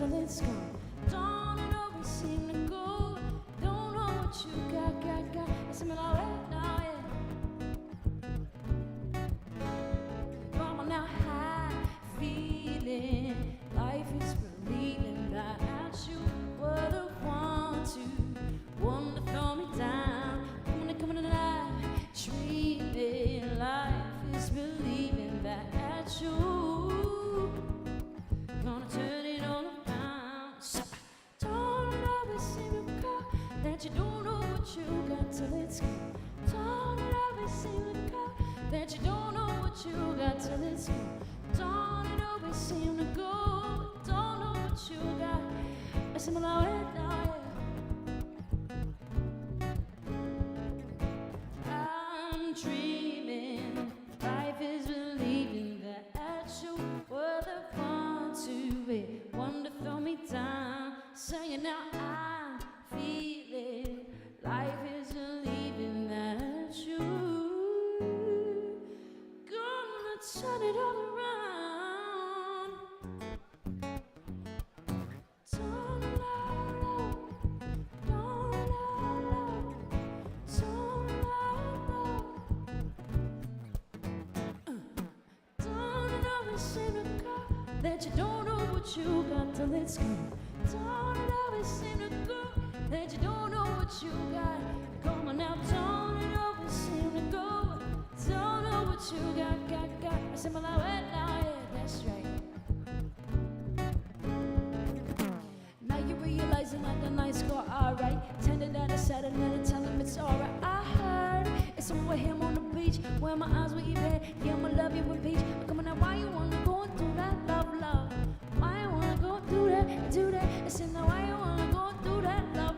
till it's gone. Don't it always seem to go? Don't know what you got. It's me now, now, yeah. Come on now, high feeling. Life is believing that you were the one to throw me down. Coming alive, dreaming. Life is believing that you gonna turn it all around. So, don't it always seem to go that you don't know what you got till it's gone. Don't it always seem to go that you don't know what you got till it's gone. Don't it always seem to go, don't know what you got. I seem now, yeah. I'm dreaming, life is believing that you were the one to throw me down. Saying now I'm feeling, life is believing that you gonna turn it all around. That you don't know what you got till it's gone. Don't it always seem to go that you don't know what you got. Come on now, don't it always seem to go. Don't know what you got. I said, well, now, yeah, that's right. Now you're realizing that the night's got alright. Tending that I said another, tell him it's alright. I heard it's somewhere him on the beach where my eyes were even. Yeah, I'ma love you with peach. Come on now, why you wanna go and do that, love? Why you wanna go do that? I said, now why you wanna go do that, love?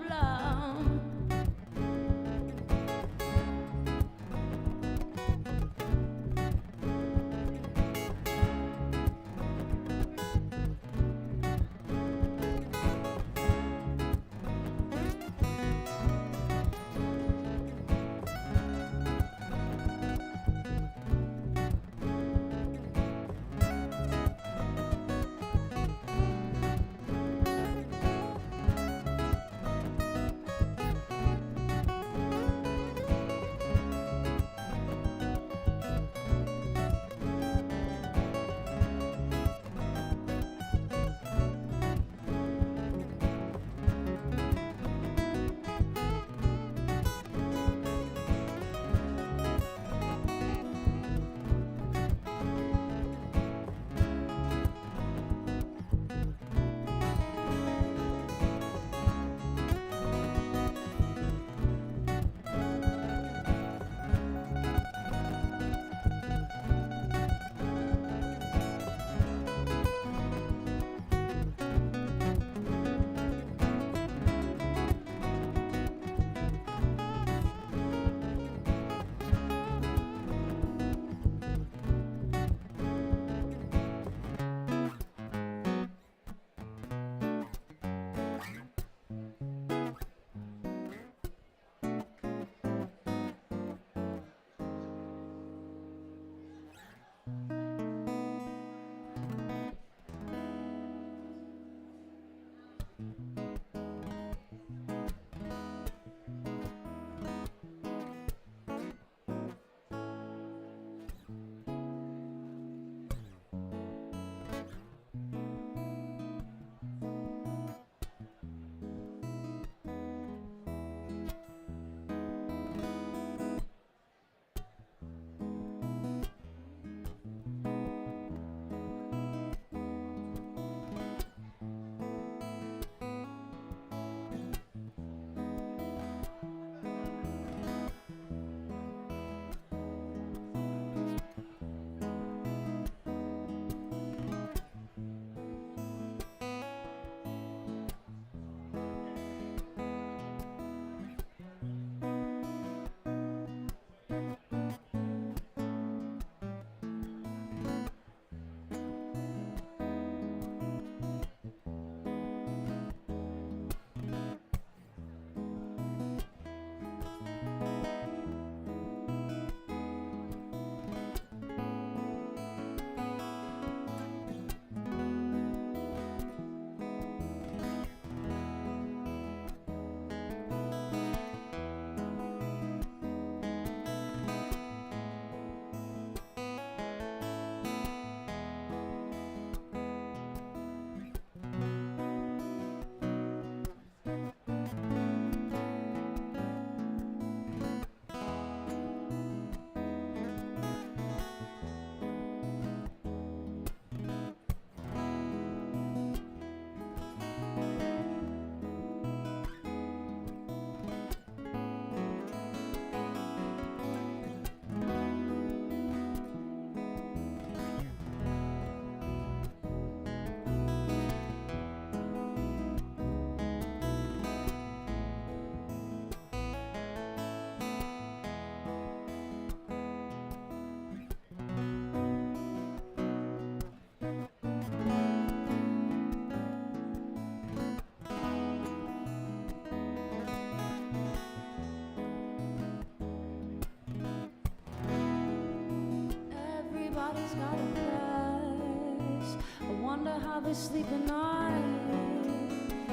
Everybody's got a price. I wonder how they sleep at night.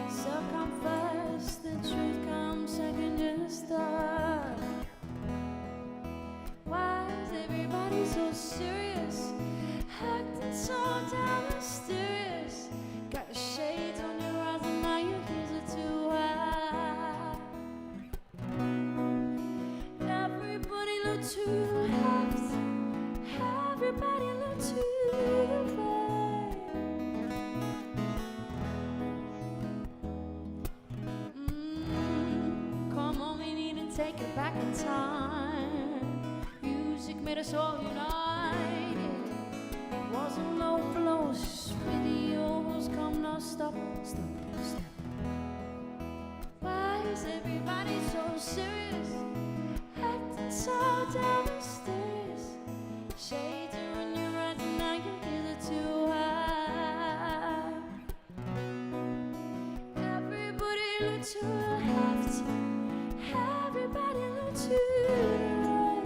So confess the truth comes second just thought. Why is everybody so serious? Acting so damn mysterious. Got the shades on your eyes and now your ears are too wide. Everybody look to the left. Everybody look to the right. Come on, we need to take it back in time. Music made us all united. It wasn't low blows, videos come now, stop. Why is everybody so serious? Acting so damn mysterious. Shades are in your eyes and now your ears are too high. Everybody look to the left. Everybody look to the right.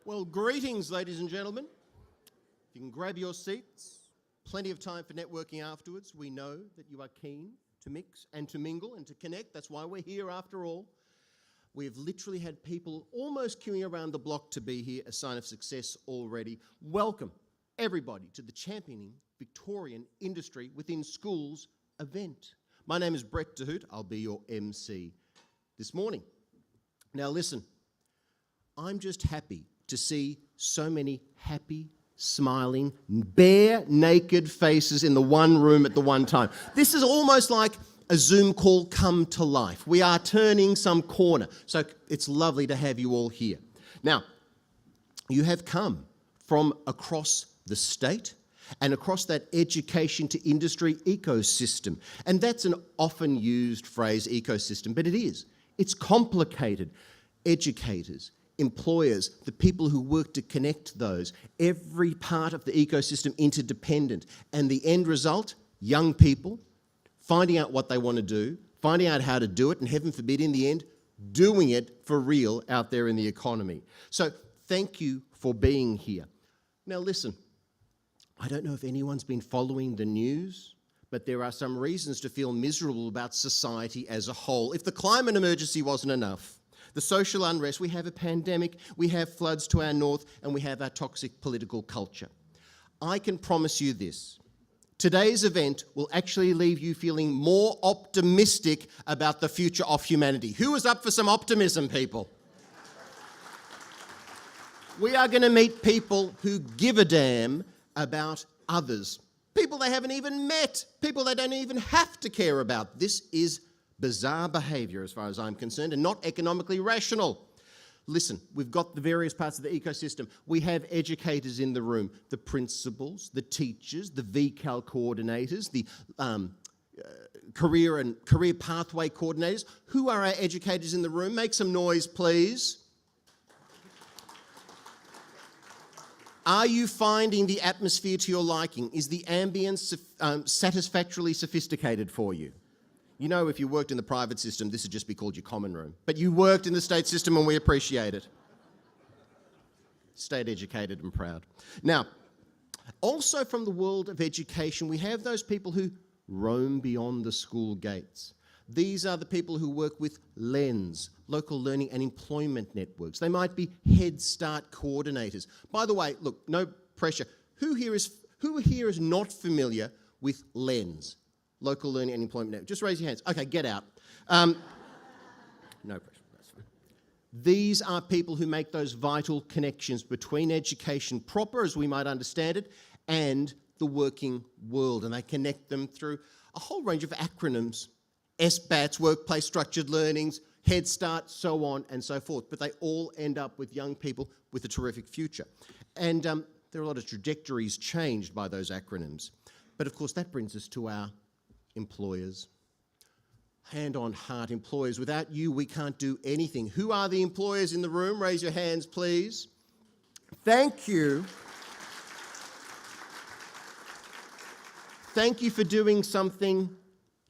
Well, greetings, ladies and gentlemen. If you can grab your seats, plenty of time for networking afterwards. We know that you are keen to mix and to mingle and to connect. That's why we're here after all. We've literally had people almost queuing around the block to be here, a sign of success already. Welcome, everybody, to the Championing Victorian Industry Within Schools event. My name is Brett DeHoot. I'll be your MC this morning. Now listen, I'm just happy to see so many happy, smiling, bare naked faces in the one room at the one time. This is almost like a Zoom call come to life. We are turning some corner. So it's lovely to have you all here. Now, you have come from across the state and across that education to industry ecosystem. And that's an often used phrase, ecosystem, but it is. It's complicated. Educators, employers, the people who work to connect those, every part of the ecosystem interdependent. And the end result, young people finding out what they want to do, finding out how to do it, and heaven forbid, in the end, doing it for real out there in the economy. So thank you for being here. Now listen, I don't know if anyone's been following the news, but there are some reasons to feel miserable about society as a whole. If the climate emergency wasn't enough, the social unrest, we have a pandemic, we have floods to our north, and we have our toxic political culture. I can promise you this. Today's event will actually leave you feeling more optimistic about the future of humanity. Who is up for some optimism, people? We are going to meet people who give a damn about others. People they haven't even met. People they don't even have to care about. This is bizarre behaviour as far as I'm concerned, and not economically rational. Listen, we've got the various parts of the ecosystem. We have educators in the room, the principals, the teachers, the VCAL coordinators, the career pathway coordinators. Who are our educators in the room? Make some noise, please. Are you finding the atmosphere to your liking? Is the ambience satisfactorily sophisticated for you? You know, if you worked in the private system, this would just be called your common room. But you worked in the state system and we appreciate it. State educated and proud. Now, also from the world of education, we have those people who roam beyond the school gates. These are the people who work with LENS, Local Learning and Employment Networks. They might be Head Start coordinators. By the way, look, no pressure. Who here is not familiar with LENS, Local Learning and Employment Network? Just raise your hands. Okay, get out. No pressure, that's fine. These are people who make those vital connections between education proper, as we might understand it, and the working world, and they connect them through a whole range of acronyms. SBATs, Workplace Structured Learnings, Head Start, so on and so forth. But they all end up with young people with a terrific future. And there are a lot of trajectories changed by those acronyms. But of course, that brings us to our employers. Hand on heart, employers. Without you, we can't do anything. Who are the employers in the room? Raise your hands, please. Thank you. Thank you for doing something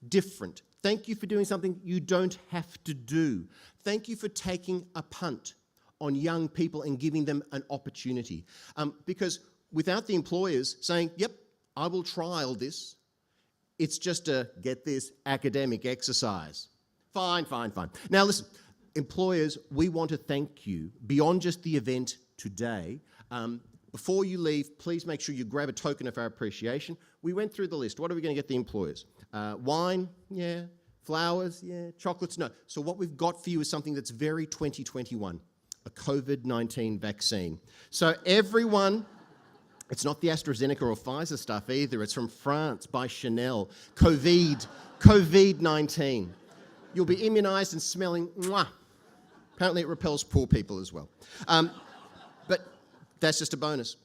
different. Thank you for doing something you don't have to do. Thank you for taking a punt on young people and giving them an opportunity. Because without the employers saying, yep, I will trial this, it's just a, get this, academic exercise. Fine. Now listen, employers, we want to thank you beyond just the event today. Before you leave, please make sure you grab a token of our appreciation. We went through the list. What are we going to get the employers? Wine? Yeah. Flowers? Yeah. Chocolates? No. So what we've got for you is something that's very 2021, a COVID-19 vaccine. So everyone, it's not the AstraZeneca or Pfizer stuff either. It's from France by Chanel. COVID-19. You'll be immunised and smelling, mwah. Apparently it repels poor people as well. But that's just a bonus.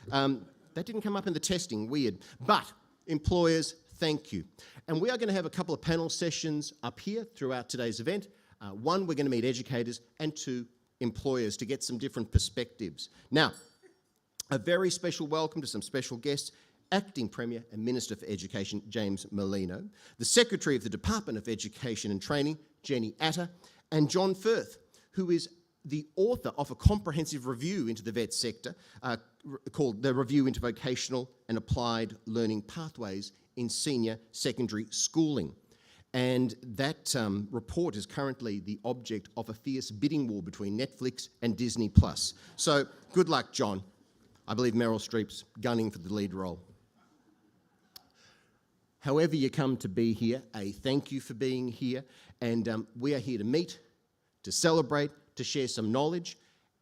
That didn't come up in the testing, weird. But employers, thank you. And we are going to have a couple of panel sessions up here throughout today's event. One, we're going to meet educators, and two, employers to get some different perspectives. Now, a very special welcome to some special guests, Acting Premier and Minister for Education, James Merlino, the Secretary of the Department of Education and Training, Jenny Atta, and John Firth, who is the author of a comprehensive review into the VET sector called the Review into Vocational and Applied Learning Pathways in Senior Secondary Schooling. And that report is currently the object of a fierce bidding war between Netflix and Disney+. So good luck, John. I believe Meryl Streep's gunning for the lead role. However you come to be here, a thank you for being here. And we are here to meet, to celebrate, to share some knowledge,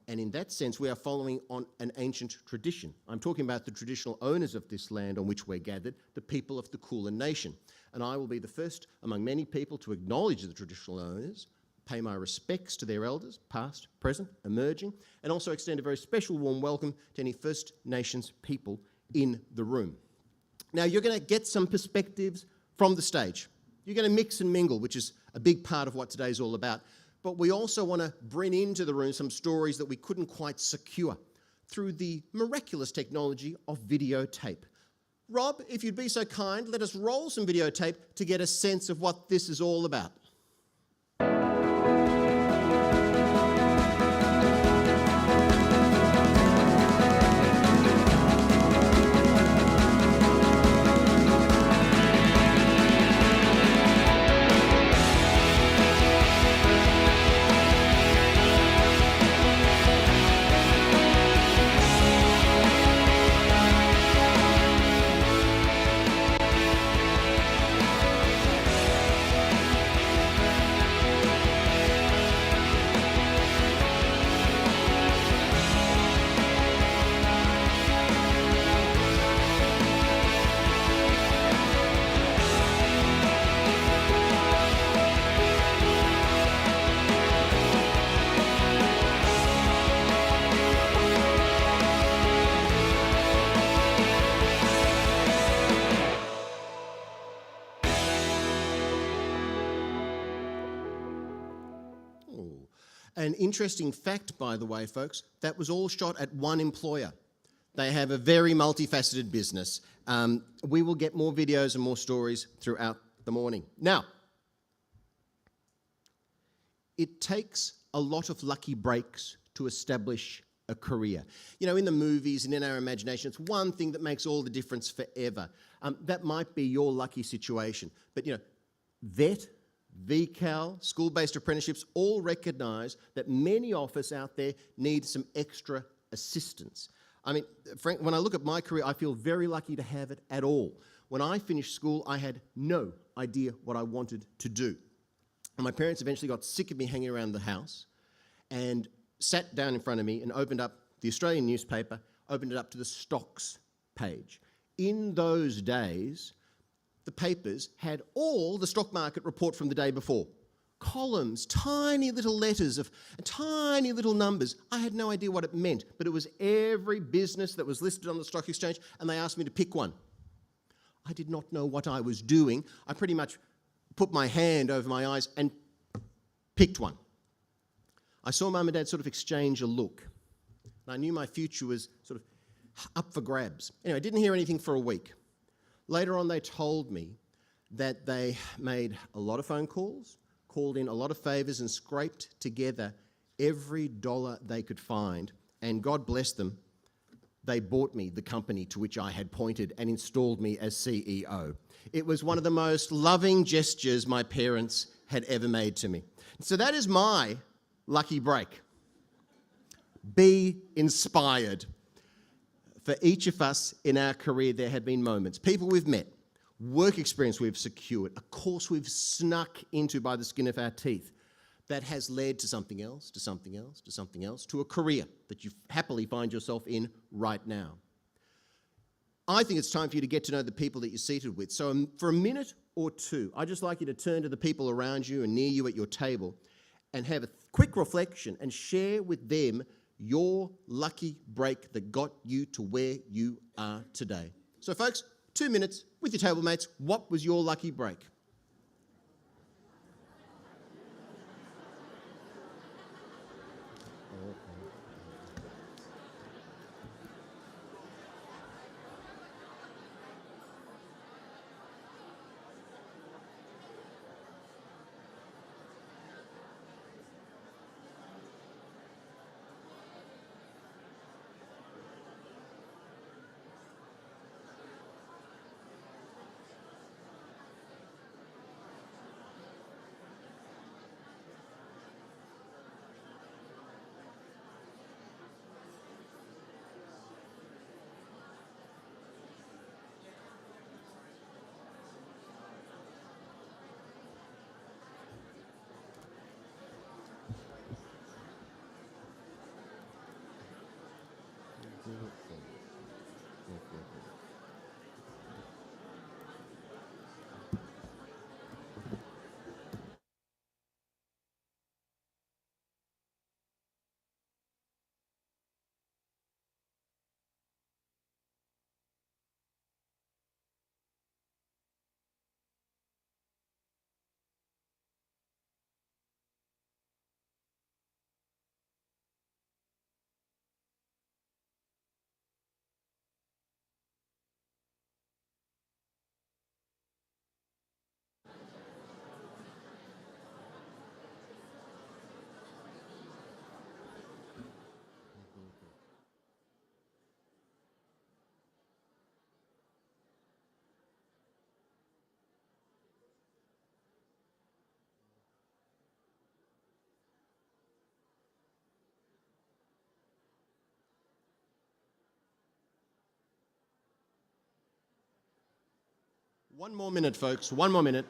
and in that sense we are following on an ancient tradition. I'm talking about the traditional owners of this land on which we're gathered, the people of the Kulin Nation. And I will be the first among many people to acknowledge the traditional owners, pay my respects to their elders, past, present, emerging, and also extend a very special warm welcome to any First Nations people in the room. Now you're going to get some perspectives from the stage. You're going to mix and mingle, which is a big part of what today's all about. But we also want to bring into the room some stories that we couldn't quite secure through the miraculous technology of videotape. Rob, if you'd be so kind, let us roll some videotape to get a sense of what this is all about. An interesting fact, by the way, folks, that was all shot at one employer. They have a very multifaceted business. We will get more videos and more stories throughout the morning. Now, it takes a lot of lucky breaks to establish a career. You know, in the movies and in our imagination, it's one thing that makes all the difference forever. That might be your lucky situation. But, you know, VET, VCAL, school-based apprenticeships all recognise that many of us out there need some extra assistance. I mean, Frank, when I look at my career, I feel very lucky to have it at all. When I finished school, I had no idea what I wanted to do. And my parents eventually got sick of me hanging around the house and sat down in front of me and opened up the Australian newspaper, opened it up to the stocks page. In those days, the papers had all the stock market report from the day before. Columns, tiny little letters of tiny little numbers. I had no idea what it meant, but it was every business that was listed on the stock exchange, and they asked me to pick one. I did not know what I was doing. I pretty much put my hand over my eyes and picked one. I saw Mum and Dad sort of exchange a look. And I knew my future was sort of up for grabs. Anyway, I didn't hear anything for a week. Later on, they told me that they made a lot of phone calls, called in a lot of favours and scraped together every dollar they could find. And God bless them, they bought me the company to which I had pointed and installed me as CEO. It was one of the most loving gestures my parents had ever made to me. So that is my lucky break. Be inspired. For each of us in our career, there have been moments, people we've met, work experience we've secured, a course we've snuck into by the skin of our teeth that has led to something else, to something else, to something else, to a career that you happily find yourself in right now. I think it's time for you to get to know the people that you're seated with. So for a minute or two, I'd just like you to turn to the people around you and near you at your table and have a quick reflection and share with them your lucky break that got you to where you are today. So folks, 2 minutes with your table mates. What was your lucky break? One more minute, folks. One more minute.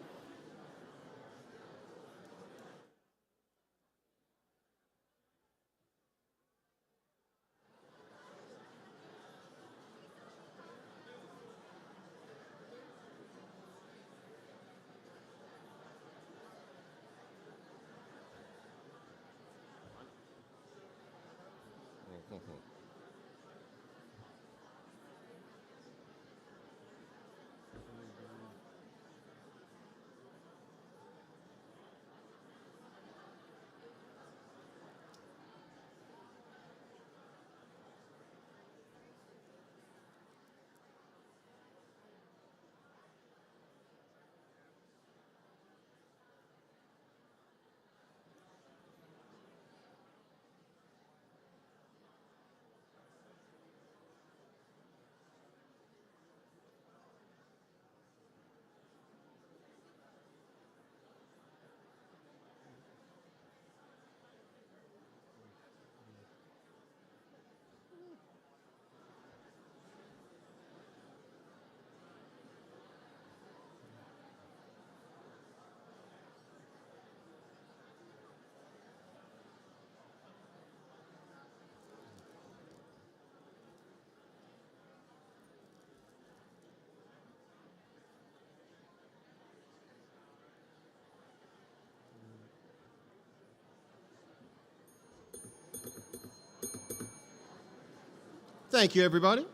Thank you, everybody.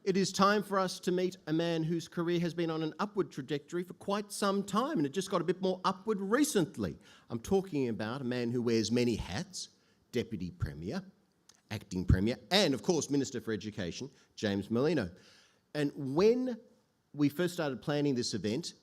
It is time for us to meet a man whose career has been on an upward trajectory for quite some time, and it just got a bit more upward recently. I'm talking about a man who wears many hats: Deputy Premier, Acting Premier, and of course Minister for Education, James Merlino. And when we first started planning this event,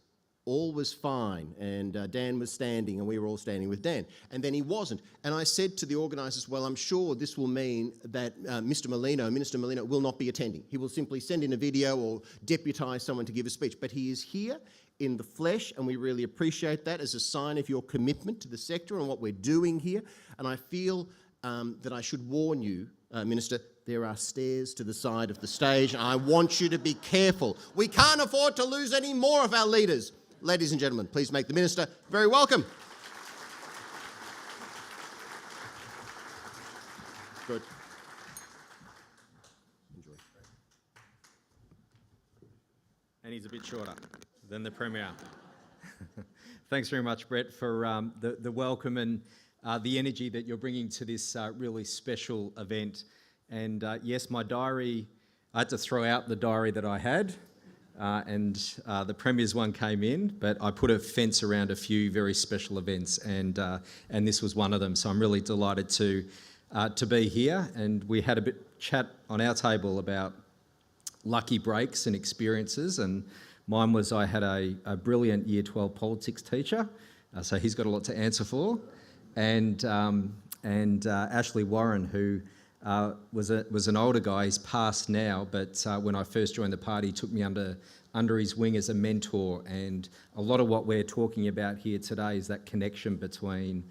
all was fine, and Dan was standing, and we were all standing with Dan. And then he wasn't. And I said to the organisers, well, I'm sure this will mean that Minister Merlino will not be attending. He will simply send in a video or deputise someone to give a speech. But he is here in the flesh, and we really appreciate that as a sign of your commitment to the sector and what we're doing here. And I feel that I should warn you, Minister, there are stairs to the side of the stage, and I want you to be careful. We can't afford to lose any more of our leaders. Ladies and gentlemen, please make the Minister very welcome. Good. Enjoy. And he's a bit shorter than the Premier. Thanks very much, Brett, for the welcome and the energy that you're bringing to this really special event. And yes, my diary, I had to throw out the diary that I had. And the Premier's one came in, but I put a fence around a few very special events, and this was one of them. So I'm really delighted to be here. And we had a bit chat on our table about lucky breaks and experiences, and mine was I had a brilliant Year 12 politics teacher, so he's got a lot to answer for, and Ashley Warren, who was an older guy. He's passed now, but when I first joined the party, he took me under his wing as a mentor. And a lot of what we're talking about here today is that connection between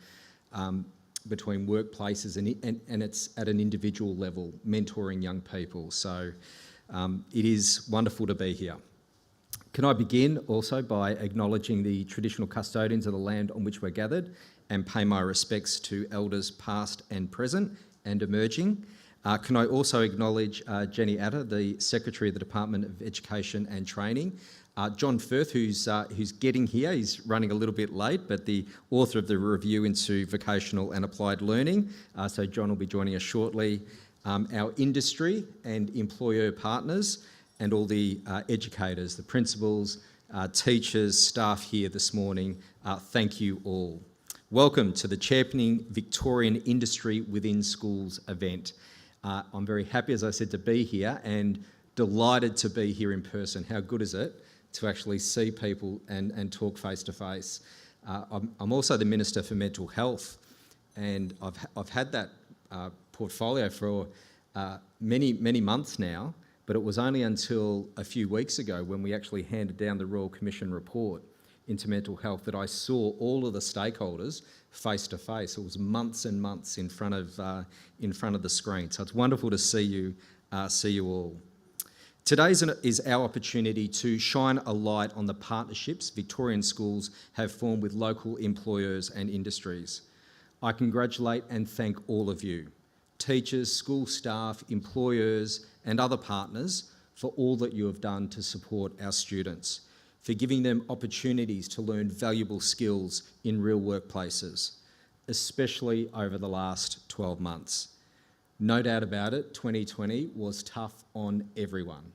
workplaces and it's at an individual level, mentoring young people. So it is wonderful to be here. Can I begin also by acknowledging the traditional custodians of the land on which we're gathered and pay my respects to elders past and present and emerging. Can I also acknowledge Jenny Atta, the Secretary of the Department of Education and Training, John Firth, who's getting here, he's running a little bit late, but the author of the review into vocational and applied learning, so John will be joining us shortly, our industry and employer partners, and all the educators, the principals, teachers, staff here this morning. Thank you all. Welcome to the Championing Victorian Industry Within Schools event. I'm very happy, as I said, to be here and delighted to be here in person. How good is it to actually see people and talk face to face? I'm also the Minister for Mental Health, and I've had that portfolio for many months now, but it was only until a few weeks ago when we actually handed down the Royal Commission report into mental health that I saw all of the stakeholders face to face. It was months and months in front of the screen. So it's wonderful to see you all. Today is our opportunity to shine a light on the partnerships Victorian schools have formed with local employers and industries. I congratulate and thank all of you, teachers, school staff, employers, and other partners, for all that you have done to support our students, for giving them opportunities to learn valuable skills in real workplaces, especially over the last 12 months. No doubt about it, 2020 was tough on everyone.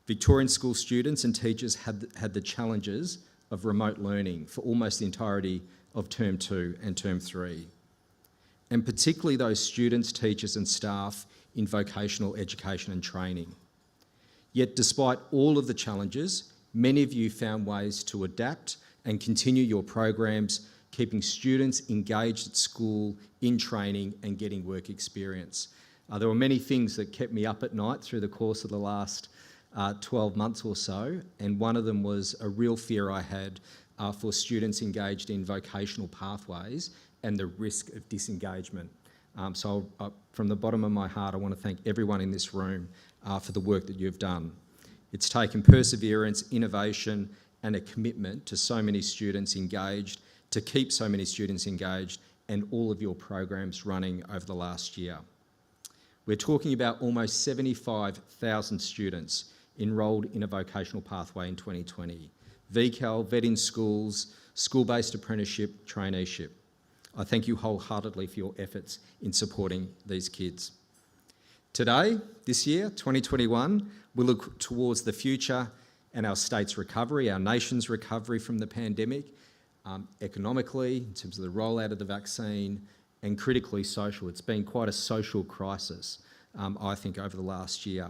Victorian school students and teachers had the challenges of remote learning for almost the entirety of Term 2 and Term 3, and particularly those students, teachers and staff in vocational education and training. Yet despite all of the challenges, many of you found ways to adapt and continue your programs, keeping students engaged at school, in training and getting work experience. There were many things that kept me up at night through the course of the last 12 months or so, and one of them was a real fear I had for students engaged in vocational pathways and the risk of disengagement. So from the bottom of my heart, I want to thank everyone in this room for the work that you've done. It's taken perseverance, innovation, and a commitment to so many students engaged, to keep so many students engaged, and all of your programs running over the last year. We're talking about almost 75,000 students enrolled in a vocational pathway in 2020. VCAL, vet in schools, school-based apprenticeship, traineeship. I thank you wholeheartedly for your efforts in supporting these kids. Today, this year, 2021, we look towards the future and our state's recovery, our nation's recovery from the pandemic, economically, in terms of the rollout of the vaccine, and critically social. It's been quite a social crisis, I think, over the last year.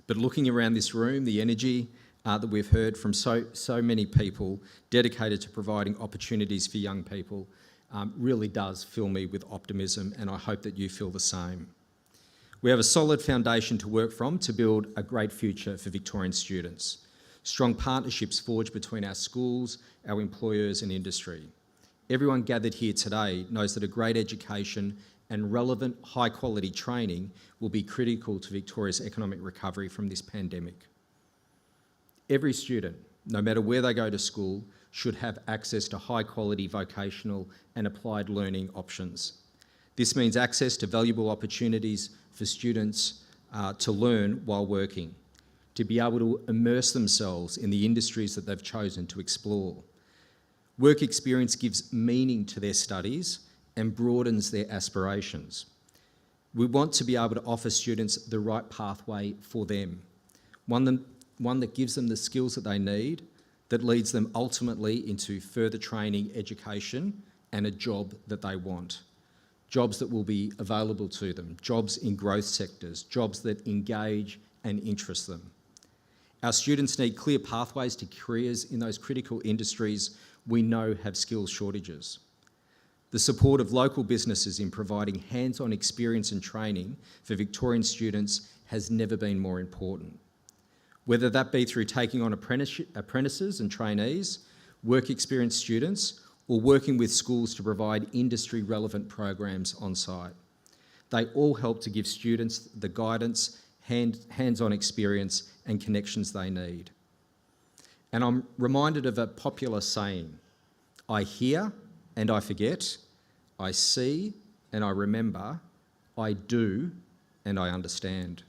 But looking around this room, the energy that we've heard from so many people dedicated to providing opportunities for young people really does fill me with optimism, and I hope that you feel the same. We have a solid foundation to work from to build a great future for Victorian students. Strong partnerships forged between our schools, our employers and industry. Everyone gathered here today knows that a great education and relevant high-quality training will be critical to Victoria's economic recovery from this pandemic. Every student, no matter where they go to school, should have access to high-quality vocational and applied learning options. This means access to valuable opportunities for students to learn while working, to be able to immerse themselves in the industries that they've chosen to explore. Work experience gives meaning to their studies and broadens their aspirations. We want to be able to offer students the right pathway for them, one that gives them the skills that they need, that leads them ultimately into further training, education, and a job that they want. Jobs that will be available to them, jobs in growth sectors, jobs that engage and interest them. Our students need clear pathways to careers in those critical industries we know have skills shortages. The support of local businesses in providing hands-on experience and training for Victorian students has never been more important. Whether that be through taking on apprentices and trainees, work experience students, or working with schools to provide industry-relevant programs on site. They all help to give students the guidance, hands-on experience and connections they need. And I'm reminded of a popular saying, I hear and I forget, I see and I remember, I do and I understand.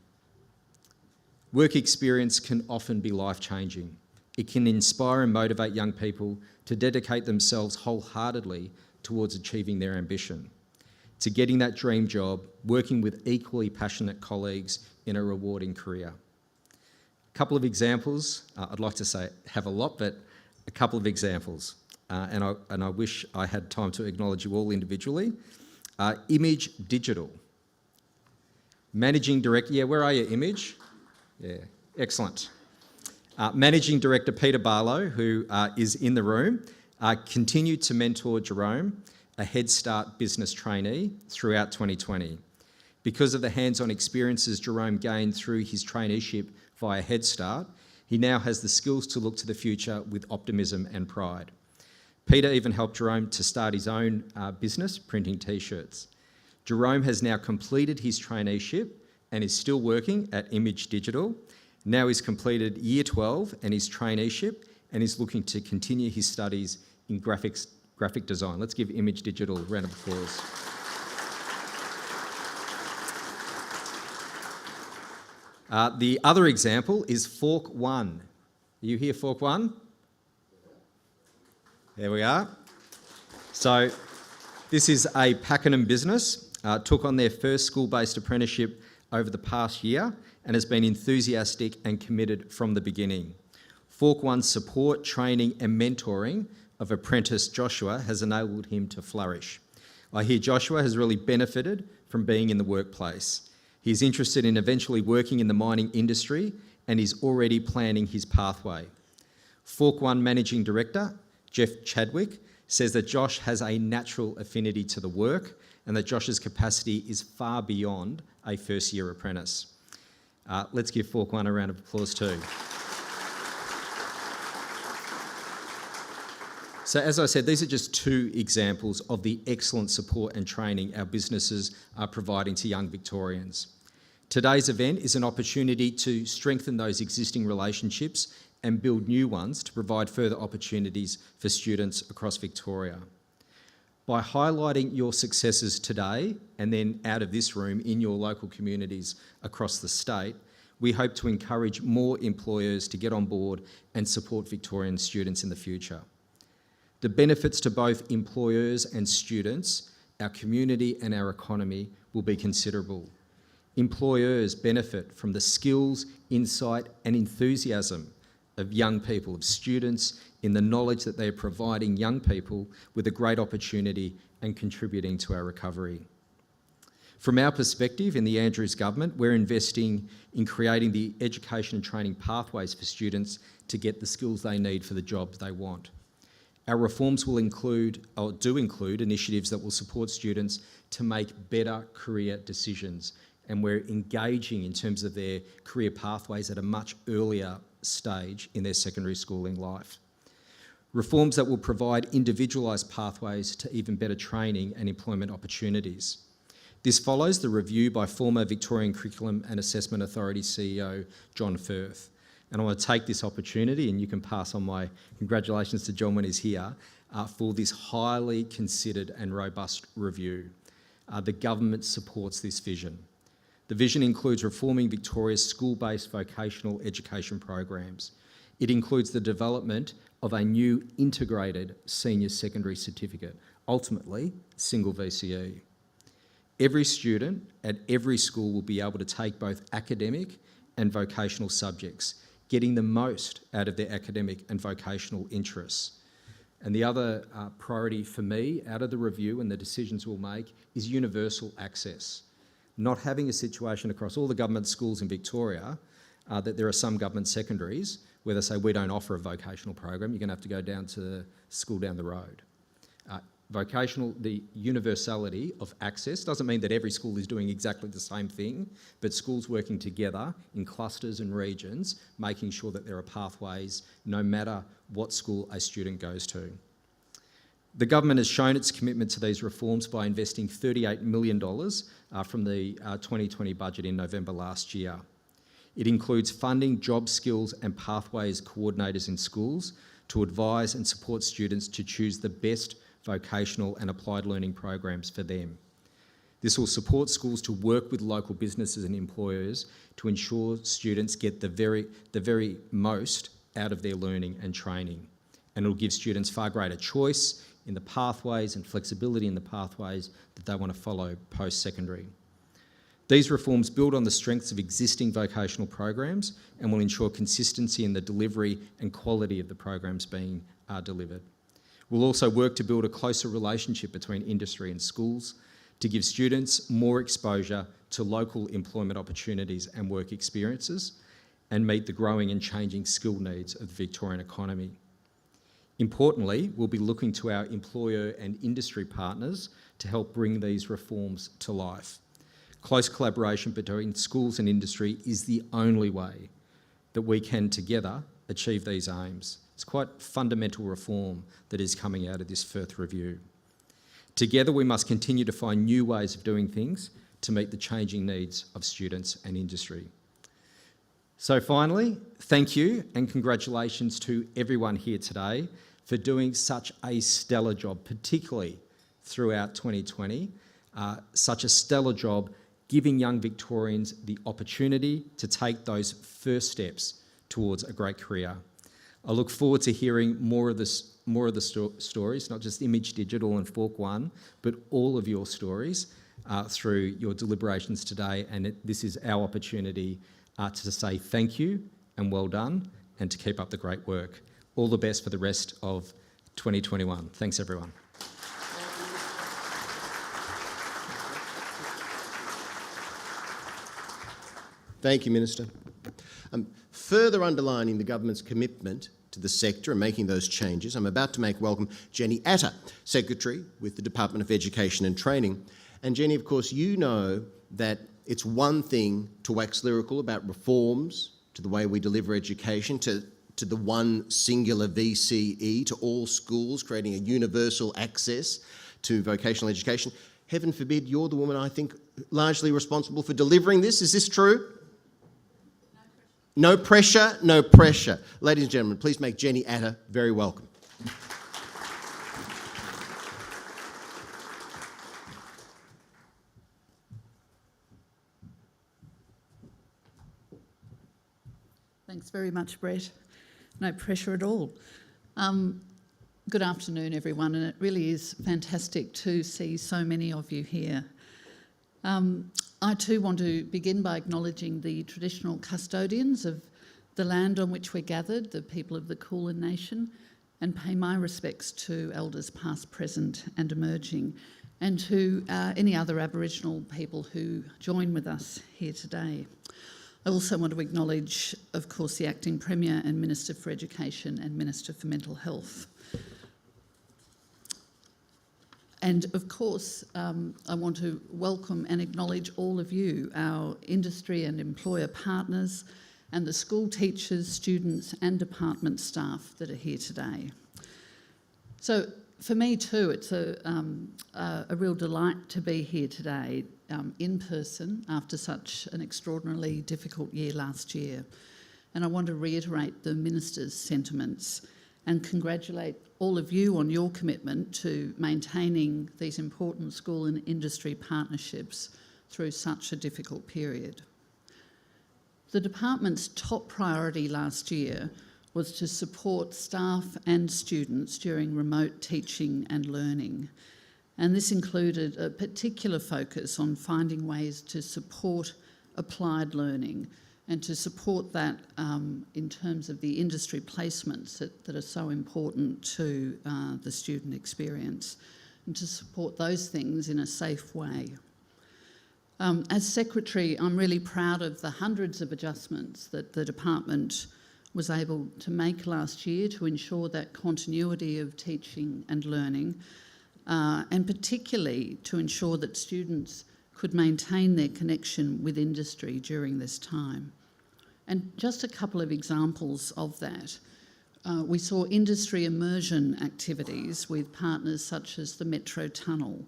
Work experience can often be life-changing. It can inspire and motivate young people to dedicate themselves wholeheartedly towards achieving their ambition, to getting that dream job, working with equally passionate colleagues in a rewarding career. A couple of examples, I'd like to say have a lot, but a couple of examples, and I wish I had time to acknowledge you all individually. Image Digital. Managing Director, yeah, where are you, Image? Yeah, excellent. Managing Director Peter Barlow, who is in the room, continued to mentor Jerome, a Head Start business trainee, throughout 2020. Because of the hands-on experiences Jerome gained through his traineeship via Head Start, he now has the skills to look to the future with optimism and pride. Peter even helped Jerome to start his own business, printing T-shirts. Jerome has now completed his traineeship and is still working at Image Digital. Now he's completed Year 12 and his traineeship and is looking to continue his studies in graphic design. Let's give Image Digital a round of applause. The other example is Fork One. Are you here, Fork One? There we are. So this is a Pakenham business, took on their first school-based apprenticeship over the past year and has been enthusiastic and committed from the beginning. Fork One's support, training and mentoring of apprentice Joshua has enabled him to flourish. I hear Joshua has really benefited from being in the workplace. He's interested in eventually working in the mining industry and is already planning his pathway. Fork One Managing Director, Jeff Chadwick, says that Josh has a natural affinity to the work and that Josh's capacity is far beyond a first-year apprentice. Let's give Fork One a round of applause too. So as I said, these are just two examples of the excellent support and training our businesses are providing to young Victorians. Today's event is an opportunity to strengthen those existing relationships and build new ones to provide further opportunities for students across Victoria. By highlighting your successes today and then out of this room in your local communities across the state, we hope to encourage more employers to get on board and support Victorian students in the future. The benefits to both employers and students, our community and our economy will be considerable. Employers benefit from the skills, insight and enthusiasm of young people, of students, in the knowledge that they are providing young people with a great opportunity and contributing to our recovery. From our perspective in the Andrews government, we're investing in creating the education and training pathways for students to get the skills they need for the jobs they want. Our reforms will include, or do include, initiatives that will support students to make better career decisions, and we're engaging in terms of their career pathways at a much earlier stage in their secondary schooling life. Reforms that will provide individualised pathways to even better training and employment opportunities. This follows the review by former Victorian Curriculum and Assessment Authority CEO John Firth. And I want to take this opportunity, and you can pass on my congratulations to John when he's here, for this highly considered and robust review. The government supports this vision. The vision includes reforming Victoria's school-based vocational education programs. It includes the development of a new integrated senior secondary certificate, ultimately single VCE. Every student at every school will be able to take both academic and vocational subjects, getting the most out of their academic and vocational interests. And the other priority for me out of the review and the decisions we'll make is universal access. Not having a situation across all the government schools in Victoria that there are some government secondaries where they say, we don't offer a vocational program, you're going to have to go down to the school down the road. The universality of access doesn't mean that every school is doing exactly the same thing, but schools working together in clusters and regions, making sure that there are pathways no matter what school a student goes to. The government has shown its commitment to these reforms by investing $38 million from the 2020 budget in November last year. It includes funding job skills and pathways coordinators in schools to advise and support students to choose the best vocational and applied learning programs for them. This will support schools to work with local businesses and employers to ensure students get the very most out of their learning and training. And it will give students far greater choice in the pathways and flexibility in the pathways that they want to follow post-secondary. These reforms build on the strengths of existing vocational programs and will ensure consistency in the delivery and quality of the programs being delivered. We'll also work to build a closer relationship between industry and schools to give students more exposure to local employment opportunities and work experiences and meet the growing and changing skill needs of the Victorian economy. Importantly, we'll be looking to our employer and industry partners to help bring these reforms to life. Close collaboration between schools and industry is the only way that we can together achieve these aims. It's quite fundamental reform that is coming out of this Firth review. Together we must continue to find new ways of doing things to meet the changing needs of students and industry. So finally, thank you and congratulations to everyone here today for doing such a stellar job, particularly throughout 2020, such a stellar job giving young Victorians the opportunity to take those first steps towards a great career. I look forward to hearing more of the stories, not just Image Digital and Fork One, but all of your stories through your deliberations today. And this is our opportunity to say thank you and well done, and to keep up the great work. All the best for the rest of 2021. Thanks, everyone. Thank you, Minister. Further underlining the government's commitment to the sector and making those changes, I'm about to make welcome Jenny Atta, Secretary with the Department of Education and Training. And Jenny, of course, you know that it's one thing to wax lyrical about reforms to the way we deliver education, to the one singular VCE to all schools, creating a universal access to vocational education. Heaven forbid you're the woman, I think, largely responsible for delivering this. Is this true? No pressure, no pressure. Ladies and gentlemen, please make Jenny Atta very welcome. Thanks very much, Brett. No pressure at all. Good afternoon, everyone, and it really is fantastic to see so many of you here. I too want to begin by acknowledging the traditional custodians of the land on which we're gathered, the people of the Kulin Nation, and pay my respects to elders past, present and emerging, and to any other Aboriginal people who join with us here today. I also want to acknowledge, of course, the Acting Premier and Minister for Education and Minister for Mental Health. And of course, I want to welcome and acknowledge all of you, our industry and employer partners, and the school teachers, students and department staff that are here today. So for me too, it's a real delight to be here today in person after such an extraordinarily difficult year last year. And I want to reiterate the Minister's sentiments and congratulate all of you on your commitment to maintaining these important school and industry partnerships through such a difficult period. The department's top priority last year was to support staff and students during remote teaching and learning. And this included a particular focus on finding ways to support applied learning and to support that in terms of the industry placements that are so important to the student experience, and to support those things in a safe way. As Secretary, I'm really proud of the hundreds of adjustments that the department was able to make last year to ensure that continuity of teaching and learning, and particularly to ensure that students could maintain their connection with industry during this time. And just a couple of examples of that. We saw industry immersion activities with partners such as the Metro Tunnel.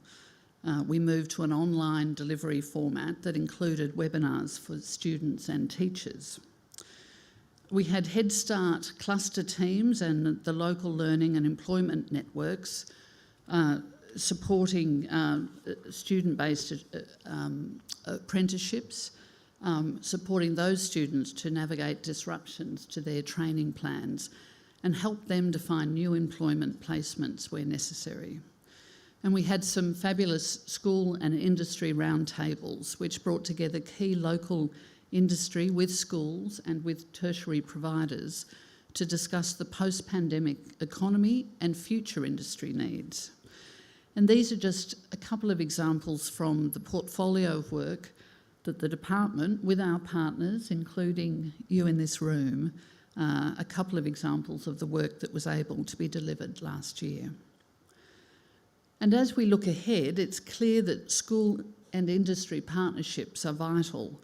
We moved to an online delivery format that included webinars for students and teachers. We had Head Start cluster teams and the local learning and employment networks supporting student-based apprenticeships, supporting those students to navigate disruptions to their training plans and help them to find new employment placements where necessary. And we had some fabulous school and industry roundtables which brought together key local industry with schools and with tertiary providers to discuss the post-pandemic economy and future industry needs. And these are just a couple of examples from the portfolio of work that the department, with our partners, including you in this room, a couple of examples of the work that was able to be delivered last year. And as we look ahead, it's clear that school and industry partnerships are vital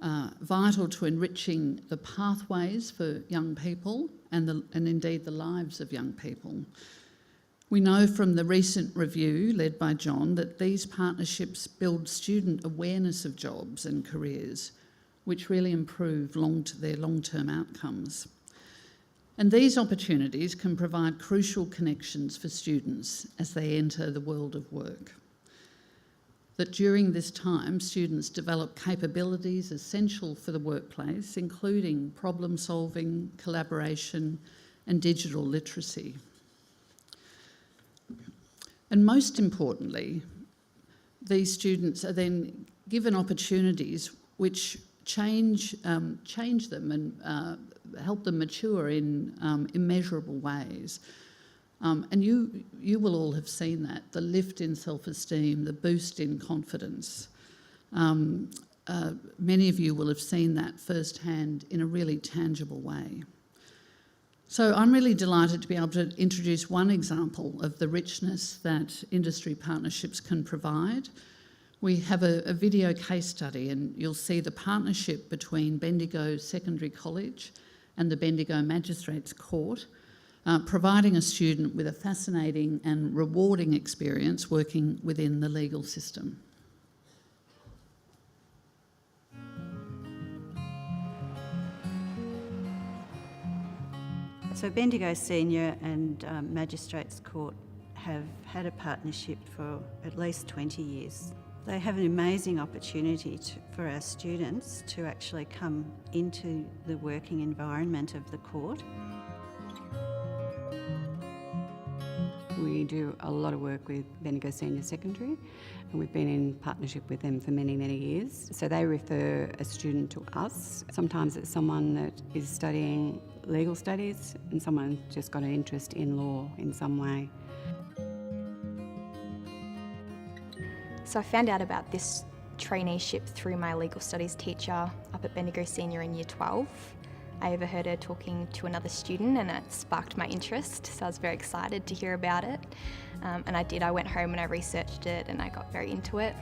to enriching the pathways for young people and indeed the lives of young people. We know from the recent review led by John that these partnerships build student awareness of jobs and careers, which really improve their long-term outcomes. And these opportunities can provide crucial connections for students as they enter the world of work. That during this time, students develop capabilities essential for the workplace, including problem solving, collaboration, and digital literacy. And most importantly, these students are then given opportunities which change them and help them mature in immeasurable ways. And you will all have seen that, the lift in self-esteem, the boost in confidence. Many of you will have seen that firsthand in a really tangible way. So I'm really delighted to be able to introduce one example of the richness that industry partnerships can provide. We have a video case study, and you'll see the partnership between Bendigo Secondary College and the Bendigo Magistrates Court, providing a student with a fascinating and rewarding experience working within the legal system. So Bendigo Senior and Magistrates Court have had a partnership for at least 20 years. They have an amazing opportunity for our students to actually come into the working environment of the court. We do a lot of work with Bendigo Senior Secondary, and we've been in partnership with them for many, many years. So they refer a student to us. Sometimes it's someone that is studying legal studies and someone just got an interest in law in some way. So I found out about this traineeship through my legal studies teacher up at Bendigo Senior in Year 12. I overheard her talking to another student and it sparked my interest, so I was very excited to hear about it. And I did. I went home and I researched it and I got very into it.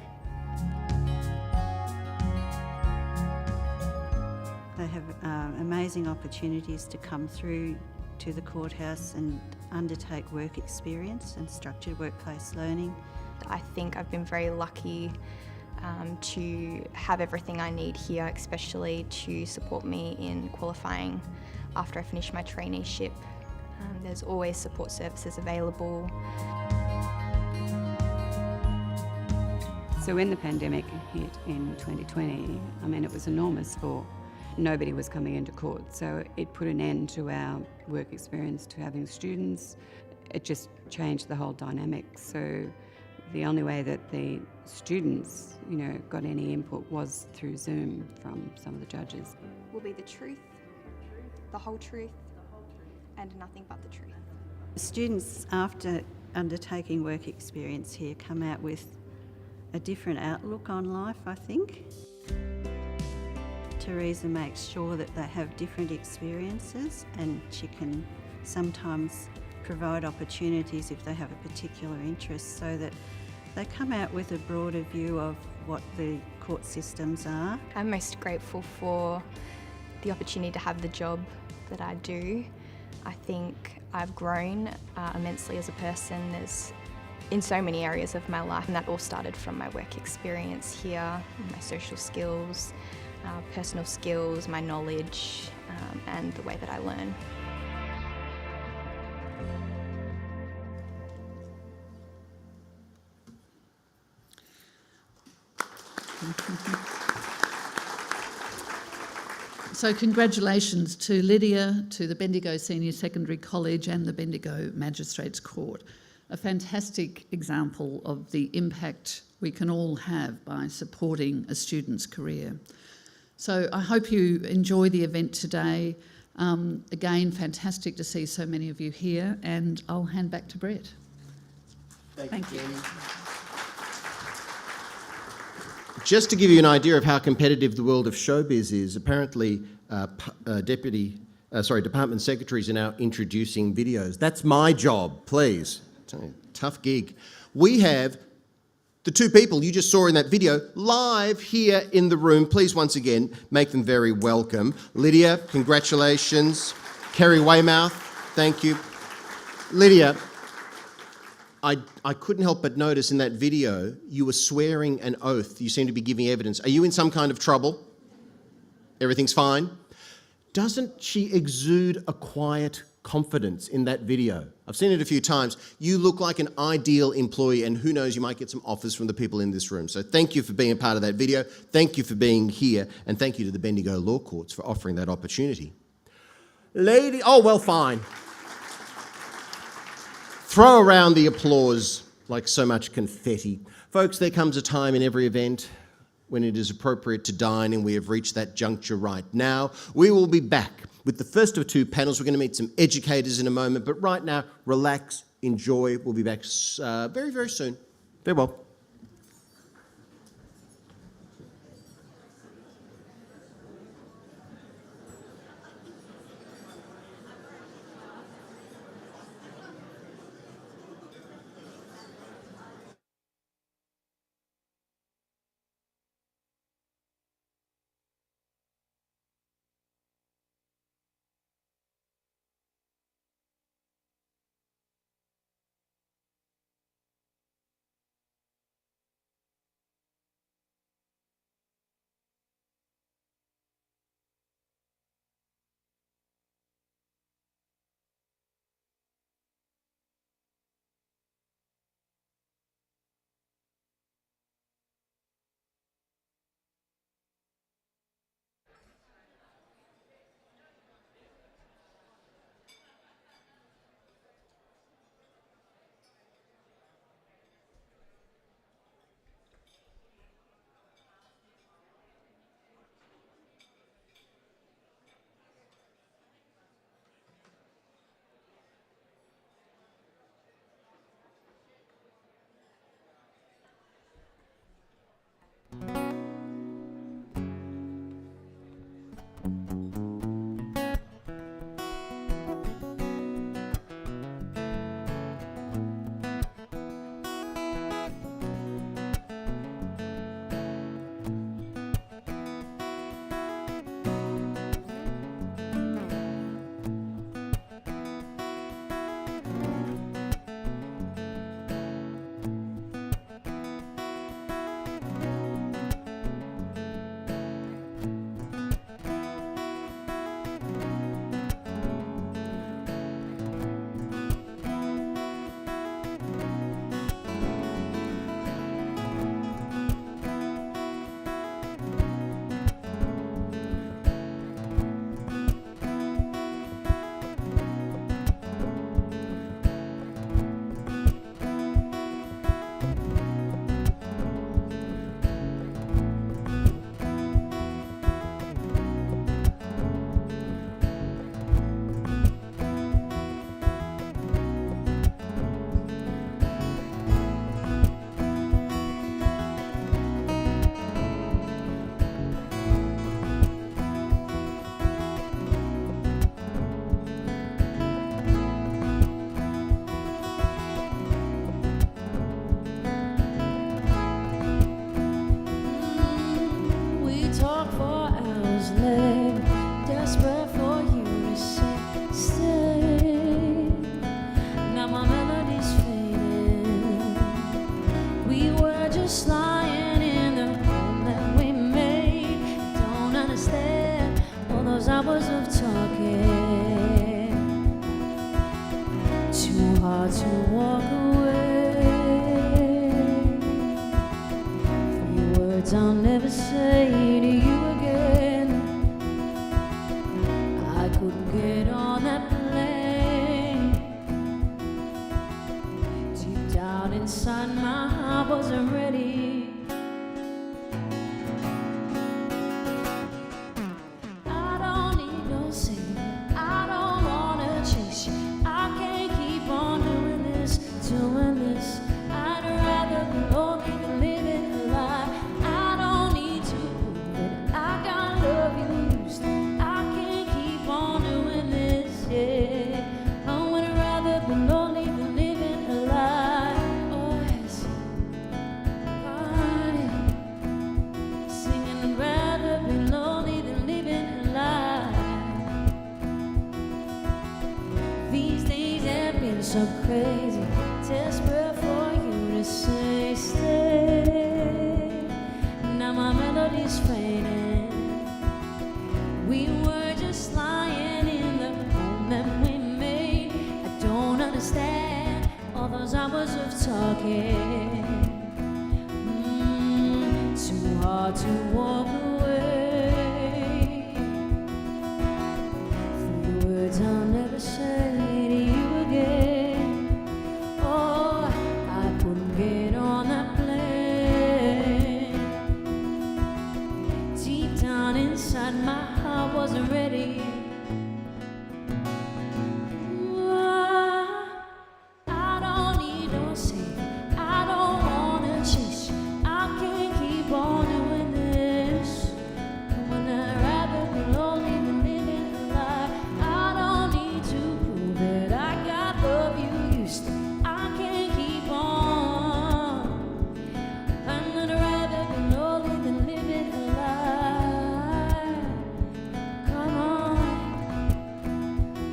They have amazing opportunities to come through to the courthouse and undertake work experience and structured workplace learning. I think I've been very lucky to have everything I need here, especially to support me in qualifying after I finish my traineeship. There's always support services available. So when the pandemic hit in 2020, I mean, it was enormous for nobody was coming into court. So it put an end to our work experience, to having students. It just changed the whole dynamic. So the only way that the students, got any input was through Zoom from some of the judges. Will be the truth, the whole truth, and nothing but the truth. Students, after undertaking work experience here, come out with a different outlook on life, I think. Teresa makes sure that they have different experiences, and she can sometimes provide opportunities if they have a particular interest, so that they come out with a broader view of what the court systems are. I'm most grateful for the opportunity to have the job that I do. I think I've grown immensely as a person. There's in so many areas of my life, and that all started from my work experience here, my social skills, personal skills, my knowledge, and the way that I learn. So congratulations to Lydia, to the Bendigo Senior Secondary College and the Bendigo Magistrates Court. A fantastic example of the impact we can all have by supporting a student's career. So I hope you enjoy the event today. Again, fantastic to see so many of you here, and I'll hand back to Brett. Thank you. Jenny. Just to give you an idea of how competitive the world of showbiz is, apparently department secretaries are now introducing videos. That's my job, please. Tough gig. We have the two people you just saw in that video live here in the room. Please, once again, make them very welcome. Lydia, congratulations. Kerry Weymouth, thank you. Lydia, I couldn't help but notice in that video you were swearing an oath. You seem to be giving evidence. Are you in some kind of trouble? Everything's fine? Doesn't she exude a quiet confidence in that video? I've seen it a few times. You look like an ideal employee, and who knows, you might get some offers from the people in this room. So thank you for being a part of that video. Thank you for being here, and thank you to the Bendigo Law Courts for offering that opportunity. Oh, well, fine. Throw around the applause like so much confetti. Folks, there comes a time in every event when it is appropriate to dine, and we have reached that juncture right now. We will be back with the first of two panels. We're going to meet some educators in a moment, but right now, relax, enjoy. We'll be back very, very soon. Farewell. hard to walk away from the words I'll never say to you again. I couldn't get on that plane. Deep down inside my heart wasn't ready. I don't need no savior, I don't wanna chase you. I can't keep on doing this. I'd rather be lonely than living a lie. I don't need to prove it, I got love you used. I can't keep on doing this, yeah. I would rather be lonely than living a lie. Oh yes, singing I'd rather be lonely than living a lie. These days have been so crazy, desperate for you to say stay. Now my melody's fading. We were just lying in the moment we made. I don't understand all those hours of talking. Too hard to walk away from the words I'll never say to you again. Oh, I couldn't get on that plane. Deep down inside my heart wasn't ready. I don't need no savior, I don't wanna chase you. I can't keep on doing this. When I'd rather be lonely than living a lie. I don't need to prove it, I got love you used to. I can't keep on. I'd rather be lonely than living a lie. Come on,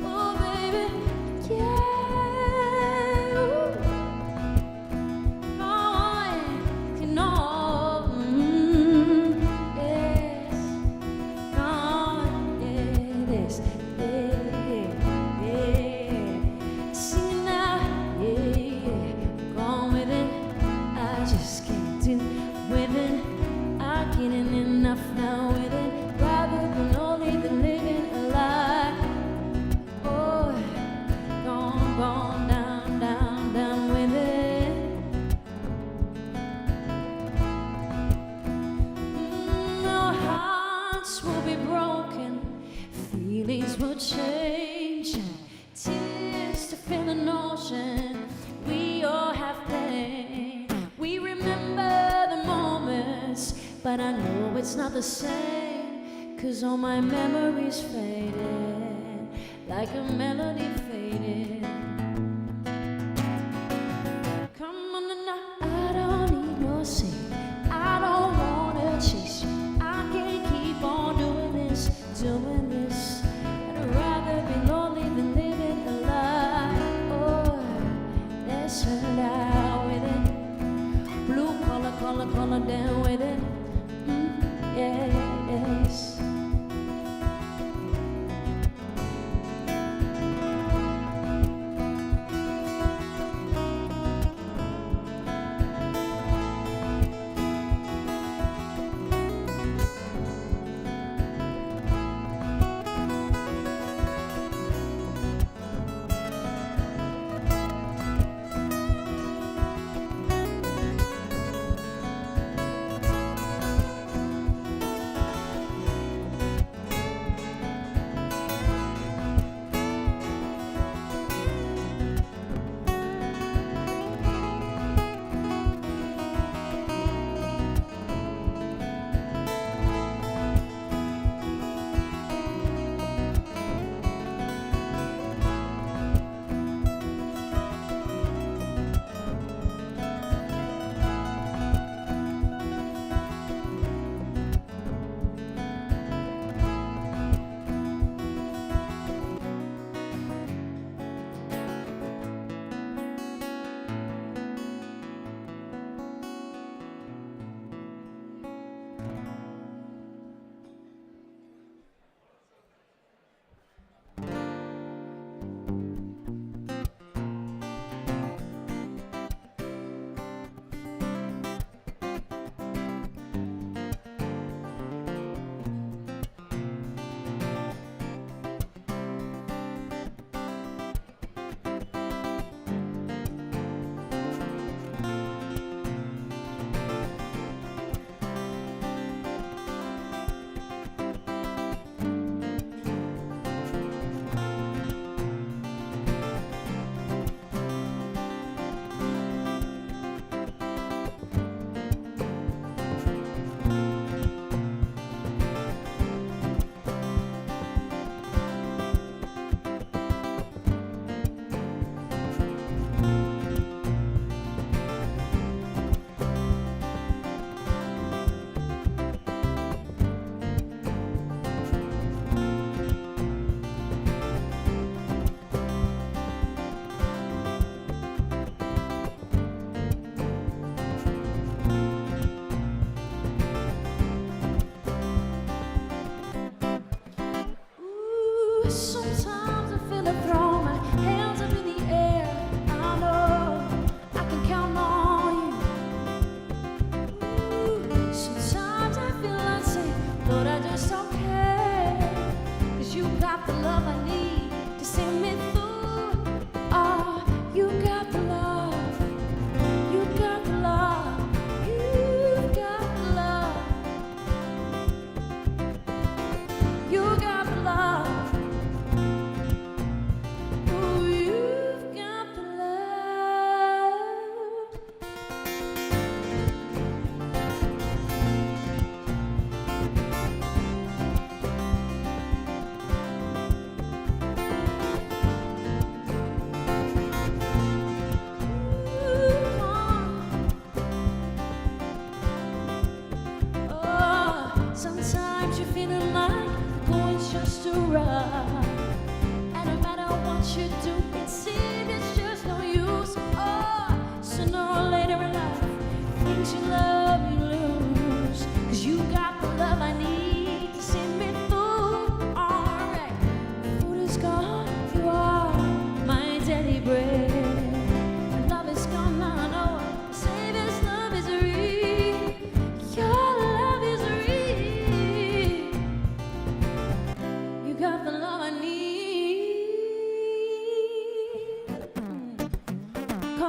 oh baby, yeah. Enough now with it, rather than lonely than living a lie. Oh, gone down with it. Our hearts will be broken, feelings will change, tears to fill an ocean. We all have pain. We remember the moments, but I know it's not the same, 'cause all my memories faded, like a melody faded. Come on now, I don't need no savior, I don't wanna chase you. I can't keep on doing this. I'd rather be lonely than living a lie. Oh, let's hurt out with it. Blue collar down with it. Yes.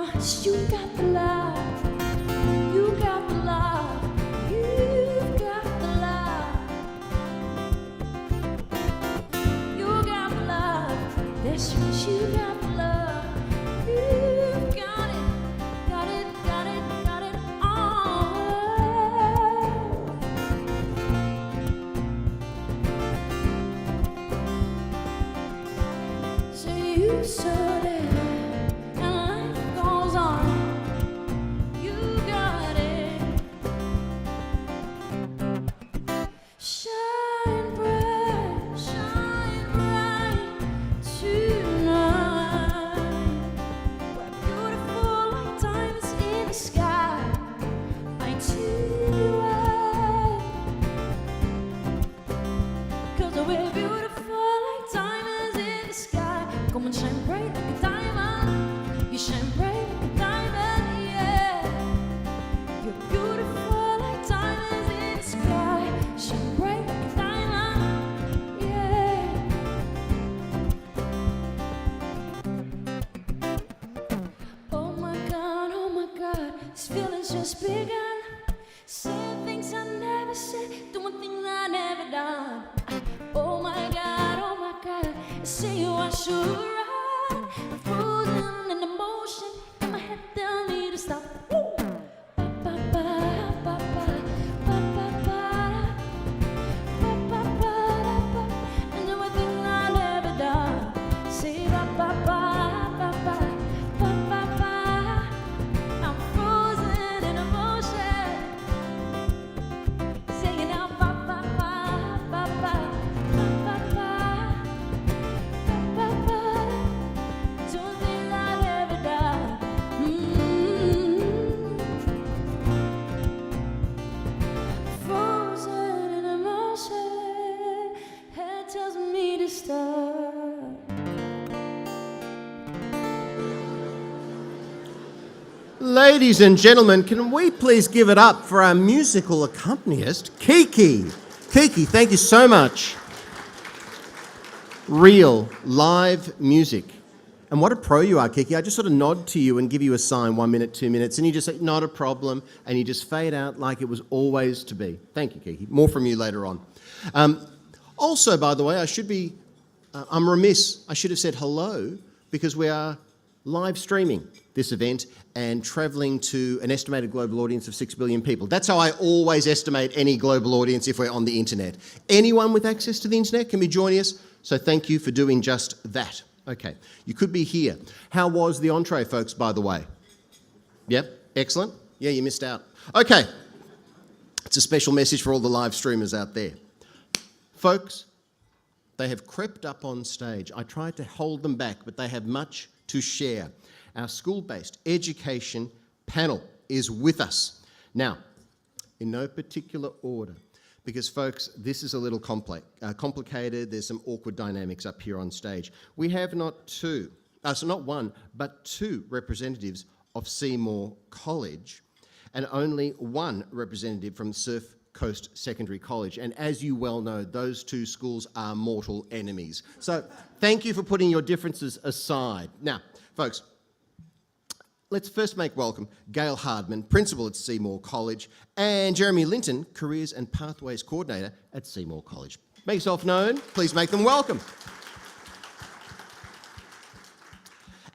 'cause you got the love. You got the love. You've got the love. You got the love. That's right, you got the love. You've got it, got it, got it, got it all. So you said it, and life goes on. You got it. Shine bright tonight. We're beautiful like diamonds in the sky. I too are. 'Cause we're beautiful like diamonds in the sky. Come and shine bright like a diamond. You shine bright like a diamond, yeah. You're beautiful like diamonds in the sky. Shine bright like a diamond, yeah. Oh my God, this feeling's just begun. Saying things I never said, doing things I never done. Oh my God, say you I should run. I'm frozen in emotion, and my head tell me to stop. Woo! Ba ba ba ba ba ba ba ba ba ba ba ba, and doing things I never done. Say ba ba ba ba ba ba ba ba. I'm frozen in emotion. Sing it out, ba ba ba ba ba ba ba ba ba ba. Doing things I never done. Frozen in emotion. Head tells me to stop. Ladies and gentlemen, can we please give it up for our musical accompanist, Kiki? Kiki, thank you so much. Real, live music. And what a pro you are, Kiki. I just sort of nod to you and give you a sign, 1 minute, 2 minutes, and you just say, not a problem, and you just fade out like it was always to be. Thank you, Kiki. More from you later on. Also, by the way, I'm remiss. I should have said hello because we are live streaming this event and travelling to an estimated global audience of 6 billion people. That's how I always estimate any global audience if we're on the internet. Anyone with access to the internet can be joining us, so thank you for doing just that. Okay, you could be here. How was the entree, folks, by the way? Yep, excellent. Yeah, you missed out. Okay, it's a special message for all the live streamers out there. Folks, they have crept up on stage. I tried to hold them back, but they have much to share. Our school-based education panel is with us. Now, in no particular order, because folks, this is a little complicated. There's some awkward dynamics up here on stage. We have not one, but two representatives of Seymour College and only one representative from Surf Coast Secondary College. And as you well know, those two schools are mortal enemies. So thank you for putting your differences aside. Now, folks, let's first make welcome Gail Hardman, Principal at Seymour College, and Jeremy Linton, Careers and Pathways Coordinator at Seymour College. Make yourself known. Please make them welcome.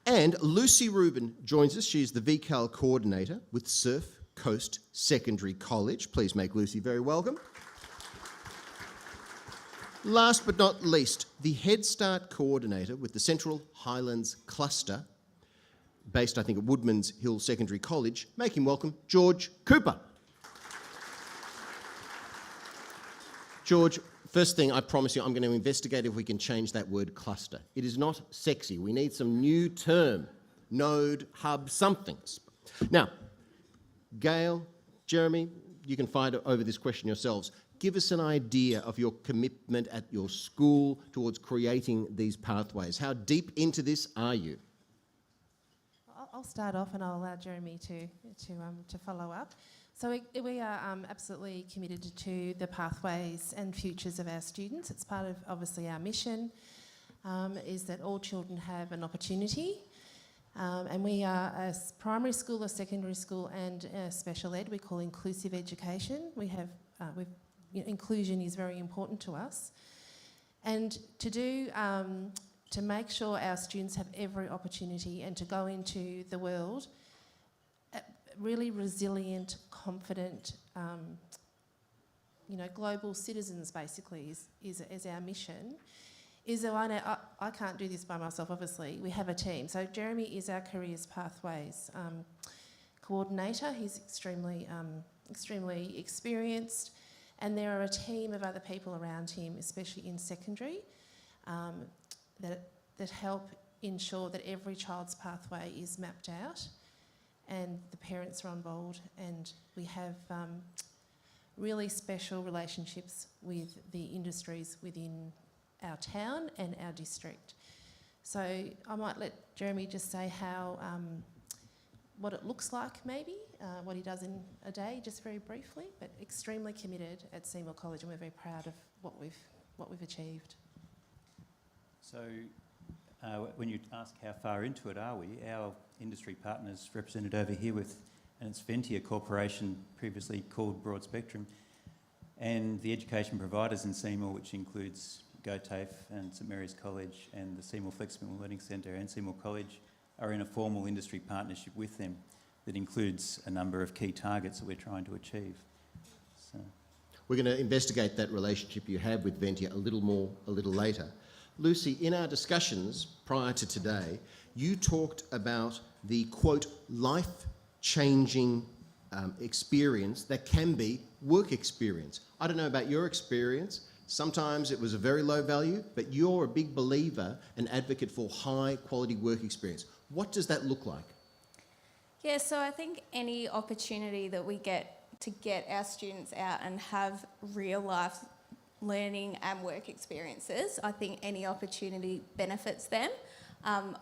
And Lucy Rubin joins us. She's the VCAL Coordinator with Surf Coast Secondary College. Please make Lucy very welcome. Last but not least, the Head Start Coordinator with the Central Highlands Cluster, based, I think, at Woodman's Hill Secondary College. Make him welcome, George Cooper. George, first thing, I promise you, I'm going to investigate if we can change that word cluster. It is not sexy. We need some new term, node, hub, something. Now, Gail, Jeremy, you can find over this question yourselves. Give us an idea of your commitment at your school towards creating these pathways. How deep into this are you? I'll start off and I'll allow Jeremy to follow up. So we are absolutely committed to the pathways and futures of our students. It's part of, obviously, our mission is that all children have an opportunity And we are a primary school, a secondary school and special ed. We call inclusive education. Inclusion is very important to us. And to make sure our students have every opportunity and to go into the world really resilient, confident, global citizens basically is our mission. I can't do this by myself, obviously. We have a team. So Jeremy is our careers pathways coordinator. He's extremely experienced, and there are a team of other people around him, especially in secondary, that help ensure that every child's pathway is mapped out and the parents are on board, and we have really special relationships with the industries within our town and our district. So I might let Jeremy just say how, what it looks like maybe, what he does in a day, just very briefly, but extremely committed at Seymour College, and we're very proud of what we've achieved. So when you ask how far into it are we, our industry partners represented over here and it's Ventia Corporation, previously called Broad Spectrum, and the education providers in Seymour, which includes GoTAFE and St Mary's College and the Seymour Flexible Learning Centre and Seymour College, are in a formal industry partnership with them that includes a number of key targets that we're trying to achieve. So We're going to investigate that relationship you have with Ventia a little later. Lucy, in our discussions prior to today, you talked about the, quote, life-changing experience that can be work experience. I don't know about your experience. Sometimes it was a very low value, but you're a big believer and advocate for high-quality work experience. What does that look like? Yeah, so I think any opportunity that we get to get our students out and have real-life learning and work experiences, I think any opportunity benefits them,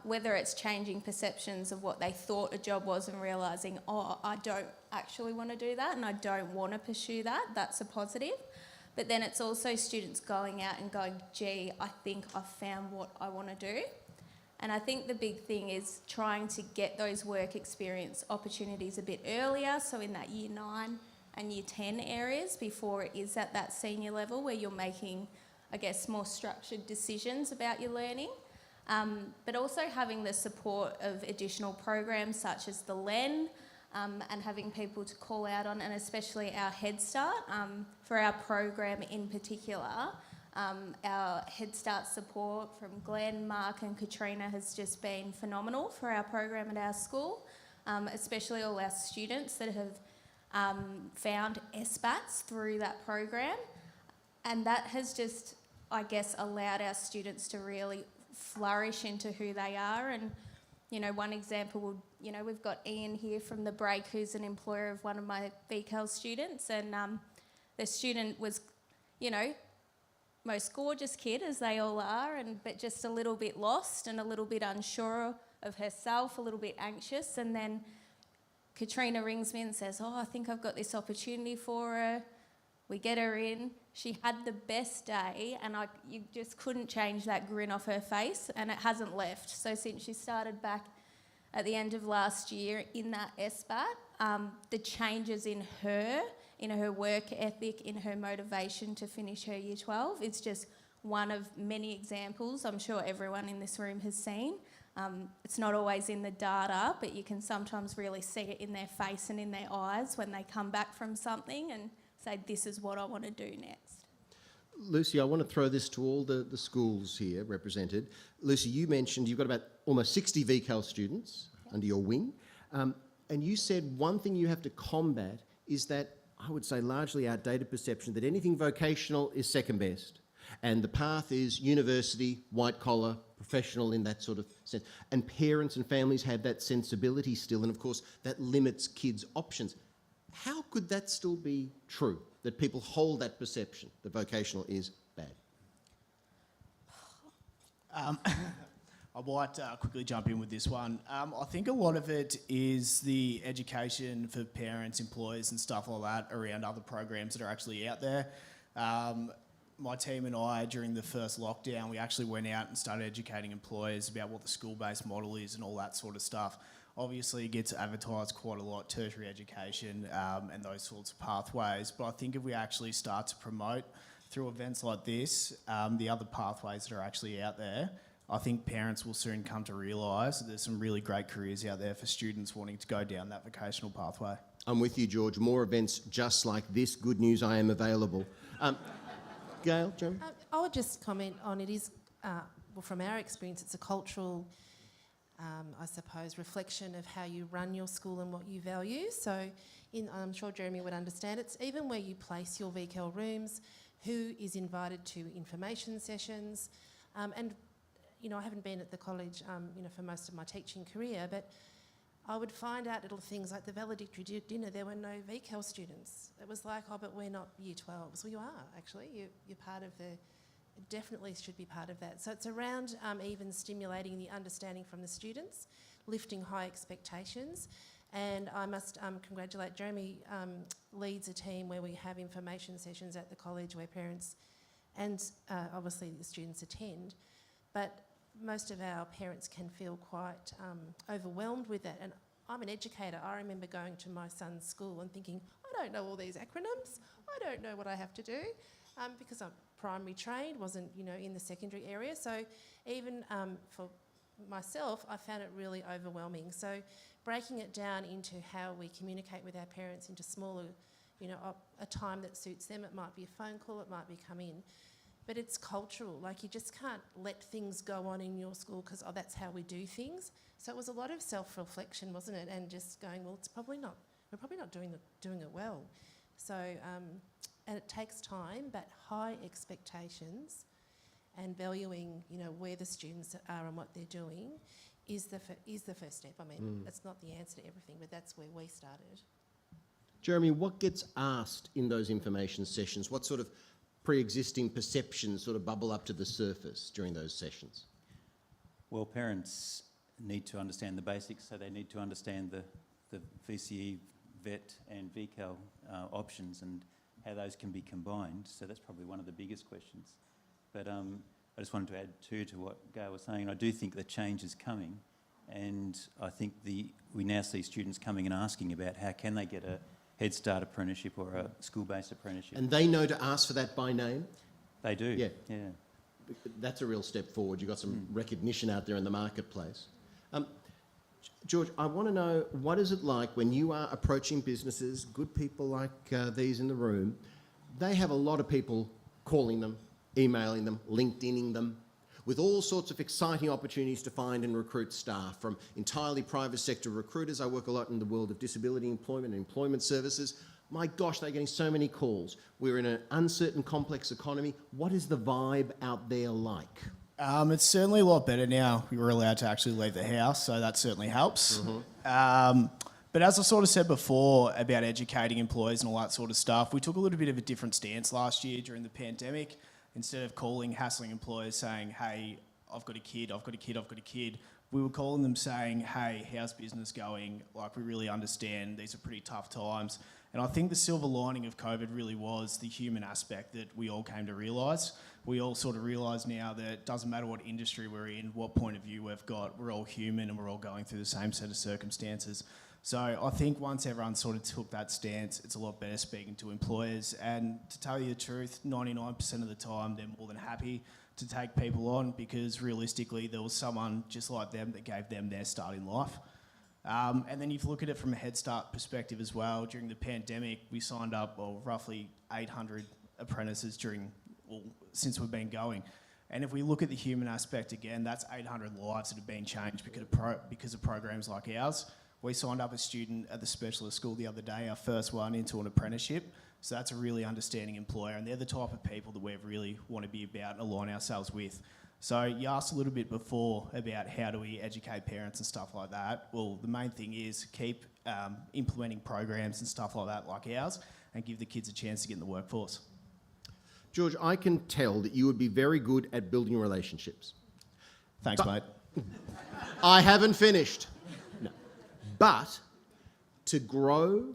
whether it's changing perceptions of what they thought a job was and realising, oh, I don't actually want to do that and I don't want to pursue that, that's a positive. But then it's also students going out and going, gee, I think I've found what I want to do. And I think the big thing is trying to get those work experience opportunities a bit earlier, so in that year 9 and year 10 areas, before it is at that senior level where you're making, I guess, more structured decisions about your learning. But also having the support of additional programs such as the LEN, and having people to call out on, and especially our Head Start. For our program in particular, our Head Start support from Glenn, Mark and Katrina has just been phenomenal for our program at our school, especially all our students that have found SBATs through that program. And that has just, I guess, allowed our students to really flourish into who they are. And one example would, we've got Ian here from the break, who's an employer of one of my VCAL students, and the student was, most gorgeous kid, as they all are, but just a little bit lost and a little bit unsure of herself, a little bit anxious. And then Katrina rings me and says, oh, I think I've got this opportunity for her. We get her in. She had the best day, and you just couldn't change that grin off her face, and it hasn't left. So since she started back at the end of last year in that SBAT, the changes in her work ethic, in her motivation to finish her year 12, it's just one of many examples I'm sure everyone in this room has seen. It's not always in the data, but you can sometimes really see it in their face and in their eyes when they come back from something and say, this is what I want to do next. Lucy, I want to throw this to all the schools here represented. Lucy, you mentioned you've got about almost 60 VCAL students under your wing, and you said one thing you have to combat is that, I would say, largely outdated perception that anything vocational is second best, and the path is university, white collar, professional in that sort of sense, and parents and families have that sensibility still, and of course that limits kids' options. How could that still be true, that people hold that perception that vocational is bad? I might quickly jump in with this one. I think a lot of it is the education for parents, employers and stuff like that around other programs that are actually out there. my team and I, during the first lockdown, we actually went out and started educating employers about what the school-based model is and all that sort of stuff. Obviously, it gets advertised quite a lot, tertiary education and those sorts of pathways. But I think if we actually start to promote through events like this, the other pathways that are actually out there, I think parents will soon come to realise that there's some really great careers out there for students wanting to go down that vocational pathway. I'm with you, George. More events just like this. Good news, I am available. Gail, Jeremy? I would just comment on it is, well, from our experience, it's a cultural, I suppose, reflection of how you run your school and what you value. So I'm sure Jeremy would understand, it's even where you place your VCAL rooms, who is invited to information sessions, and I haven't been at the college, for most of my teaching career, but I would find out little things like the valedictory dinner, there were no VCAL students. It was like, oh, but we're not year 12s. Well, you are, actually. You're part of definitely should be part of that. So it's around even stimulating the understanding from the students, lifting high expectations. And I must congratulate Jeremy, leads a team where we have information sessions at the college where parents and obviously the students attend. But most of our parents can feel quite overwhelmed with that. And I'm an educator. I remember going to my son's school and thinking, I don't know all these acronyms. I don't know what I have to do because I'm primary trained, wasn't, in the secondary area. So even for myself, I found it really overwhelming. So breaking it down into how we communicate with our parents into smaller, a time that suits them. It might be a phone call, it might be come in. But it's cultural, like you just can't let things go on in your school because that's how we do things. So it was a lot of self-reflection, wasn't it? And just going, well, we're probably not doing it well. So, and it takes time, but high expectations and valuing, where the students are and what they're doing is the first step. I mean, it's not the answer to everything, but that's where we started. Jeremy, what gets asked in those information sessions? What sort of pre-existing perceptions sort of bubble up to the surface during those sessions? Well, parents need to understand the basics, so they need to understand the VCE, VET and VCAL options and how those can be combined. So that's probably one of the biggest questions. But I just wanted to add too to what Gail was saying. I do think the change is coming, and I think we now see students coming and asking about how can they get a Head Start apprenticeship or a school-based apprenticeship. And they know to ask for that by name? They do, yeah. That's a real step forward. You've got some recognition out there in the marketplace. George, I want to know, what is it like when you are approaching businesses, good people like these in the room, they have a lot of people calling them, emailing them, LinkedIning them, with all sorts of exciting opportunities to find and recruit staff, from entirely private sector recruiters. I work a lot in the world of disability employment and employment services. My gosh, they're getting so many calls. We're in an uncertain, complex economy. What is the vibe out there like? It's certainly a lot better now. We were allowed to actually leave the house, so that certainly helps. But as I sort of said before about educating employees and all that sort of stuff, we took a little bit of a different stance last year during the pandemic. Instead of hassling employers saying, hey, I've got a kid, we were calling them saying, hey, how's business going? Like, we really understand these are pretty tough times. And I think the silver lining of COVID really was the human aspect that we all came to realise. We all sort of realise now that it doesn't matter what industry we're in, what point of view we've got, we're all human and we're all going through the same set of circumstances. So I think once everyone sort of took that stance, it's a lot better speaking to employers. And to tell you the truth, 99% of the time, they're more than happy to take people on, because realistically, there was someone just like them that gave them their start in life. And then if you look at it from a Head Start perspective as well, during the pandemic, we signed up roughly 800 apprentices since we've been going. And if we look at the human aspect again, that's 800 lives that have been changed because of programs like ours. We signed up a student at the specialist school the other day, our first one into an apprenticeship. So that's a really understanding employer, and they're the type of people that we really want to be about and align ourselves with. So you asked a little bit before about how do we educate parents and stuff like that. Well, the main thing is keep implementing programs and stuff like that like ours, and give the kids a chance to get in the workforce. George, I can tell that you would be very good at building relationships. Thanks, mate. I haven't finished. No. But to grow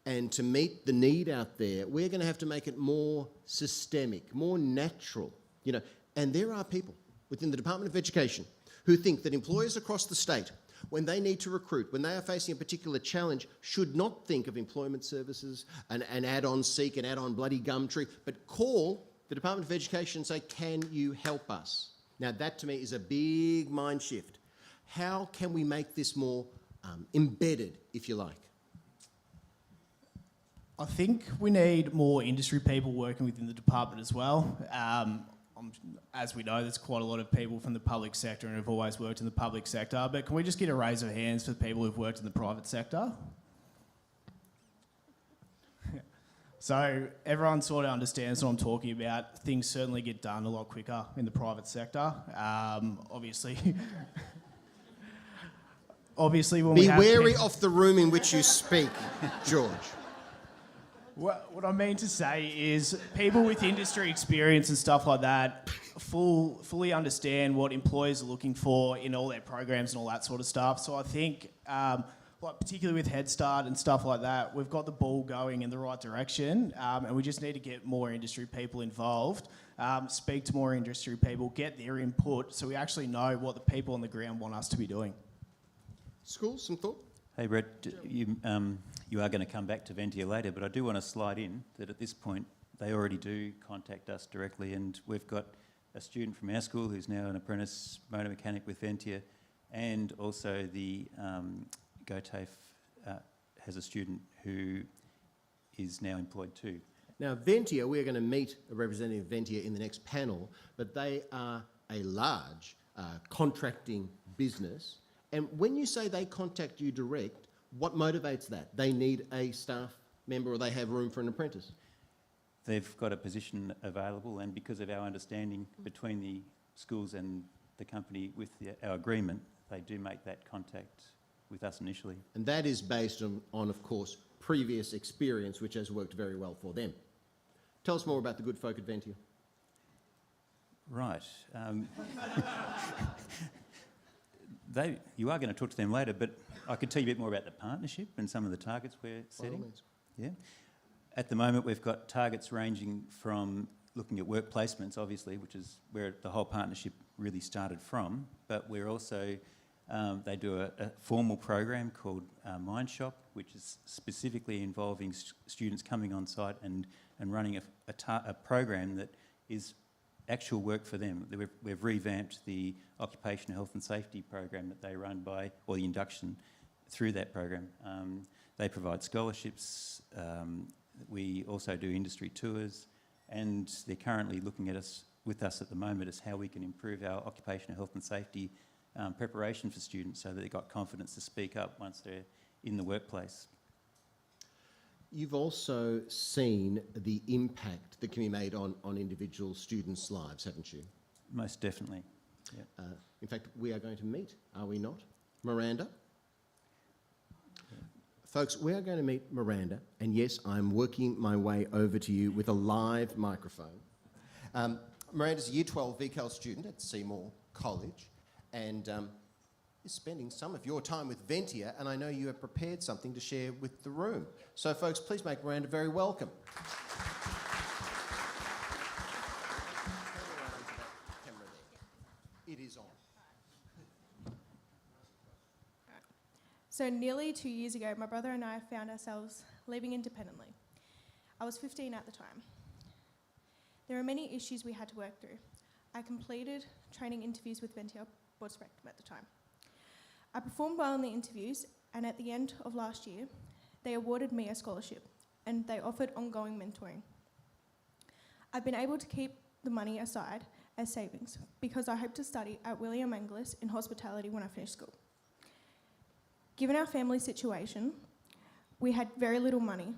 And to meet the need out there, we're going to have to make it more systemic, more natural, you know. And there are people within the Department of Education who think that employers across the state, when they need to recruit, when they are facing a particular challenge, should not think of employment services and add-on Seek and add-on bloody Gumtree, but call the Department of Education and say, can you help us? Now that to me is a big mind shift. How can we make this more embedded, if you like? I think we need more industry people working within the department as well. As we know, there's quite a lot of people from the public sector and have always worked in the public sector, but can we just get a raise of hands for people who've worked in the private sector? So everyone sort of understands what I'm talking about. Things certainly get done a lot quicker in the private sector. Obviously, when Be wary of the room in which you speak, George. What I mean to say is people with industry experience and stuff like that fully understand what employers are looking for in all their programs and all that sort of stuff. So I think, like particularly with Head Start and stuff like that, we've got the ball going in the right direction, and we just need to get more industry people involved, speak to more industry people, get their input so we actually know what the people on the ground want us to be doing. Schools, some thought? Hey Brett, you are going to come back to Ventia later, but I do want to slide in that at this point they already do contact us directly, and we've got a student from our school who's now an apprentice motor mechanic with Ventia, and also the GoTAFE has a student who is now employed too. Now, Ventia, we are going to meet a representative of Ventia in the next panel, but they are a large contracting business. And when you say they contact you direct, what motivates that? They need a staff member or they have room for an apprentice? They've got a position available, and because of our understanding between the schools and the company with our agreement, they do make that contact with us initially. And that is based on, of course, previous experience, which has worked very well for them. Tell us more about the good folk at Ventia. Right. You are going to talk to them later, but I could tell you a bit more about the partnership and some of the targets we're setting. Yeah. At the moment, we've got targets ranging from looking at work placements, obviously, which is where the whole partnership really started from, but we're also, they do a formal program called Mind Shop, which is specifically involving students coming on site and running a program that is actual work for them. We've revamped the occupational health and safety program that they run or the induction through that program. They provide scholarships. We also do industry tours, and they're currently looking at with us at the moment as how we can improve our occupational health and safety preparation for students so that they've got confidence to speak up once they're in the workplace. You've also seen the impact that can be made on individual students' lives, haven't you? Most definitely. Yep. In fact, we are going to meet, are we not? Miranda? Folks, we are going to meet Miranda, and yes, I'm working my way over to you with a live microphone. Miranda's a Year 12 VCAL student at Seymour College, and is spending some of your time with Ventia, and I know you have prepared something to share with the room. So, folks, please make Miranda very welcome. It is on. So nearly 2 years ago, my brother and I found ourselves living independently. I was 15 at the time. There were many issues we had to work through. I completed training interviews with Ventia Broad Spectrum at the time. I performed well in the interviews, and at the end of last year, they awarded me a scholarship, and they offered ongoing mentoring. I've been able to keep the money aside as savings because I hope to study at William Angliss in hospitality when I finish school. Given our family situation, we had very little money.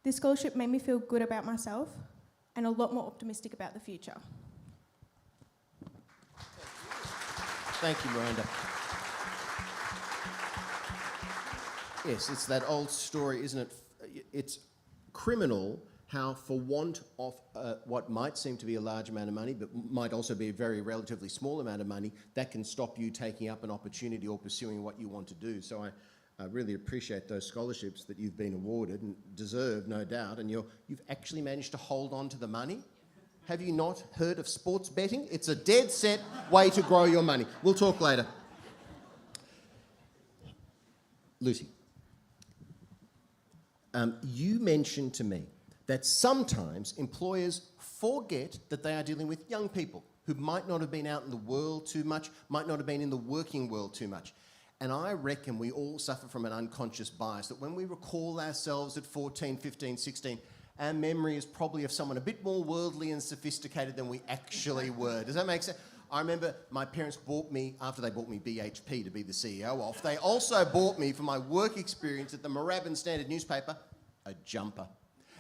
This scholarship made me feel good about myself and a lot more optimistic about the future. Thank you, Miranda. Yes, it's that old story, isn't it? It's criminal how, for want of what might seem to be a large amount of money, but might also be a very relatively small amount of money, that can stop you taking up an opportunity or pursuing what you want to do. So I really appreciate those scholarships that you've been awarded and deserve, no doubt, and you've actually managed to hold on to the money. Have you not heard of sports betting? It's a dead set way to grow your money. We'll talk later. Lucy, you mentioned to me that sometimes employers forget that they are dealing with young people who might not have been out in the world too much, might not have been in the working world too much. And I reckon we all suffer from an unconscious bias that when we recall ourselves at 14, 15, 16, our memory is probably of someone a bit more worldly and sophisticated than we actually were. Does that make sense? I remember my parents bought me, after they bought me BHP to be the CEO of, they also bought me, for my work experience at the Moorabbin Standard newspaper, a jumper.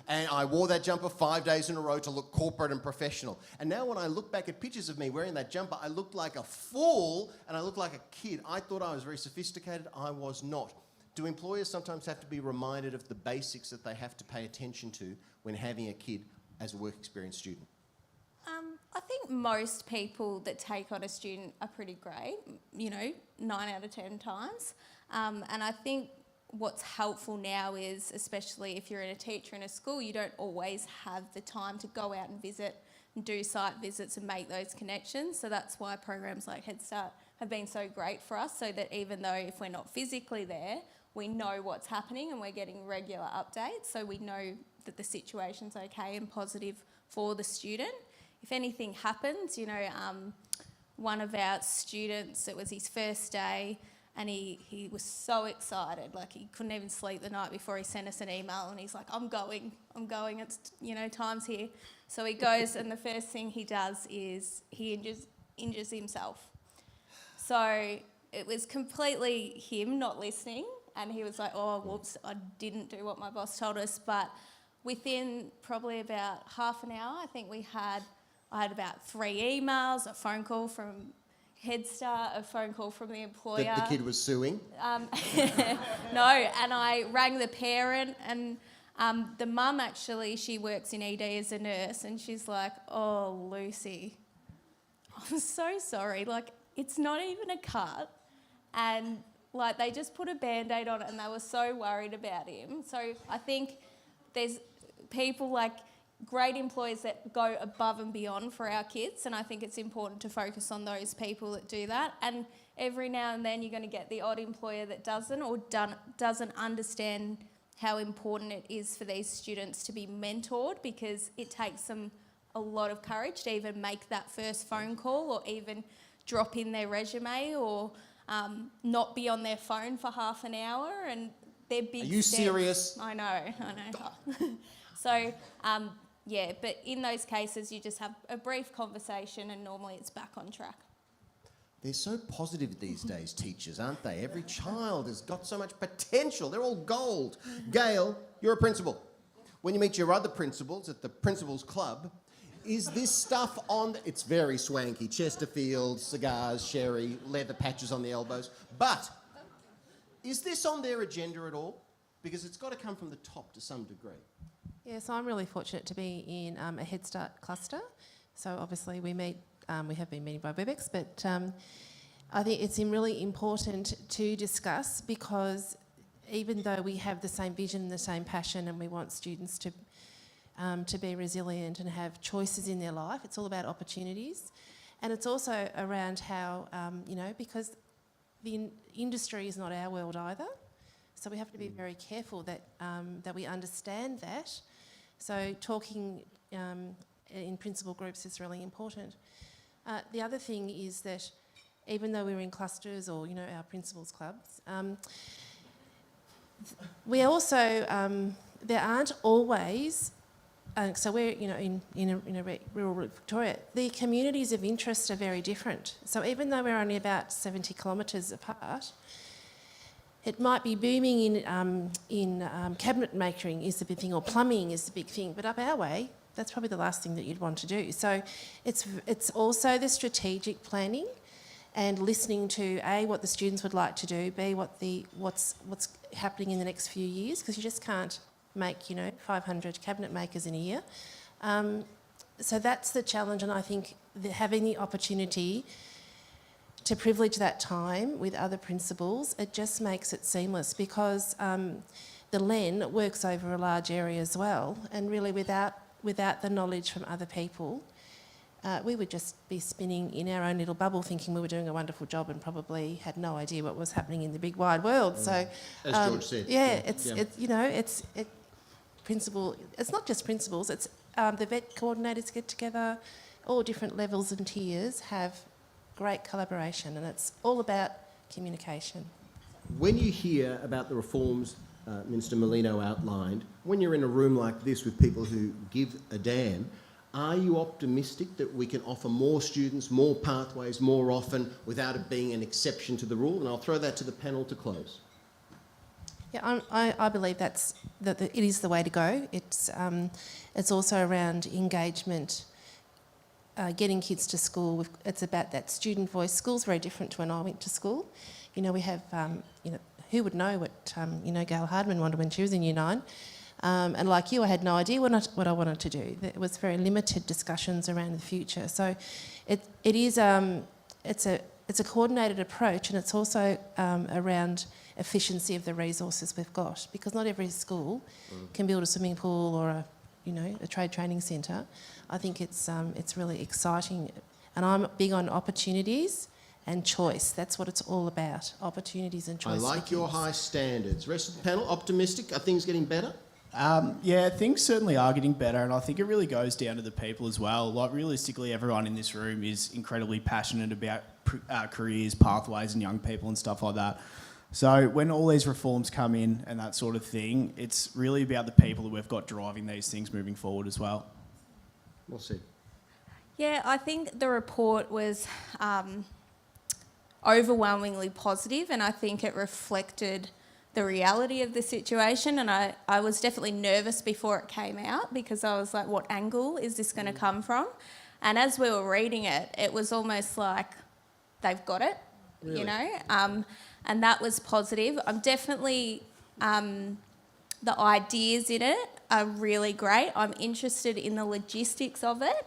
And I wore that jumper 5 days in a row to look corporate and professional. And now when I look back at pictures of me wearing that jumper, I looked like a fool and I looked like a kid. I thought I was very sophisticated. I was not. Do employers sometimes have to be reminded of the basics that they have to pay attention to when having a kid as a work experience student? I think most people that take on a student are pretty great, 9 out of 10 times. And I think what's helpful now is, especially if you're in a teacher in a school, you don't always have the time to go out and visit and do site visits and make those connections. So that's why programs like Head Start have been so great for us, so that even though if we're not physically there, we know what's happening and we're getting regular updates, so we know that the situation's okay and positive for the student. If anything happens, one of our students, it was his first day, and he was so excited, like he couldn't even sleep the night before. He sent us an email and he's like, I'm going, it's, time's here. So he goes, and the first thing he does is he injures himself. So it was completely him not listening, and he was like, oh, whoops, I didn't do what my boss told us. But within probably about half an hour, I think I had about 3 emails, a phone call from Head Start, a phone call from the employer. That the kid was suing? No, and I rang the parent, and the mum actually, she works in ED as a nurse, and she's like, oh, Lucy, I'm so sorry, it's not even a cut, and they just put a Band-Aid on it, and they were so worried about him. So I think there's people great employers that go above and beyond for our kids, and I think it's important to focus on those people that do that. And every now and then you're going to get the odd employer that doesn't understand how important it is for these students to be mentored, because it takes them a lot of courage to even make that first phone call, or even drop in their resume, or not be on their phone for half an hour, and they're big Are you steps. serious? I know. So, yeah, but in those cases, you just have a brief conversation and normally it's back on track. They're so positive these days, teachers, aren't they? Every child has got so much potential. They're all gold. Gail, you're a principal. When you meet your other principals at the Principals Club, is this stuff on... It's very swanky. Chesterfield, cigars, sherry, leather patches on the elbows. But is this on their agenda at all? Because it's got to come from the top to some degree. Yeah, so I'm really fortunate to be in a Head Start cluster. So obviously we have been meeting by WebEx, but I think it's really important to discuss, because even though we have the same vision and the same passion, and we want students to be resilient and have choices in their life, it's all about opportunities. And it's also around how, because the industry is not our world either, so we have to be very careful that we understand that. So talking in principal groups is really important. The other thing is that even though we're in clusters, or our principals clubs, we also there aren't always. So we're in rural Victoria. The communities of interest are very different. So even though we're only about 70 kilometres apart, it might be booming in cabinet making is the big thing, or plumbing is the big thing, but up our way, that's probably the last thing that you'd want to do. So it's also the strategic planning and listening to A, what the students would like to do, B, what's happening in the next few years, because you just can't make 500 cabinet makers in a year. So that's the challenge, and I think having the opportunity to privilege that time with other principals, it just makes it seamless because the LEN works over a large area as well, and really without the knowledge from other people, we would just be spinning in our own little bubble thinking we were doing a wonderful job and probably had no idea what was happening in the big wide world. So, as George said. It's principal, it's not just principals, it's the vet coordinators get together, all different levels and tiers have great collaboration, and it's all about communication. When you hear about the reforms Minister Molino outlined, when you're in a room like this with people who give a damn, are you optimistic that we can offer more students, more pathways, more often, without it being an exception to the rule? And I'll throw that to the panel to close. Yeah, I believe that it is the way to go. It's also around engagement, getting kids to school. It's about that student voice. School's very different to when I went to school. You know, we have, who would know what, Gail Hardman wanted when she was in Year 9? And like you, I had no idea what I wanted to do. There was very limited discussions around the future. So it's a coordinated approach, and it's also around efficiency of the resources we've got, because not every school can build a swimming pool or a trade training centre. I think it's really exciting, and I'm big on opportunities and choice. That's what it's all about, opportunities and choice. I like your high standards. Rest of the panel, optimistic? Are things getting better? Yeah, things certainly are getting better, and I think it really goes down to the people as well. Like, realistically, everyone in this room is incredibly passionate about careers, pathways and young people and stuff like that. So when all these reforms come in and that sort of thing, it's really about the people that we've got driving these things moving forward as well. Well said. Yeah, I think the report was overwhelmingly positive, and I think it reflected the reality of the situation, and I was definitely nervous before it came out because I was like, what angle is this going to come from? And as we were reading it, it was almost like they've got it, Really? And that was positive. I'm definitely, the ideas in it are really great. I'm interested in the logistics of it.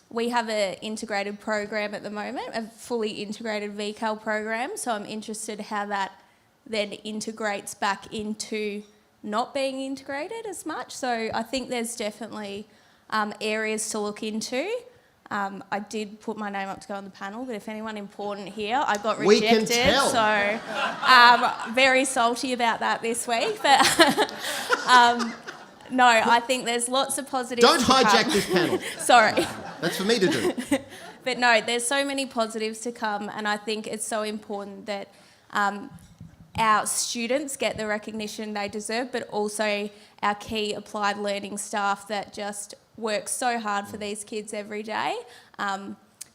We have an integrated program at the moment, a fully integrated VCAL program, so I'm interested how that then integrates back into not being integrated as much. So I think there's definitely areas to look into. I did put my name up to go on the panel, but if anyone important here, I got rejected. We can tell. So very salty about that this week. But no, I think there's lots of positives. Don't hijack this panel. Sorry. That's for me to do. But no, there's so many positives to come, and I think it's so important that our students get the recognition they deserve, but also our key applied learning staff that just work so hard for these kids every day.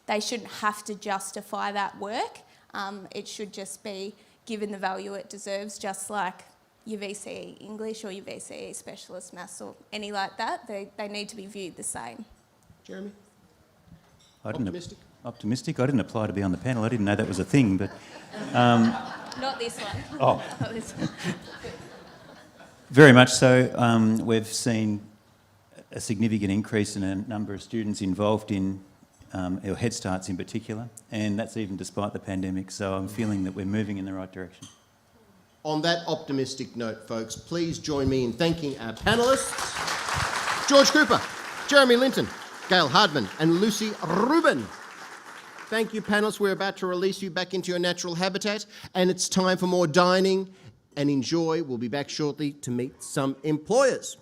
They shouldn't have to justify that work. It should just be given the value it deserves, just like your VCE English or your VCE Specialist Maths or any like that. They need to be viewed the same. Jeremy? Optimistic? Optimistic? I didn't apply to be on the panel. I didn't know that was a thing, but... Not this one. Oh. Not this one. Very much so. We've seen a significant increase in a number of students involved in our Head Starts in particular, and that's even despite the pandemic, so I'm feeling that we're moving in the right direction. On that optimistic note, folks, please join me in thanking our panellists, George Cooper, Jeremy Linton, Gail Hardman and Lucy Rubin. Thank you, panellists. We're about to release you back into your natural habitat, and it's time for more dining and enjoy. We'll be back shortly to meet some employers.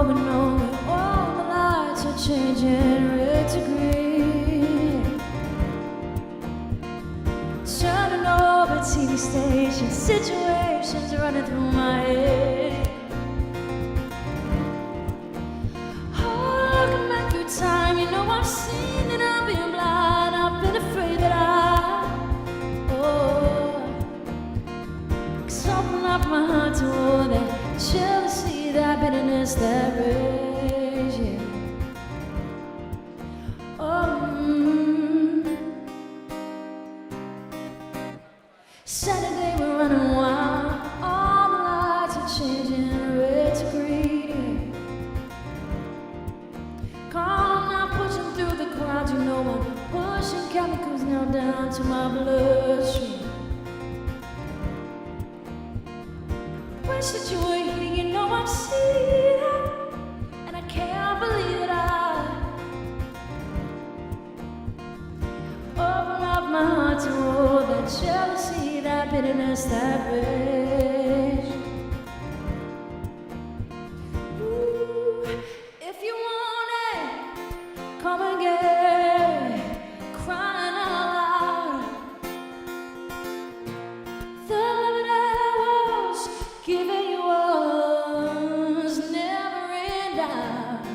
going nowhere. All the lights are changing red to green. Turning over TV stations, situations running through my head. Oh, looking back through time, you know I've seen that I've been blind. I've been afraid that open up my heart to all that jealousy, that bitterness, that rage, yeah. Saturday we're running wild, all the lights are changing red to green, yeah. Come now, pushing through the crowd, you know I'm pushing chemicals now down to my bloodstream. Wish that you were here, you know I'm seeing it, and I can't believe it. I open up my heart to all that jealousy, that bitterness, that rage. Ooh, if you want it, come and get it, crying out loud. The love that I was giving you was never in doubt.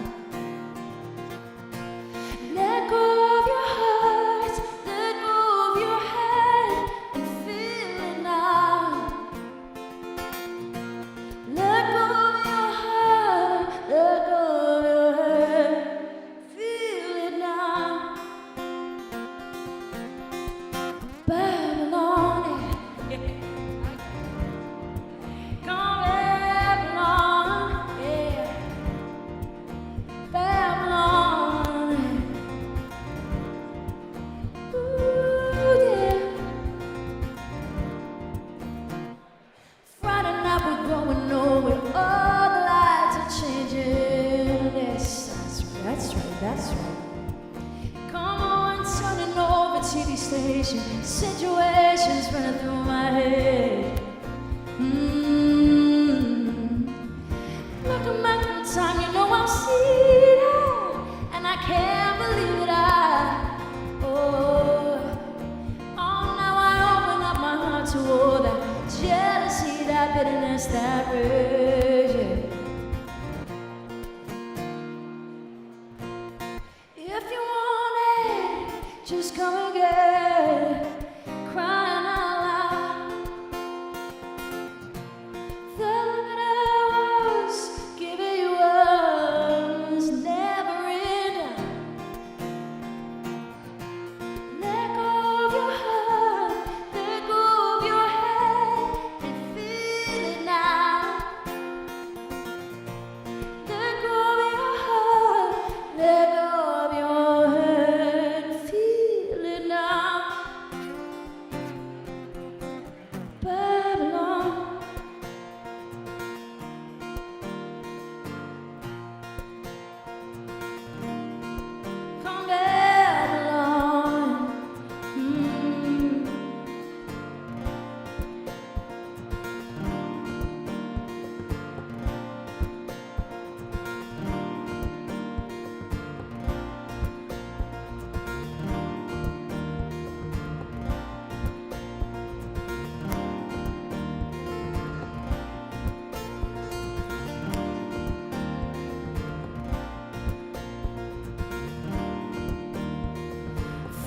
Let go of your heart, let go of your head, and feel it now. Let go of your heart, let go of your head, feel it now. Babylon, yeah. Come Babylon, yeah. Babylon, ooh, yeah. Friday night we're going nowhere, all the lights are changing. Yes, that's right. Come on, turning over TV station, situations running through my head. Looking back in time, you know I've seen it, and I can't believe it. Now I open up my heart to all that jealousy, that bitterness, that rage, yeah. If you want it, just come and get it, crying out loud. The love that I was giving you was never in doubt. Let go of your heart, let go of your head, and feel it now. Let go of your heart, let go of your head, feel it now. Babylon. Come Babylon,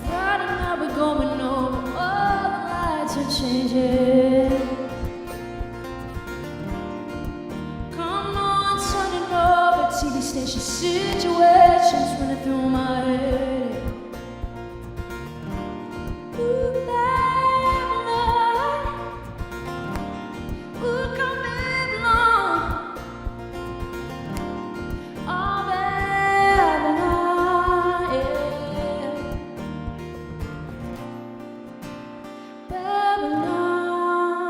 Friday night we're going over, all the lights are changing. Come on, turning over TV station, situations running through my head. Ooh, Babylon, ooh, come Babylon, oh Babylon, yeah. Babylon.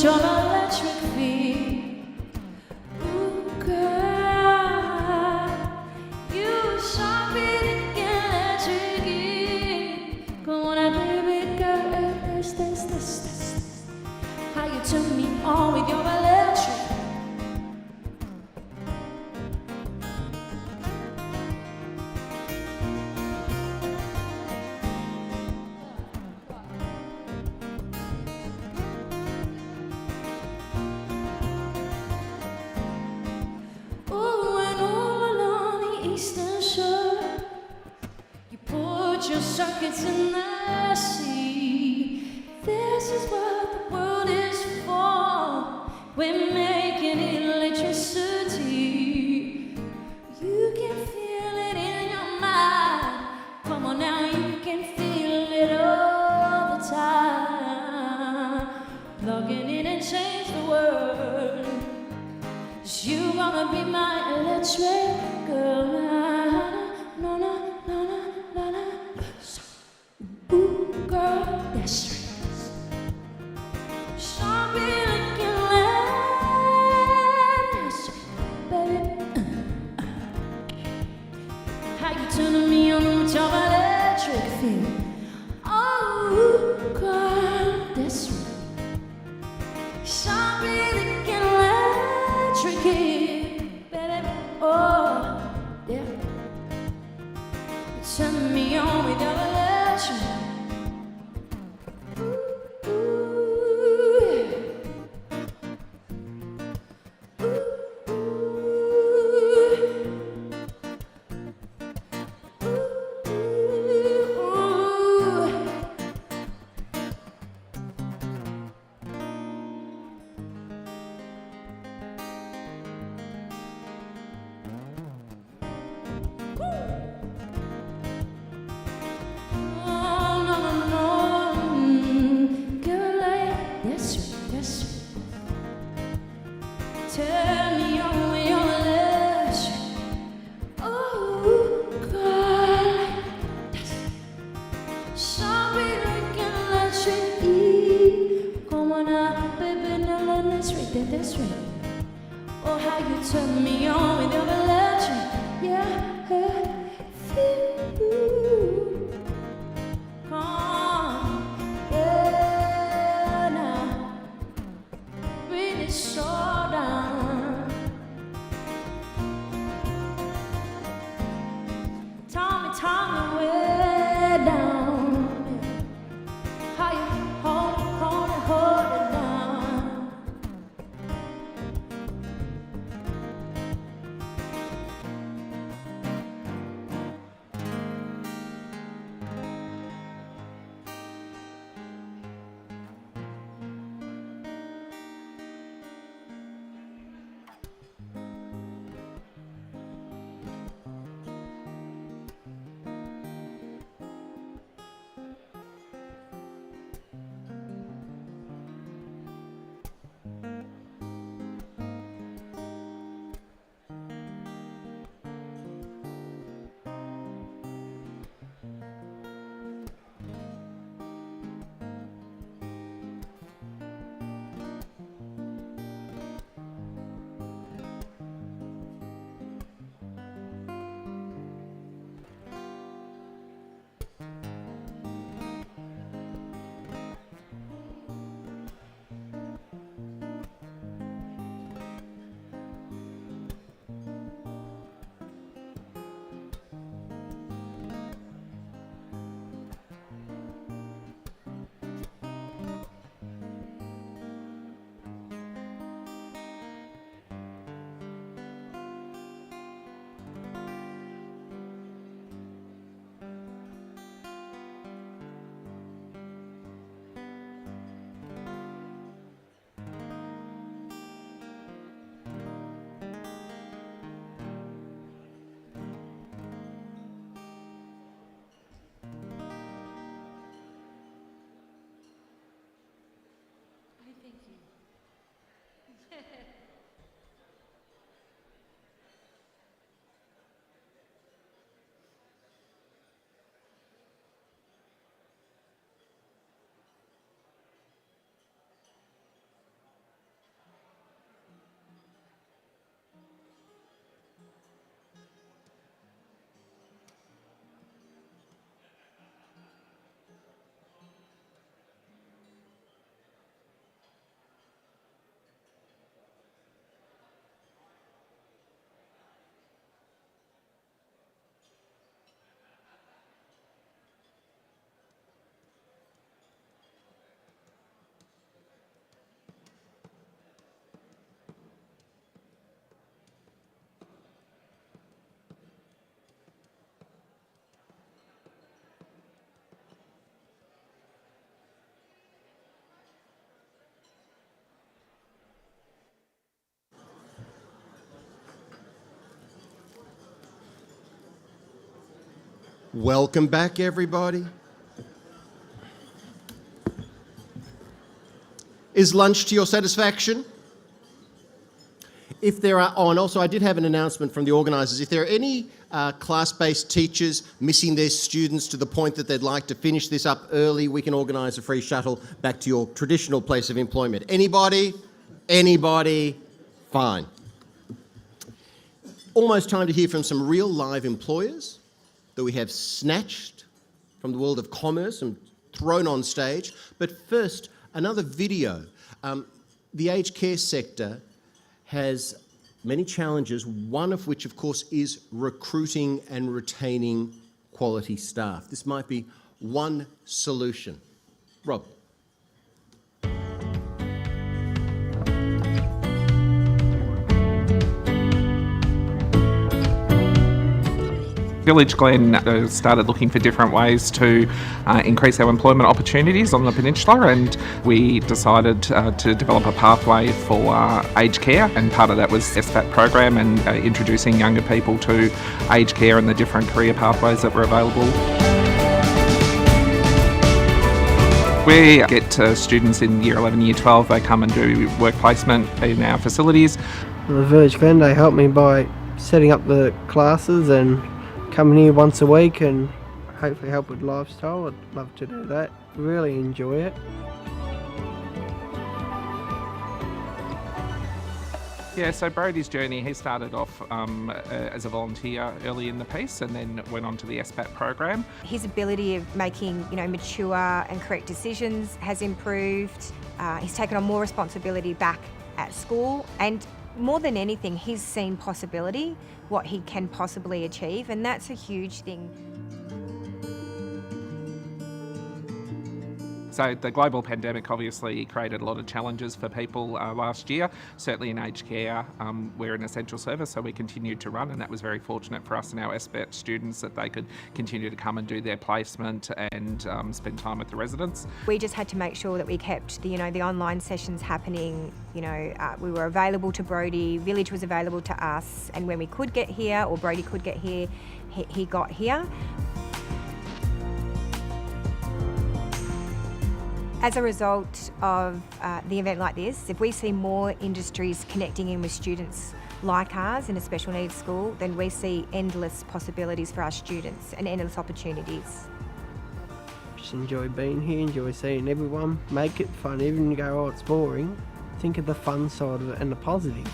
much of electric feel. Ooh, girl, you sharp it electric. Come on, baby girl, this. How you turn me on with your electric. Ooh, and all along the eastern shore, you put your circuits in the sea. This is what the world is for. We're making electricity. You can feel it in your mind. Come on now, you can feel it all the time. Plug it in and change the world. 'Cause you gonna be my electric girl. No, no, no, no, no, no. Ooh, girl, that's right. Sharp looking last, baby. How you turning me on with your electric feel? Oh, girl, that's right. Sharp looking electric, baby. Oh, yeah. You turn me on with your electric. Turn me on with your electric. Oh, God, sharp like electric. Come on now, baby, now let's read that. That's right. Oh, how you turn me on with your electric. Yeah, come, yeah, now, really slow down. Tell me way down. How you hold it down. Welcome back, everybody. Is lunch to your satisfaction? If there are, and also I did have an announcement from the organisers. If there are any class-based teachers missing their students to the point that they'd like to finish this up early, we can organise a free shuttle back to your traditional place of employment. Anybody? Anybody? Fine. Almost time to hear from some real live employers that we have snatched from the world of commerce and thrown on stage. But first, another video. The aged care sector has many challenges, one of which, of course, is recruiting and retaining quality staff. This might be one solution. Rob. Village Glen started looking for different ways to increase our employment opportunities on the peninsula, and we decided to develop a pathway for aged care, and part of that was the SPAT program and introducing younger people to aged care and the different career pathways that were available. We get students in year 11, year 12, they come and do work placement in our facilities. The Village Glen, they help me by setting up the classes and coming here once a week and hopefully help with lifestyle. I'd love to do that. Really enjoy it. Yeah, so Brodie's journey, he started off as a volunteer early in the piece and then went on to the SPAT program. His ability of making, mature and correct decisions has improved. He's taken on more responsibility back at school, and more than anything, he's seen possibility, what he can possibly achieve, and that's a huge thing. So the global pandemic obviously created a lot of challenges for people last year. Certainly in aged care, we're an essential service, so we continued to run, and that was very fortunate for us and our SPAT students that they could continue to come and do their placement and spend time with the residents. We just had to make sure that we kept the online sessions happening. We were available to Brodie, Village was available to us, and when we could get here, or Brodie could get here, he got here. As a result of the event like this, if we see more industries connecting in with students like ours in a special needs school, then we see endless possibilities for our students and endless opportunities. Just enjoy being here, enjoy seeing everyone, make it fun. Even if you go, oh, it's boring, think of the fun side of it and the positive.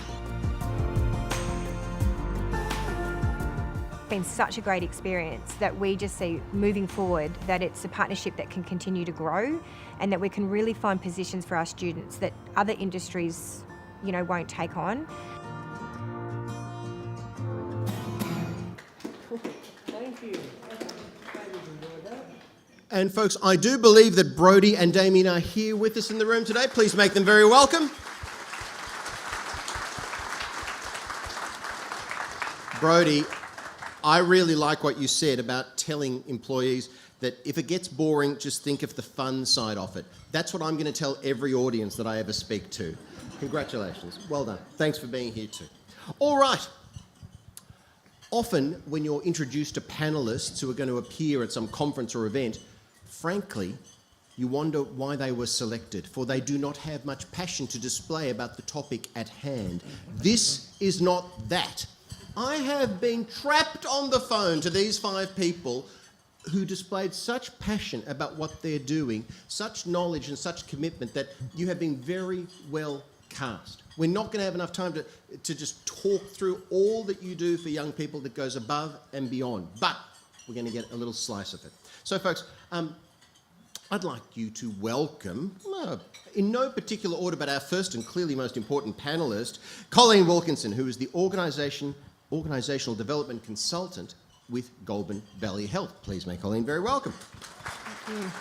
Been such a great experience that we just see moving forward that it's a partnership that can continue to grow, and that we can really find positions for our students that other industries, won't take on. Thank you. And folks, I do believe that Brodie and Damien are here with us in the room today. Please make them very welcome. Brodie, I really like what you said about telling employees that if it gets boring, just think of the fun side of it. That's what I'm going to tell every audience that I ever speak to. Congratulations. Well done. Thanks for being here too. All right. Often when you're introduced to panellists who are going to appear at some conference or event, frankly, you wonder why they were selected, for they do not have much passion to display about the topic at hand. This is not that. I have been trapped on the phone to these 5 people who displayed such passion about what they're doing, such knowledge and such commitment that you have been very well cast. We're not going to have enough time to just talk through all that you do for young people that goes above and beyond, but we're going to get a little slice of it. So folks, I'd like you to welcome, in no particular order, but our first and clearly most important panellist, Colleen Wilkinson, who is the Organisational Development Consultant with Goulburn Valley Health. Please make Colleen very welcome. Thank you.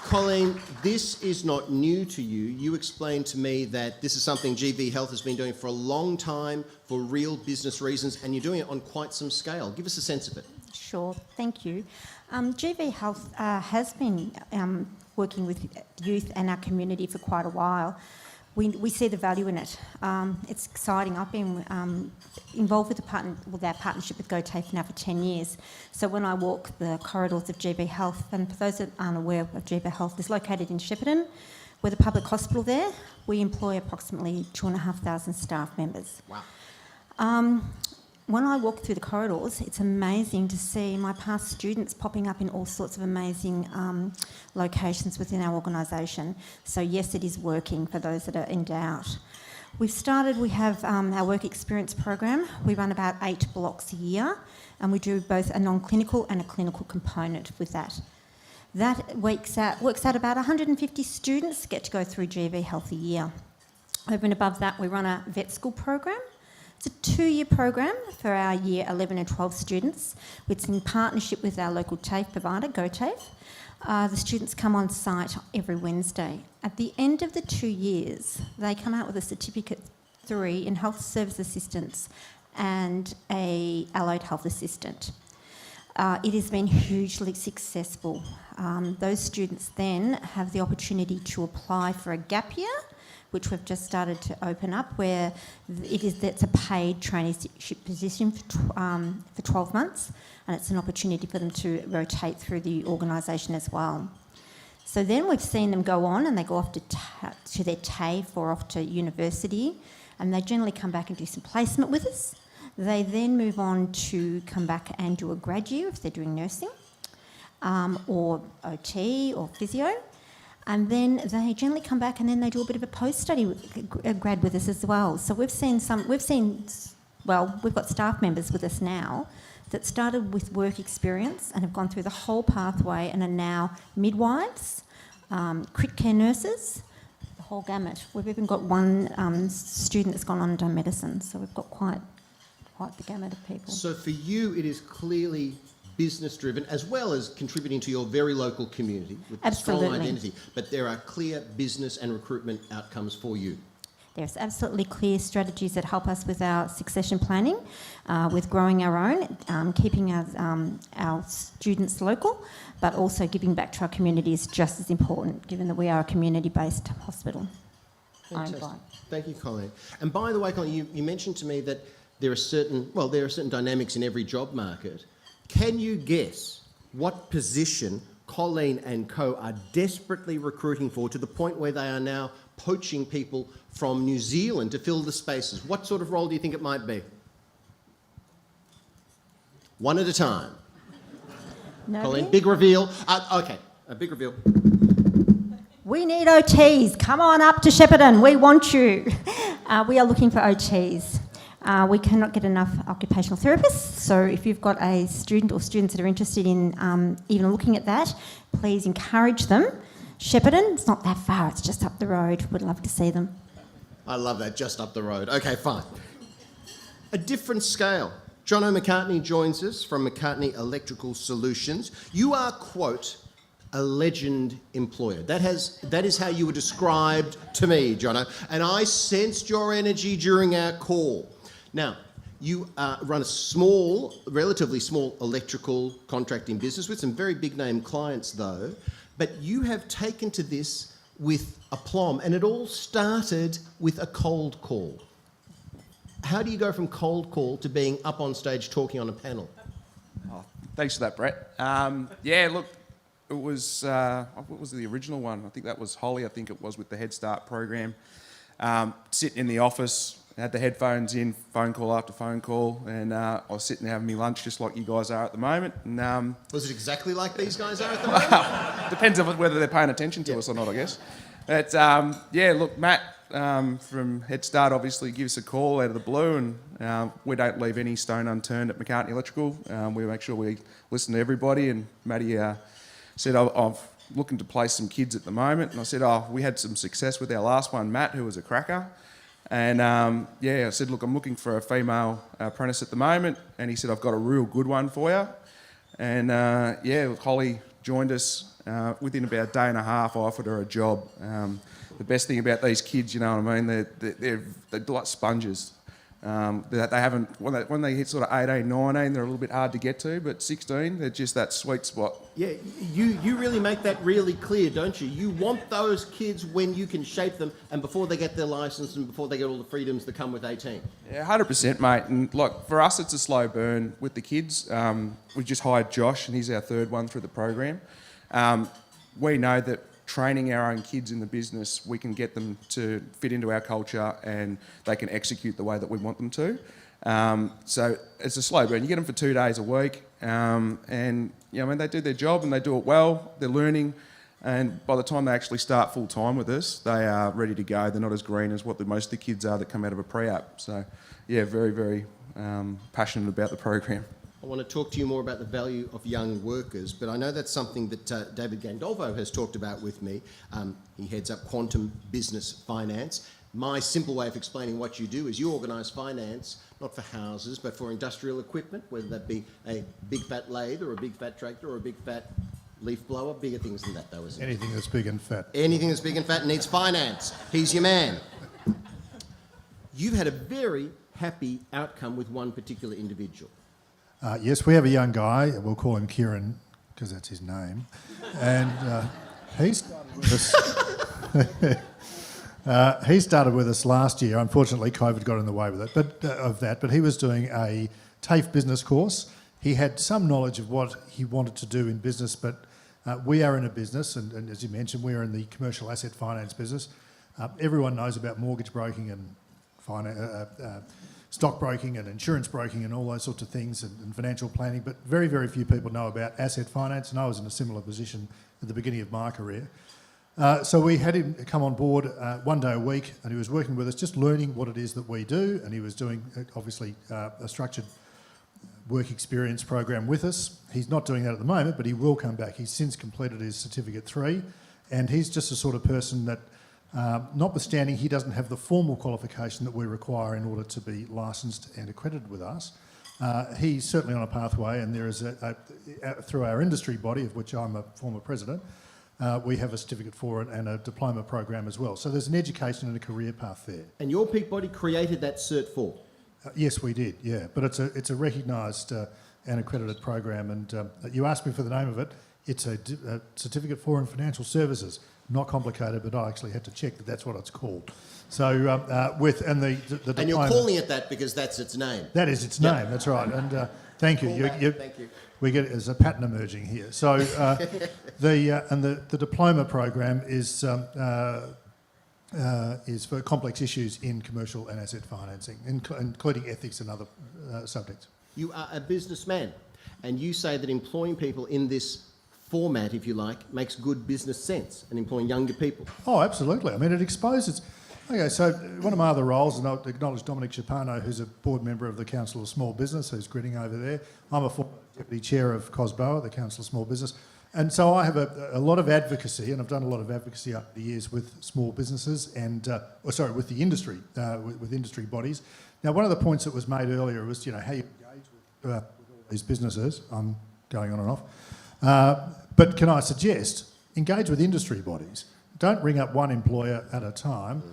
Colleen, this is not new to you. You explained to me that this is something GV Health has been doing for a long time for real business reasons, and you're doing it on quite some scale. Give us a sense of it. Sure, thank you. GV Health has been working with youth and our community for quite a while. we see the value in it. It's exciting. I've been involved with our partnership with GoTAFE now for 10 years. So when I walk the corridors of GB Health, and for those that aren't aware of GB Health, it's located in Shepparton. We're the public hospital there. We employ approximately 2,500 staff members. Wow. When I walk through the corridors, it's amazing to see my past students popping up in all sorts of amazing locations within our organisation. So yes, it is working for those that are in doubt. We have our work experience program. We run about 8 blocks a year, and we do both a non-clinical and a clinical component with that. That works out about 150 students get to go through GV Health a year. Over and above that, we run a vet school program. It's a 2-year program for our year 11 and 12 students. It's in partnership with our local TAFE provider, GoTAFE. The students come on site every Wednesday. At the end of the 2 years, they come out with a Certificate 3 in Health Service Assistance and a allied health assistant. It has been hugely successful. Those students then have the opportunity to apply for a gap year, which we've just started to open up, where that's a paid traineeship position for 12 months, and it's an opportunity for them to rotate through the organisation as well. So then we've seen them go on, and they go off to their TAFE or off to university, and they generally come back and do some placement with us. They then move on to come back and do a grad year if they're doing nursing, or OT or physio. And then they generally come back and then they do a bit of a post-study grad with us as well. So we've got staff members with us now that started with work experience and have gone through the whole pathway and are now midwives, crit care nurses, the whole gamut. We've even got one student that's gone on and done medicine. So we've got quite the gamut of people. So for you, it is clearly business driven, as well as contributing to your very local community with a strong identity. But there are clear business and recruitment outcomes for you. There's absolutely clear strategies that help us with our succession planning, with growing our own, keeping our students local, but also giving back to our community is just as important, given that we are a community-based hospital. Fantastic. Thank you, Colleen. And by the way, Colleen, you mentioned to me that there are certain dynamics in every job market. Can you guess what position Colleen and Co are desperately recruiting for, to the point where they are now poaching people from New Zealand to fill the spaces? What sort of role do you think it might be? One at a time. Nobody? Colleen, big reveal. Okay, a big reveal. We need OTs. Come on up to Shepparton. We want you. We are looking for OTs. We cannot get enough occupational therapists, so if you've got a student or students that are interested in even looking at that, please encourage them. Shepparton, it's not that far, it's just up the road. We'd love to see them. I love that, just up the road. Okay, fine. A different scale. Jono McCartney joins us from McCartney Electrical Solutions. You are, quote, a legend employer. That is how you were described to me, Jono, and I sensed your energy during our call. Now, you run a relatively small electrical contracting business with some very big name clients though, but you have taken to this with aplomb, and it all started with a cold call. How do you go from cold call to being up on stage talking on a panel? Oh, thanks for that, Brett. Look, it was, what was the original one? I think that was Holly, I think it was, with the Head Start program. Sitting in the office, had the headphones in, phone call after phone call, and I was sitting there having my lunch just like you guys are at the moment. And, was it exactly like these guys are at the moment? Well, depends on whether they're paying attention to us or not, I guess. But look, Matt from Head Start obviously gives us a call out of the blue, and we don't leave any stone unturned at McCartney Electrical. We make sure we listen to everybody, and Matty said, I'm looking to place some kids at the moment. And I said, we had some success with our last one, Matt, who was a cracker. And I said, look, I'm looking for a female apprentice at the moment. And he said, I've got a real good one for you. And Holly joined us. Within about a day and a half, I offered her a job. The best thing about these kids, you know what I mean, they're like sponges. That they haven't, when they hit sort of 18, 19, they're a little bit hard to get to, but 16, they're just that sweet spot. Yeah, you really make that really clear, don't you? You want those kids when you can shape them and before they get their licence and before they get all the freedoms that come with 18. Yeah, 100%, mate. And like for us, it's a slow burn with the kids. We just hired Josh, and he's our third one through the program. We know that training our own kids in the business, we can get them to fit into our culture and they can execute the way that we want them to. So it's a slow burn. You get them for 2 days a week, and you know, when they do their job and they do it well, they're learning. And by the time they actually start full time with us, they are ready to go. They're not as green as what most of the kids are that come out of a pre-app. So, yeah, very, very passionate about the program. I want to talk to you more about the value of young workers, but I know that's something that David Gandolfo has talked about with me. He heads up Quantum Business Finance. My simple way of explaining what you do is you organise finance, not for houses, but for industrial equipment, whether that be a big fat lathe or a big fat tractor or a big fat leaf blower, bigger things than that though, isn't it? Anything that's big and fat. Anything that's big and fat needs finance. He's your man. You've had a very happy outcome with one particular individual. Yes, we have a young guy, we'll call him Kieran, because that's his name, and he started with us. He started with us last year. Unfortunately, COVID got in the way with it, but he was doing a TAFE business course. He had some knowledge of what he wanted to do in business, but we are in a business, and as you mentioned, we are in the commercial asset finance business. Everyone knows about mortgage broking and stockbroking and insurance broking and all those sorts of things and financial planning, but very, very few people know about asset finance, and I was in a similar position at the beginning of my career. So we had him come on board 1 day a week, and he was working with us, just learning what it is that we do, and he was doing, obviously, a structured work experience program with us. He's not doing that at the moment, but he will come back. He's since completed his Certificate 3, and he's just the sort of person that, notwithstanding he doesn't have the formal qualification that we require in order to be licensed and accredited with us, he's certainly on a pathway, and there is through our industry body, of which I'm a former president, we have a Certificate 4 and a diploma program as well. So there's an education and a career path there. And your peak body created that Cert 4? Yes, we did, yeah. But it's a recognised and accredited program, and you asked me for the name of it. It's a Certificate 4 in Financial Services. Not complicated, but I actually had to check that that's what it's called. So the and you're calling it that because that's its name. That is its name. That's right. And thank you. Thank you. We get there's a pattern emerging here. So the diploma program is for complex issues in commercial and asset financing, including ethics and other subjects. You are a businessman, and you say that employing people in this format, if you like, makes good business sense, and employing younger people. Oh, absolutely. I mean, it exposes... Okay, so one of my other roles, and I'll acknowledge Dominic Schapano, who's a board member of the Council of Small Business, who's grinning over there. I'm a former deputy chair of COSBOA, the Council of Small Business. And so I have a lot of advocacy, and I've done a lot of advocacy over the years with small businesses and, with the industry, with industry bodies. Now, one of the points that was made earlier was, how you engage with all these businesses. I'm going on and off. But can I suggest, engage with industry bodies. Don't ring up one employer at a time.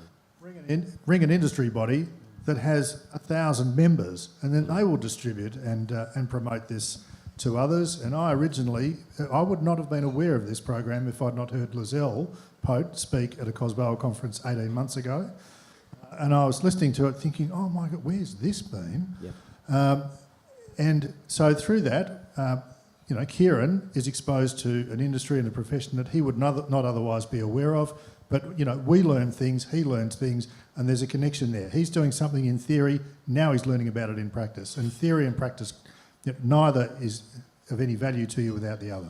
Ring an industry body that has 1,000 members, and then they will distribute and promote this to others. And I would not have been aware of this program if I'd not heard Lizelle Pote speak at a COSBOA conference 18 months ago. And I was listening to it thinking, oh my God, where's this been? Yep. And so through that, Kieran is exposed to an industry and a profession that he would not otherwise be aware of. But, we learn things, he learns things, and there's a connection there. He's doing something in theory, now he's learning about it in practice. And theory and practice, neither is of any value to you without the other.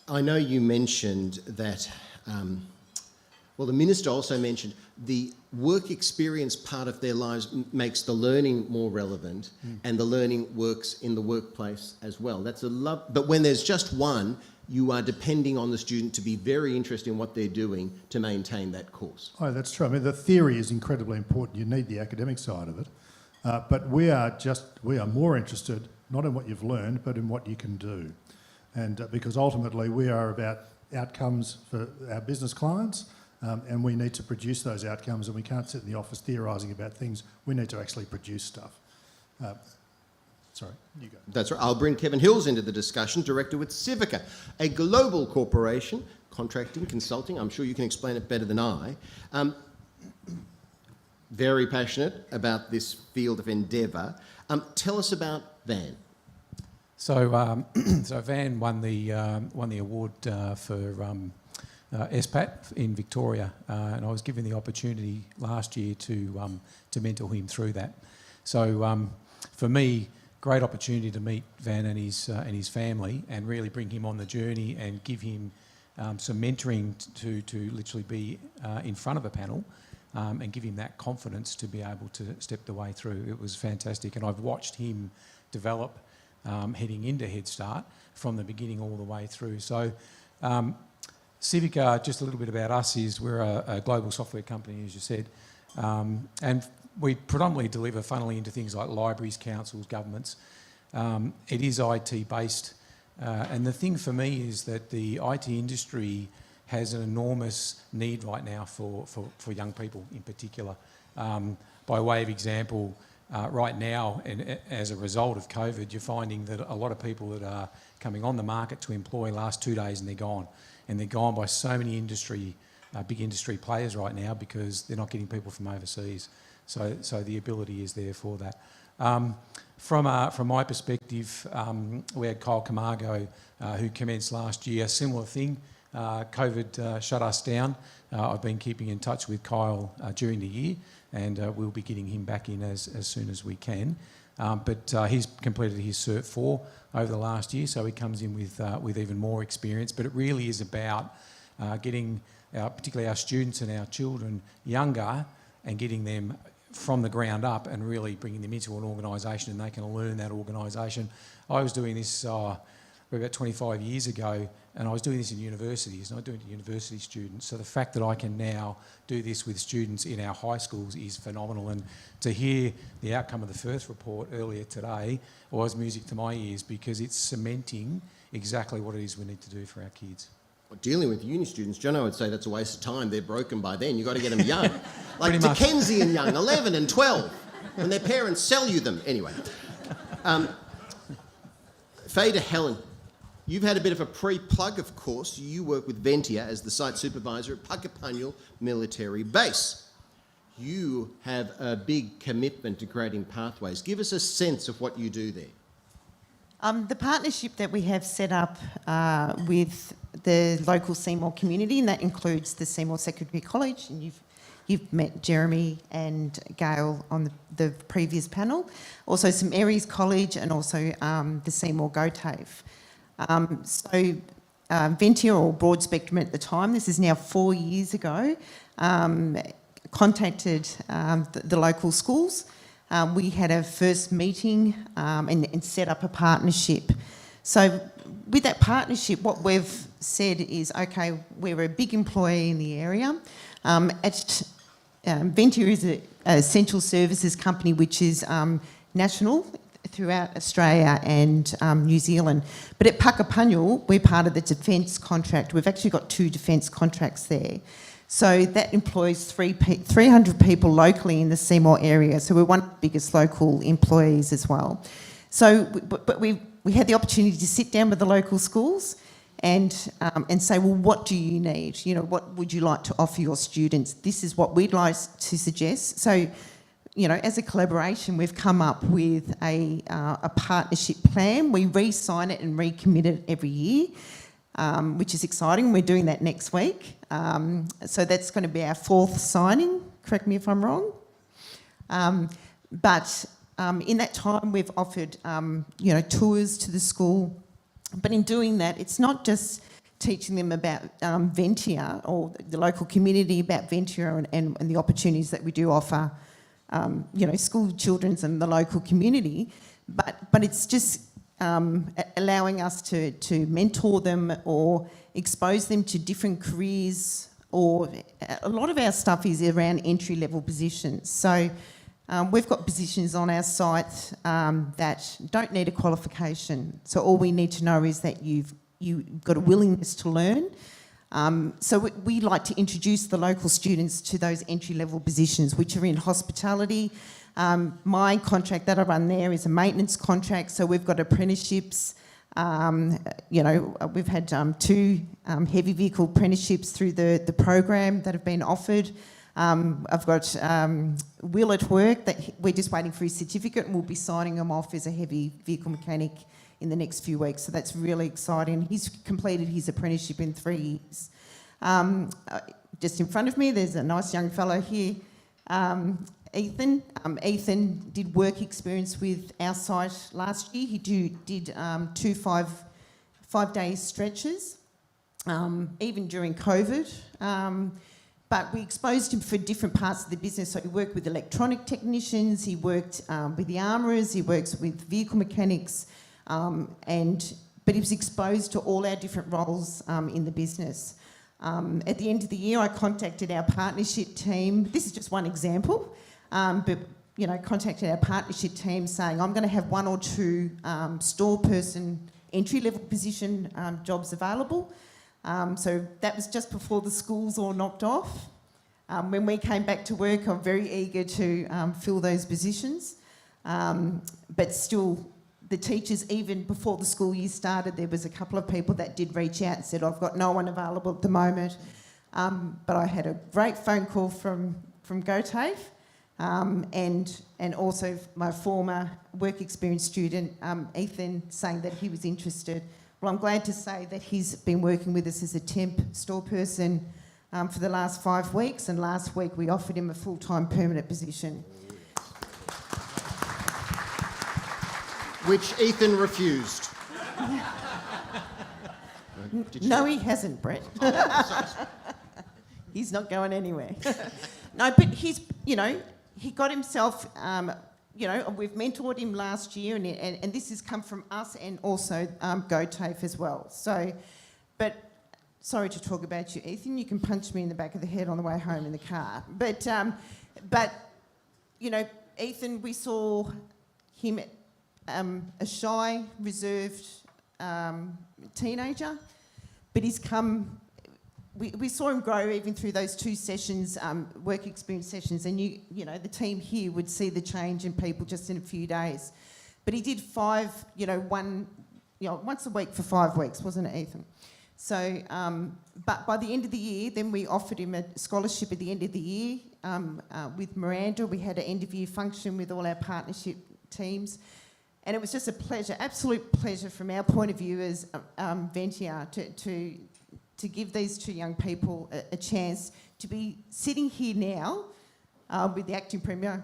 I know you mentioned that, the Minister also mentioned the work experience part of their lives makes the learning more relevant, and the learning works in the workplace as well. That's but when there's just one, you are depending on the student to be very interested in what they're doing to maintain that course. Oh, that's true. I mean, the theory is incredibly important. You need the academic side of it. But we are more interested, not in what you've learned, but in what you can do. And because ultimately we are about outcomes for our business clients, and we need to produce those outcomes, and we can't sit in the office theorising about things. We need to actually produce stuff. Sorry, you go. That's right. I'll bring Kevin Hills into the discussion, director with Civica, a global corporation, contracting, consulting. I'm sure you can explain it better than I. Very passionate about this field of endeavour. Tell us about Van. So, so Van won the award for SPAT in Victoria, and I was given the opportunity last year to mentor him through that. So, for me, great opportunity to meet Van and his family, and really bring him on the journey and give him some mentoring to literally be in front of a panel. And give him that confidence to be able to step the way through. It was fantastic, and I've watched him develop heading into Head Start from the beginning all the way through. So Civica, just a little bit about us, is we're a global software company, as you said, and we predominantly deliver funnily into things like libraries, councils, governments. It is IT based, and the thing for me is that the IT industry has an enormous need right now for young people in particular. By way of example, right now, and as a result of COVID, you're finding that a lot of people that are coming on the market to employ last 2 days and they're gone. And they're gone by so many big industry players right now because they're not getting people from overseas. So the ability is there for that. From my perspective, we had Kyle Camargo, who commenced last year, a similar thing. COVID shut us down. I've been keeping in touch with Kyle during the year, and we'll be getting him back in as soon as we can. But he's completed his Cert 4 over the last year, so he comes in with even more experience. But it really is about getting particularly our students and our children younger and getting them from the ground up and really bringing them into an organisation, and they can learn that organisation. I was doing this about 25 years ago, and I was doing this in universities, and I do it to university students. So the fact that I can now do this with students in our high schools is phenomenal. And to hear the outcome of the first report earlier today was music to my ears, because it's cementing exactly what it is we need to do for our kids. Well, dealing with uni students, John, I would say that's a waste of time. They're broken by then. You've got to get them young. Like Dickensian young, 11 and 12, when their parents sell you them. Anyway. Faye to Helen. You've had a bit of a pre-plug, of course. You work with Ventia as the site supervisor at Puckapunyal Military Base. You have a big commitment to creating pathways. Give us a sense of what you do there. The partnership that we have set up with the local Seymour community, and that includes the Seymour Secondary College, and you've met Jeremy and Gail on the previous panel. Also some Aries College, and also the Seymour GoTAFE. So Ventia, or Broad Spectrum at the time, this is now 4 years ago, contacted the local schools. We had a first meeting and set up a partnership. So with that partnership, what we've said is, okay, we're a big employee in the area. Ventia is an essential services company which is national throughout Australia and New Zealand. But at Puckapunyal, we're part of the defence contract. We've actually got 2 defence contracts there. So that employs 300 people locally in the Seymour area. So we're one of the biggest local employees as well. So, but we had the opportunity to sit down with the local schools and say, well, what do you need? You know, what would you like to offer your students? This is what we'd like to suggest. So, you know, as a collaboration, we've come up with a partnership plan. We re-sign it and recommit it every year, which is exciting. We're doing that next week. So that's going to be our 4th signing. Correct me if I'm wrong. But in that time, we've offered, you know, tours to the school. But in doing that, it's not just teaching them about Ventia or the local community about Ventia and the opportunities that we do offer, you know, school children and the local community, but it's just allowing us to mentor them or expose them to different careers, or a lot of our stuff is around entry-level positions. So we've got positions on our site that don't need a qualification. So all we need to know is that you've got a willingness to learn, So we like to introduce the local students to those entry-level positions, which are in hospitality. My contract that I run there is a maintenance contract, so we've got apprenticeships. We've had 2 heavy vehicle apprenticeships through the program that have been offered. I've got Will at work that we're just waiting for his certificate, and we'll be signing him off as a heavy vehicle mechanic in the next few weeks. So that's really exciting. He's completed his apprenticeship in 3 years. Just in front of me, there's a nice young fellow here, Ethan. Ethan did work experience with our site last year. He did 2 5-day stretches, even during COVID. But we exposed him for different parts of the business. So he worked with electronic technicians, he worked with the armourers, he works with vehicle mechanics, but he was exposed to all our different roles in the business. At the end of the year, I contacted our partnership team. This is just one example, but contacted our partnership team saying, I'm going to have 1 or 2 store person entry-level position jobs available. So that was just before the schools all knocked off. When we came back to work, I'm very eager to fill those positions. But still, the teachers, even before the school year started, there was a couple of people that did reach out and said, I've got no one available at the moment. But I had a great phone call from GoTAFE and also my former work experience student, Ethan, saying that he was interested. Well, I'm glad to say that he's been working with us as a temp store person for the last 5 weeks, and last week we offered him a full-time permanent position. Which Ethan refused. No, he hasn't, Brett. He's not going anywhere. No, but he got himself, we've mentored him last year, and this has come from us and also GoTAFE as well. So, but sorry to talk about you, Ethan. You can punch me in the back of the head on the way home in the car. But Ethan, we saw him a shy, reserved teenager, but he's come. We saw him grow even through those 2 sessions, work experience sessions, and the team here would see the change in people just in a few days. But he did 5, once a week for 5 weeks, wasn't it, Ethan? So, but by the end of the year, then we offered him a scholarship at the end of the year with Miranda. We had an end of year function with all our partnership teams. And it was just a pleasure, absolute pleasure from our point of view as Ventia to give these 2 young people a chance to be sitting here now with the acting premier.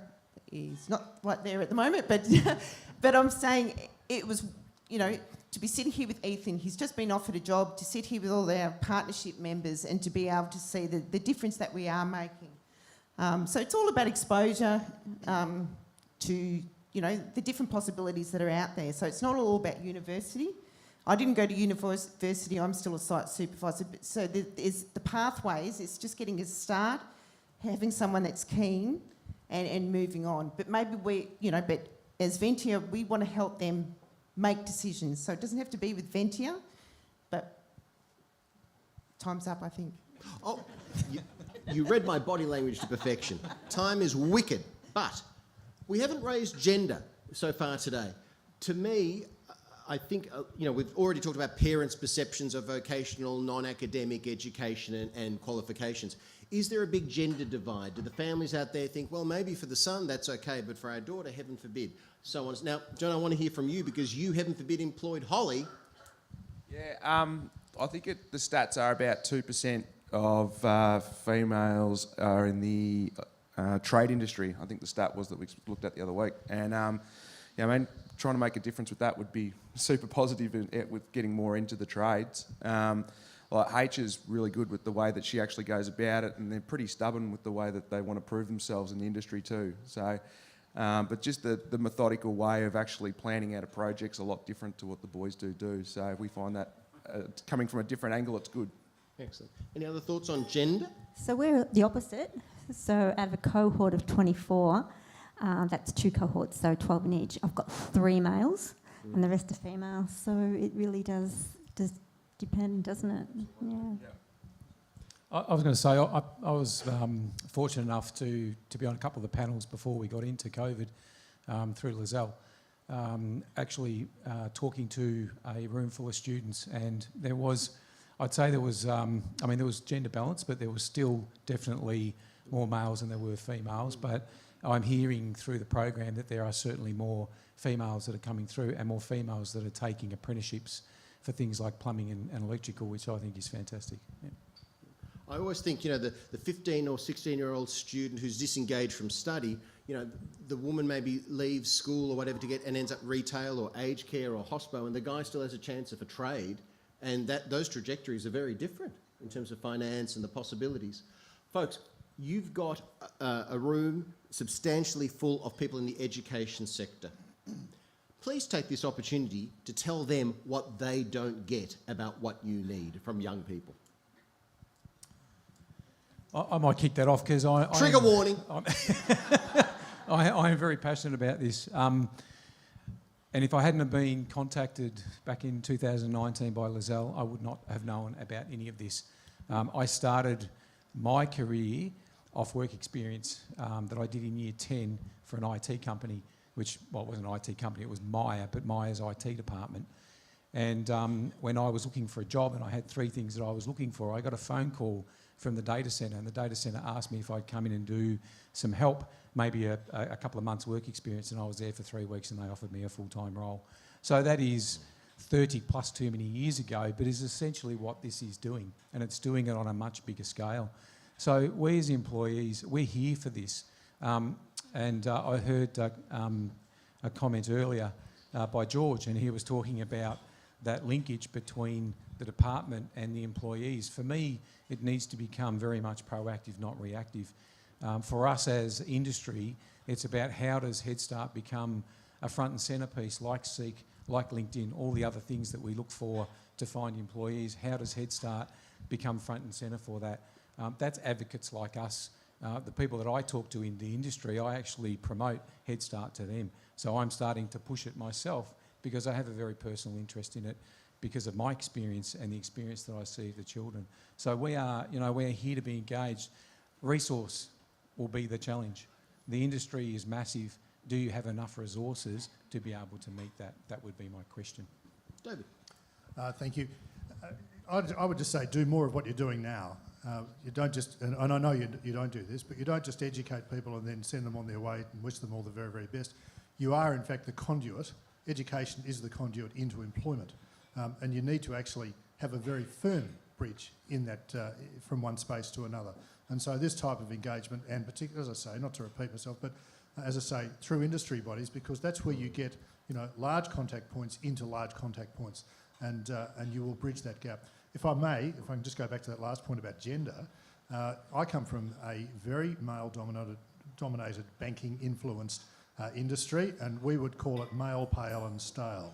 He's not right there at the moment, but I'm saying it was, to be sitting here with Ethan. He's just been offered a job, to sit here with all our partnership members and to be able to see the difference that we are making. So it's all about exposure to the different possibilities that are out there. So it's not all about university. I didn't go to university, I'm still a site supervisor. So there's the pathways, it's just getting a start, having someone that's keen and moving on. But maybe but as Ventia, we want to help them make decisions. So it doesn't have to be with Ventia, but time's up, I think. Oh, you read my body language to perfection. Time is wicked, but we haven't raised gender so far today. To me, I think, we've already talked about parents' perceptions of vocational, non-academic education and qualifications. Is there a big gender divide? Do the families out there think, well, maybe for the son that's okay, but for our daughter, heaven forbid, so on. Now, John, I want to hear from you because you, heaven forbid, employed Holly. Yeah, I think the stats are about 2% of females are in the trade industry. I think the stat was that we looked at the other week. And, trying to make a difference with that would be super positive with getting more into the trades. H is really good with the way that she actually goes about it, and they're pretty stubborn with the way that they want to prove themselves in the industry too. So, but just the methodical way of actually planning out a project's a lot different to what the boys do. So we find that coming from a different angle, it's good. Excellent. Any other thoughts on gender? So we're the opposite. So out of a cohort of 24, that's 2 cohorts, so 12 in each. I've got 3 males and the rest are females. So it really does depend, doesn't it? Yeah. I was going to say, I was fortunate enough to be on a couple of the panels before we got into COVID through Lizelle, actually talking to a room full of students, and there was, I'd say there was, there was gender balance, but there was still definitely more males than there were females, but I'm hearing through the program that there are certainly more females that are coming through and more females that are taking apprenticeships for things like plumbing and electrical, which I think is fantastic. Yeah. I always think, the 15 or 16-year-old student who's disengaged from study, the woman maybe leaves school or whatever to get and ends up retail or aged care or hospo, and the guy still has a chance of a trade, and those trajectories are very different in terms of finance and the possibilities. Folks, you've got a room substantially full of people in the education sector. Please take this opportunity to tell them what they don't get about what you need from young people. I might kick that off because Trigger warning. I am very passionate about this. And if I hadn't have been contacted back in 2019 by Lizelle, I would not have known about any of this. I started my career off work experience that I did in year 10 for an IT company, which, well, it wasn't an IT company, it was Myer, but Myer's IT department. And when I was looking for a job and I had 3 things that I was looking for, I got a phone call from the data centre, and the data centre asked me if I'd come in and do some help, maybe a couple of months' work experience, and I was there for 3 weeks and they offered me a full-time role. So that is 30 plus too many years ago, but is essentially what this is doing, and it's doing it on a much bigger scale. So we as employees, we're here for this. And I heard a comment earlier by George, and he was talking about that linkage between the department and the employees. For me, it needs to become very much proactive, not reactive. For us as industry, it's about how does Head Start become a front and centre piece like Seek, like LinkedIn, all the other things that we look for to find employees. How does Head Start become front and centre for that? That's advocates like us. The people that I talk to in the industry, I actually promote Head Start to them. So I'm starting to push it myself because I have a very personal interest in it because of my experience and the experience that I see of the children. So we're here to be engaged. Resource will be the challenge. The industry is massive. Do you have enough resources to be able to meet that? That would be my question. David. Thank you. I would just say do more of what you're doing now. You don't just, and I know you don't do this, but you don't just educate people and then send them on their way and wish them all the very, very best. You are, in fact, the conduit. Education is the conduit into employment. And you need to actually have a very firm bridge in that from one space to another. And so this type of engagement, and particularly, as I say, not to repeat myself, but as I say, through industry bodies, because that's where you get large contact points into large contact points, and you will bridge that gap. If I can just go back to that last point about gender, I come from a very male-dominated, banking-influenced industry, and we would call it male, pale and stale.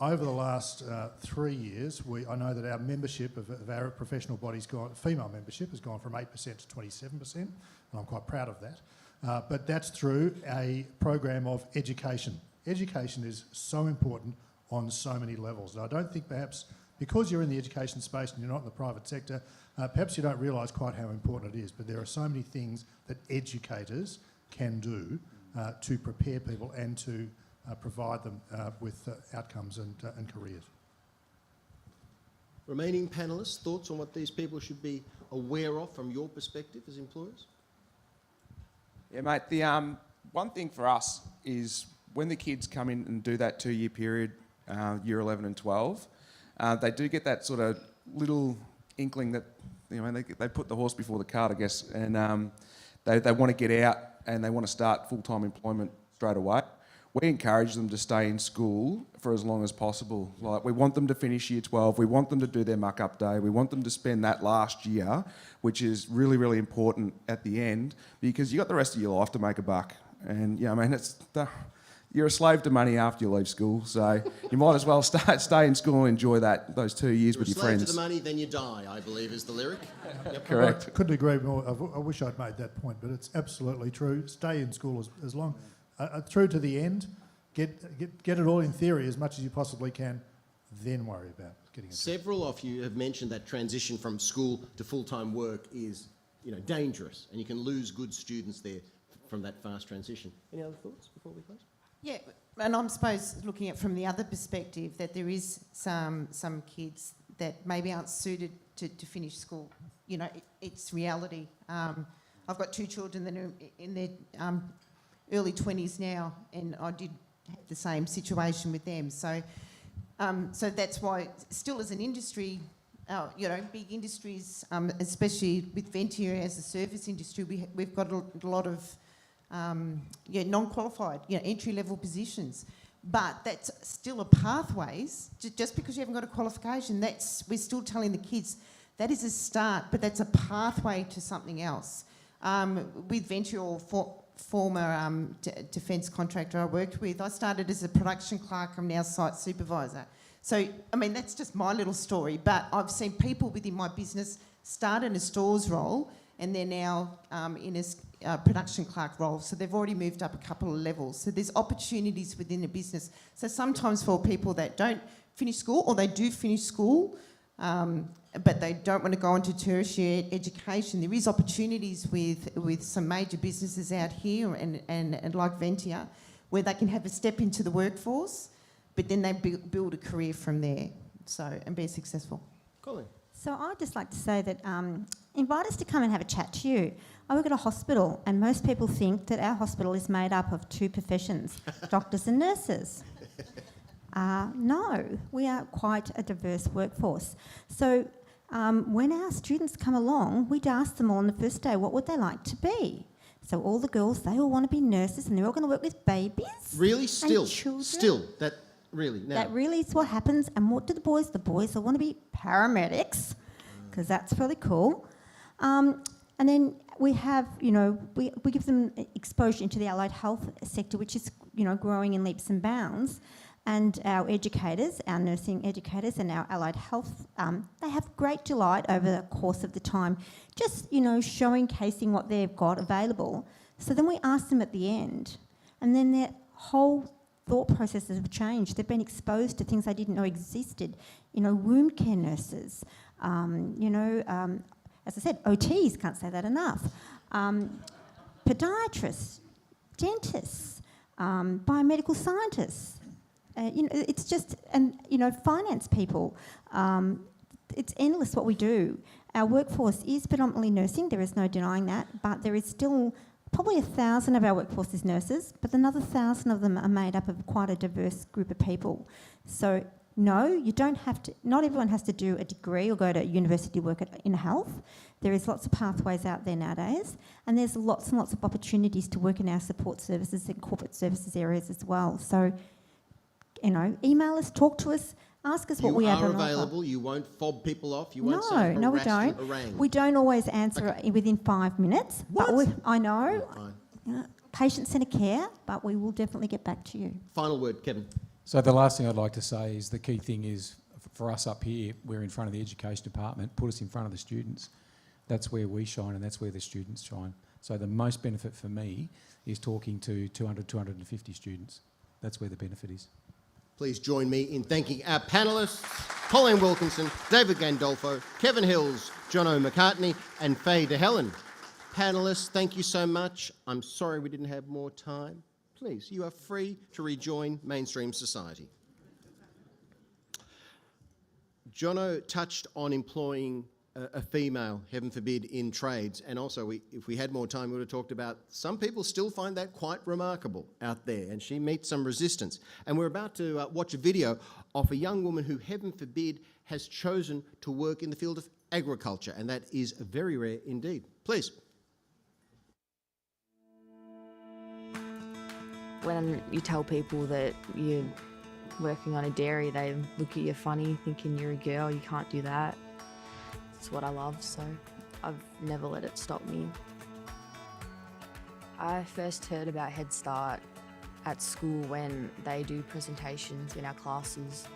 Over the last 3 years, I know that our membership of our professional bodies, female membership, has gone from 8% to 27%, and I'm quite proud of that. But that's through a program of education. Education is so important on so many levels. And I don't think perhaps because you're in the education space and you're not in the private sector, perhaps you don't realise quite how important it is. But there are so many things that educators can do to prepare people and to provide them with outcomes and careers. Remaining panellists, thoughts on what these people should be aware of from your perspective as employers? Yeah, mate, the one thing for us is when the kids come in and do that 2-year period, year 11 and 12, they do get that sort of little inkling that, they put the horse before the cart, I guess, and they want to get out and they want to start full-time employment straight away. We encourage them to stay in school for as long as possible. Like, we want them to finish year 12, we want them to do their muck-up day, we want them to spend that last year, which is really, really important at the end, because you've got the rest of your life to make a buck. And, you're a slave to money after you leave school, so you might as well stay in school and enjoy those 2 years with your friends. You're a slave to the money, then you die, I believe is the lyric. Yep. Correct. I couldn't agree more. I wish I'd made that point, but it's absolutely true. Stay in school as long, through to the end. Get it all in theory as much as you possibly can, then worry about getting a job. Several of you have mentioned that transition from school to full-time work is, dangerous, and you can lose good students there from that fast transition. Any other thoughts before we close? Yeah, and I'm suppose looking at from the other perspective that there is some kids that maybe aren't suited to finish school. It's reality. I've got 2 children that are in their early 20s now, and I did have the same situation with them. So that's why, still as an industry, big industries, especially with Ventia as a service industry, we've got a lot of non-qualified, entry-level positions. But that's still a pathways. Just because you haven't got a qualification, we're still telling the kids that is a start, but that's a pathway to something else. With Ventia, or former defence contractor I worked with, I started as a production clerk. I'm now site supervisor. So, that's just my little story, but I've seen people within my business start in a stores role and they're now in a production clerk role. So they've already moved up a couple of levels. So there's opportunities within the business. So sometimes for people that don't finish school, or they do finish school, but they don't want to go into tertiary education, there is opportunities with some major businesses out here and like Ventia, where they can have a step into the workforce, but then they build a career from there, and be successful. Colin. So I'd just like to say that invite us to come and have a chat to you. I work at a hospital, and most people think that our hospital is made up of 2 professions, doctors and nurses. No, we are quite a diverse workforce. So when our students come along, we'd ask them all on the first day, what would they like to be? So all the girls, they all want to be nurses, and they're all going to work with babies. Really? and Still? children. Still? That really? Now? That really is what happens. And what do the boys? The boys all want to be paramedics, because that's really cool. And then we have, we give them exposure into the allied health sector, which is, growing in leaps and bounds. And our educators, our nursing educators and our allied health, they have great delight over the course of the time, just, showcasing what they've got available. So then we ask them at the end, and then their whole thought processes have changed. They've been exposed to things they didn't know existed. Wound care nurses, as I said, OTs, can't say that enough, podiatrists, dentists, biomedical scientists. It's just, and finance people. It's endless what we do. Our workforce is predominantly nursing, there is no denying that, but there is still probably 1,000 of our workforce is nurses, but another 1,000 of them are made up of quite a diverse group of people. So no, you don't have to, not everyone has to do a degree or go to university to work in health. There is lots of pathways out there nowadays, and there's lots and lots of opportunities to work in our support services and corporate services areas as well. So, email us, talk to us, ask us what we have on offer. You are available, you won't fob people off, you won't say harassed No, we don't. and harangued. We don't always answer within 5 minutes. What? But I know. Oh, fine. Patient-centred care, but we will definitely get back to you. Final word, Kevin. So the last thing I'd like to say is the key thing is, for us up here, we're in front of the education department, put us in front of the students. That's where we shine and that's where the students shine. So the most benefit for me is talking to 200, 250 students. That's where the benefit is. Please join me in thanking our panellists, Colleen Wilkinson, David Gandolfo, Kevin Hills, Jono McCartney and Faye de Helen. Panellists, thank you so much. I'm sorry we didn't have more time. Please, you are free to rejoin mainstream society. Jono touched on employing a female, heaven forbid, in trades, and also if we had more time we would have talked about some people still find that quite remarkable out there, and she meets some resistance. And we're about to watch a video of a young woman who, heaven forbid, has chosen to work in the field of agriculture, and that is very rare indeed. Please. When you tell people that you're working on a dairy, they look at you funny, thinking you're a girl, you can't do that. It's what I love, so I've never let it stop me. I first heard about Head Start at school when they do presentations in our classes.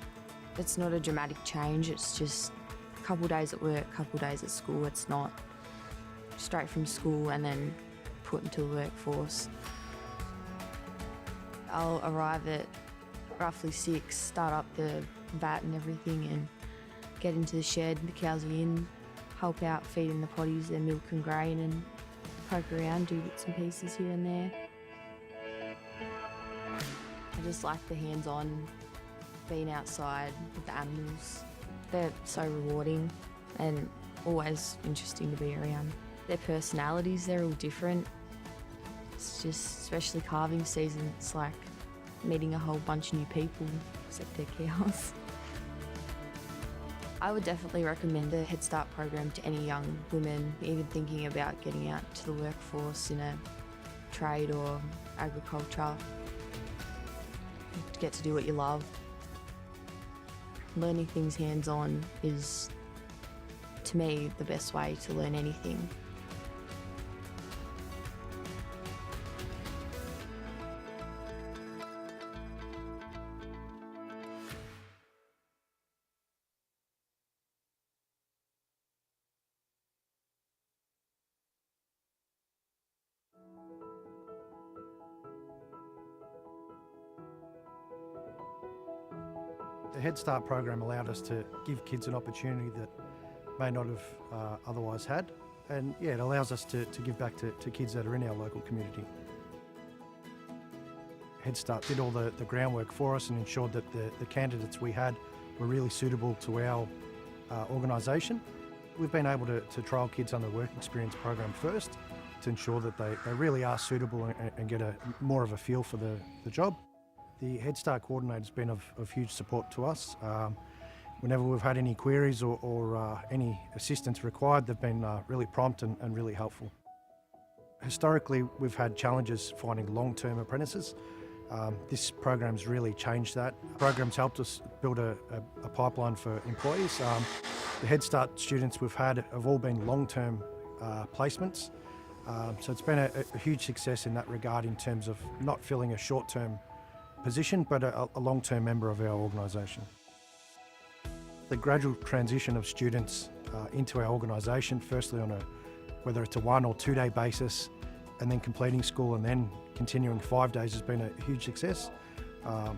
It's not a dramatic change, it's just a couple days at work, a couple days at school. It's not straight from school and then put into the workforce. I'll arrive at roughly 6, start up the vat and everything, and get into the shed, the cows are in, help out feeding the potties their milk and grain and poke around, do bits and pieces here and there. I just like the hands-on, being outside with the animals. They're so rewarding and always interesting to be around. Their personalities, they're all different. It's just, especially calving season, it's like meeting a whole bunch of new people, except their cows. I would definitely recommend the Head Start program to any young women, even thinking about getting out to the workforce in a trade or agriculture. To get to do what you love. Learning things hands-on is, to me, the best way to learn anything. The Head Start program allowed us to give kids an opportunity that may not have otherwise had, and yeah, it allows us to give back to kids that are in our local community. Head Start did all the groundwork for us and ensured that the candidates we had were really suitable to our organisation. We've been able to trial kids on the work experience program first to ensure that they really are suitable and get more of a feel for the job. The Head Start coordinator has been of huge support to us. Whenever we've had any queries or any assistance required, they've been really prompt and really helpful. Historically, we've had challenges finding long-term apprentices. This program's really changed that. The program's helped us build a pipeline for employees. The Head Start students we've had have all been long-term placements. So it's been a huge success in that regard in terms of not filling a short-term position, but a long-term member of our organisation. The gradual transition of students into our organisation, firstly on whether it's a 1 or 2 day basis, and then completing school and then continuing 5 days has been a huge success.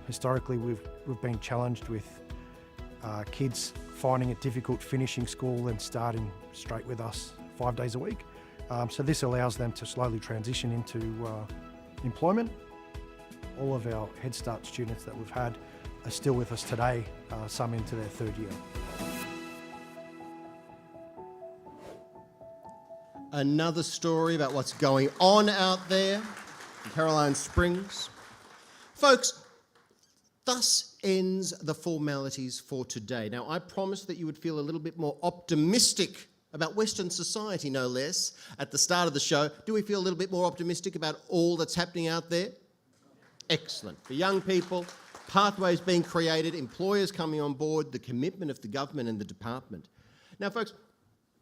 Historically, we've been challenged with kids finding it difficult finishing school and starting straight with us 5 days a week. So this allows them to slowly transition into employment. All of our Head Start students that we've had are still with us today, some into their 3rd year. Another story about what's going on out there in Caroline Springs. Folks, thus ends the formalities for today. Now, I promised that you would feel a little bit more optimistic about Western society, no less, at the start of the show. Do we feel a little bit more optimistic about all that's happening out there? Excellent. For young people, pathways being created, employers coming on board, the commitment of the government and the department. Now, folks,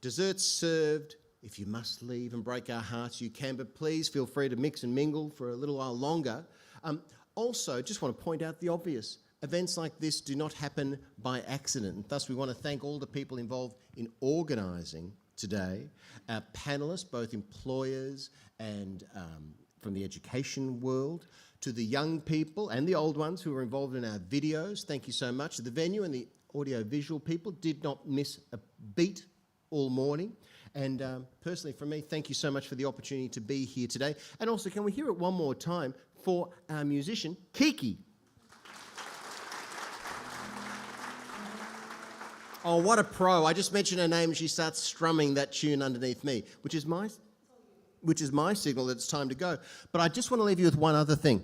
desserts served. If you must leave and break our hearts, you can, but please feel free to mix and mingle for a little while longer. Also, just want to point out the obvious. Events like this do not happen by accident. Thus, we want to thank all the people involved in organising today, our panellists, both employers and from the education world, to the young people and the old ones who were involved in our videos. Thank you so much. The venue and the audio-visual people did not miss a beat all morning. And personally, for me, thank you so much for the opportunity to be here today. And also, can we hear it one more time for our musician, Kiki? Oh, what a pro. I just mentioned her name and she starts strumming that tune underneath me, which is my signal that it's time to go. But I just want to leave you with one other thing.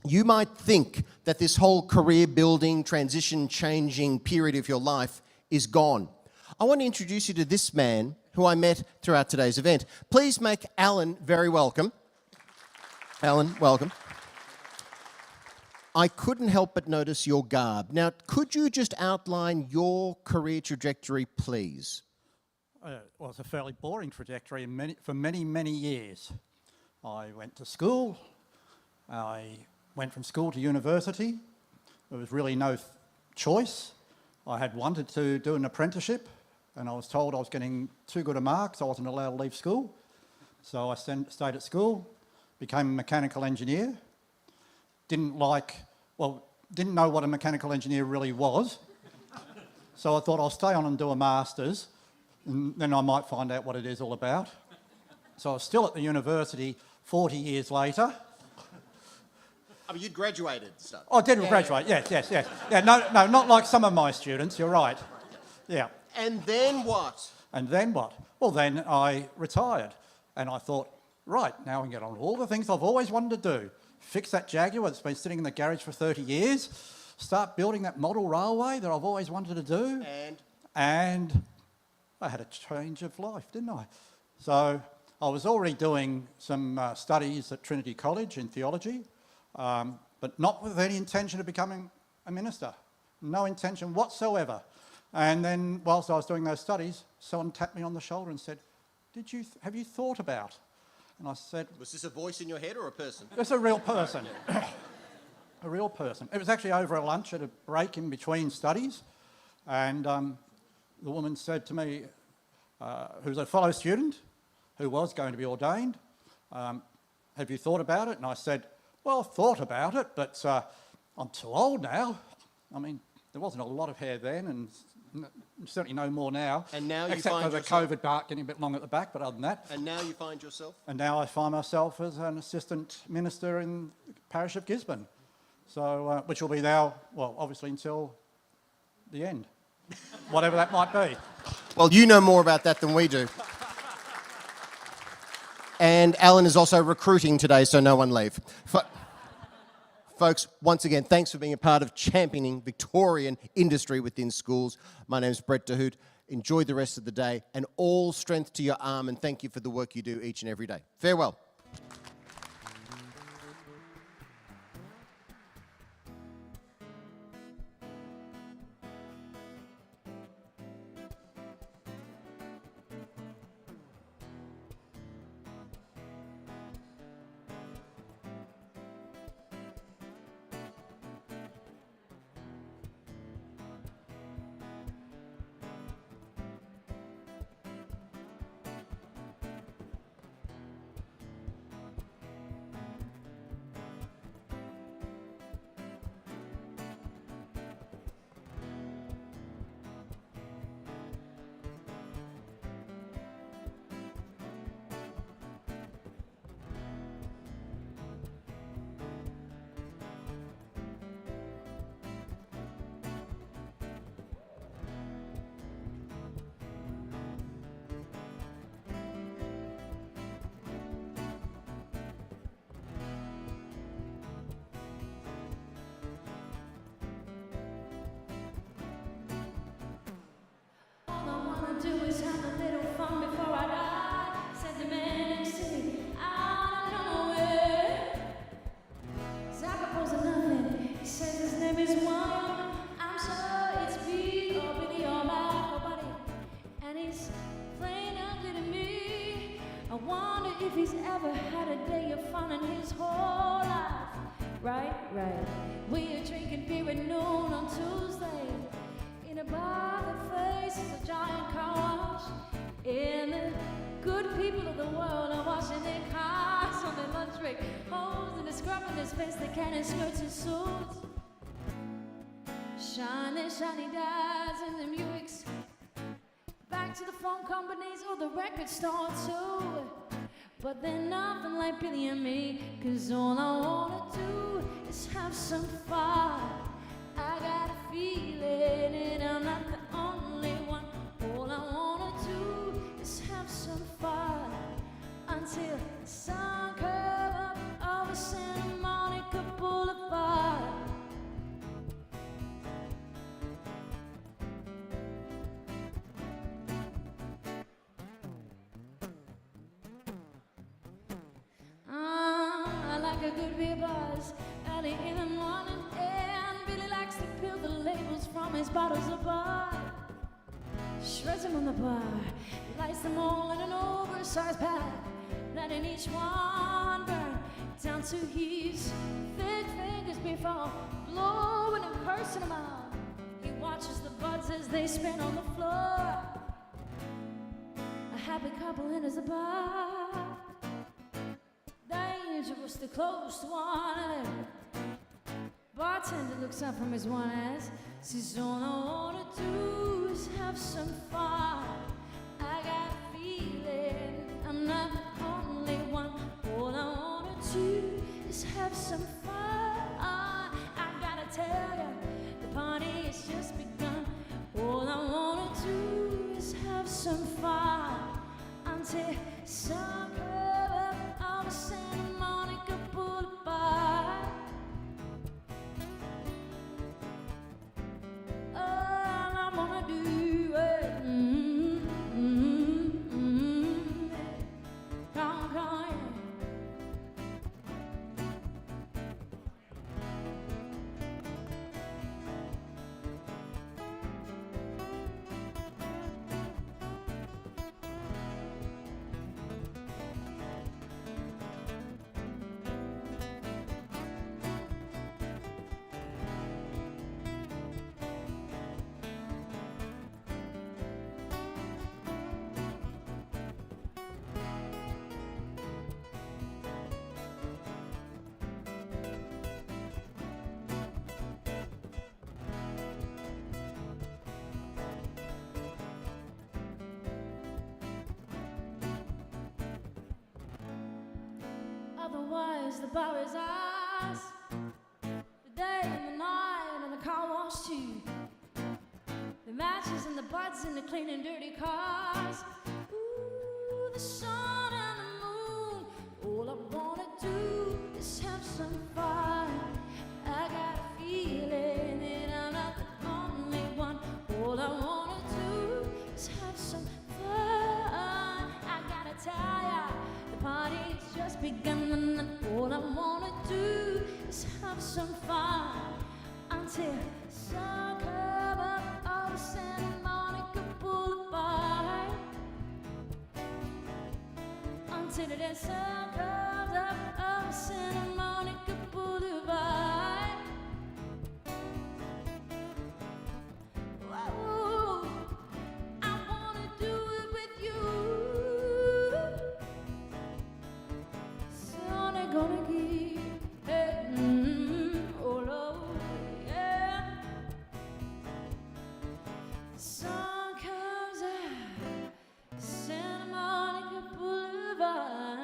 You might think that this whole career-building, transition-changing period of your life is gone. I want to introduce you to this man who I met throughout today's event. Please make Alan very welcome. Alan, welcome. I couldn't help but notice your garb. Now, could you just outline your career trajectory, please? Well, it's a fairly boring trajectory for many, many years. I went to school. I went from school to university. There was really no choice. I had wanted to do an apprenticeship, and I was told I was getting too good a marks. I wasn't allowed to leave school. So I stayed at school, became a mechanical engineer. Didn't know what a mechanical engineer really was. So I thought I'll stay on and do a master's, and then I might find out what it is all about. So I was still at the university 40 years later. I mean, you'd graduated and stuff. Oh, I did graduate, yes. Yeah, no, not like some of my students, you're right. Yeah. And then what? And then what? Well, then I retired, and I thought, right, now I can get on with all the things I've always wanted to do. Fix that Jaguar that's been sitting in the garage for 30 years, start building that model railway that I've always wanted to do. And I had a change of life, didn't I? So I was already doing some studies at Trinity College in theology, but not with any intention of becoming a minister. No intention whatsoever. And then whilst I was doing those studies, someone tapped me on the shoulder and said, have you thought about? And I said... Was this a voice in your head or a person? It's a real person. A real person. It was actually over a lunch at a break in between studies, and the woman said to me, who was a fellow student, who was going to be ordained, have you thought about it? And I said, well, I've thought about it, but I'm too old now. I mean, there wasn't a lot of hair then, and certainly no more now. And now you except find for the yourself... COVID part getting a bit long at the back, but other than that. And now you find yourself? And now I find myself as an assistant minister in the parish of Gisborne. So, which will be now, well, obviously until the end, whatever that might be. Well, you know more about that than we do. And Alan is also recruiting today, so no one leave. Folks, once again, thanks for being a part of championing Victorian industry within schools. My name's Brett DeHoot. Enjoy the rest of the day, and all strength to your arm, and thank you for the work you do each and every day. Farewell. Do is have a little fun before I die, said the man next to me out of nowhere. Zappa pulls nothing, he says his name is Juan. I'm sure it's big up in your mouth, buddy, and he's playing ugly to me. I wonder if he's ever had a day of fun in his whole life. Right, we are drinking beer at noon on Tuesday in a bar that faces a giant car wash. And the good people of the world are washing their cars on their lunch break, holes and scrubbing their space, they can in skirts and suits. Shiny dyes and the Buicks. Back to the phone companies or the record store too. But they're nothing like Billy and me, 'cause all I wanna do is have some fun. I got a feeling and I'm not the only one. All I wanna do is have some fun until the sun comes up over Santa Monica Boulevard. I like a good beer buzz early in the morning, and Billy likes to peel the labels from his bottles of bar. Shreds them on the bar, lights them all in an oversized pack, letting each one burn down to his thick fingers before blowing and cursing them out. He watches the buds as they spin on the floor. A happy couple enters the bar. Dangerous to close to one another, Bartender looks up from his wine ass, says all I wanna do is have some fun. I got a feeling I'm not the only one. All I wanna do is have some fun. I gotta tell you, the party has just begun. All I wanna do is have some fun until some club up on Santa Monica Boulevard. All I wanna do is come, come, yeah. Otherwise, the bar is ours. The day and the night and the car wash too. The matches and the buds and the clean and dirty cars. Ooh, the sun and the moon. All I wanna do is have some fun. I got a feeling that I'm not the only one. All I wanna do is have some fun. I gotta tell ya, the party's just begun. All I wanna do is have some fun until sun come up over Santa Monica Boulevard. Until the sun comes up over Santa Monica Boulevard. Whoa, I wanna do it with you. Sun ain't gonna give, oh Lord, yeah. The sun comes out, Santa Monica Boulevard.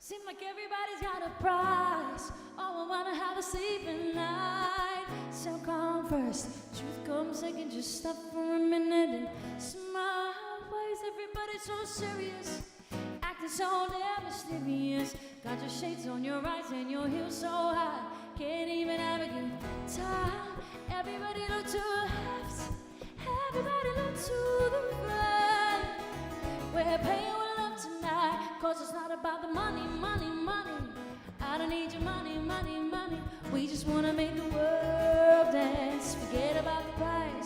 Seems like everybody's got a price. Oh, I wanna have a sleeping night. So come first, truth comes second. Just stop for a minute and smile. Why is everybody so serious? Acting so damn mysterious. Got your shades on your eyes and your heels so high. Can't even have a good time. Everybody look to the left. Everybody look to the right. We're paying with love tonight. Cause it's not about the money, money, money. I don't need your money, money, money. We just wanna make the world dance. Forget about the price.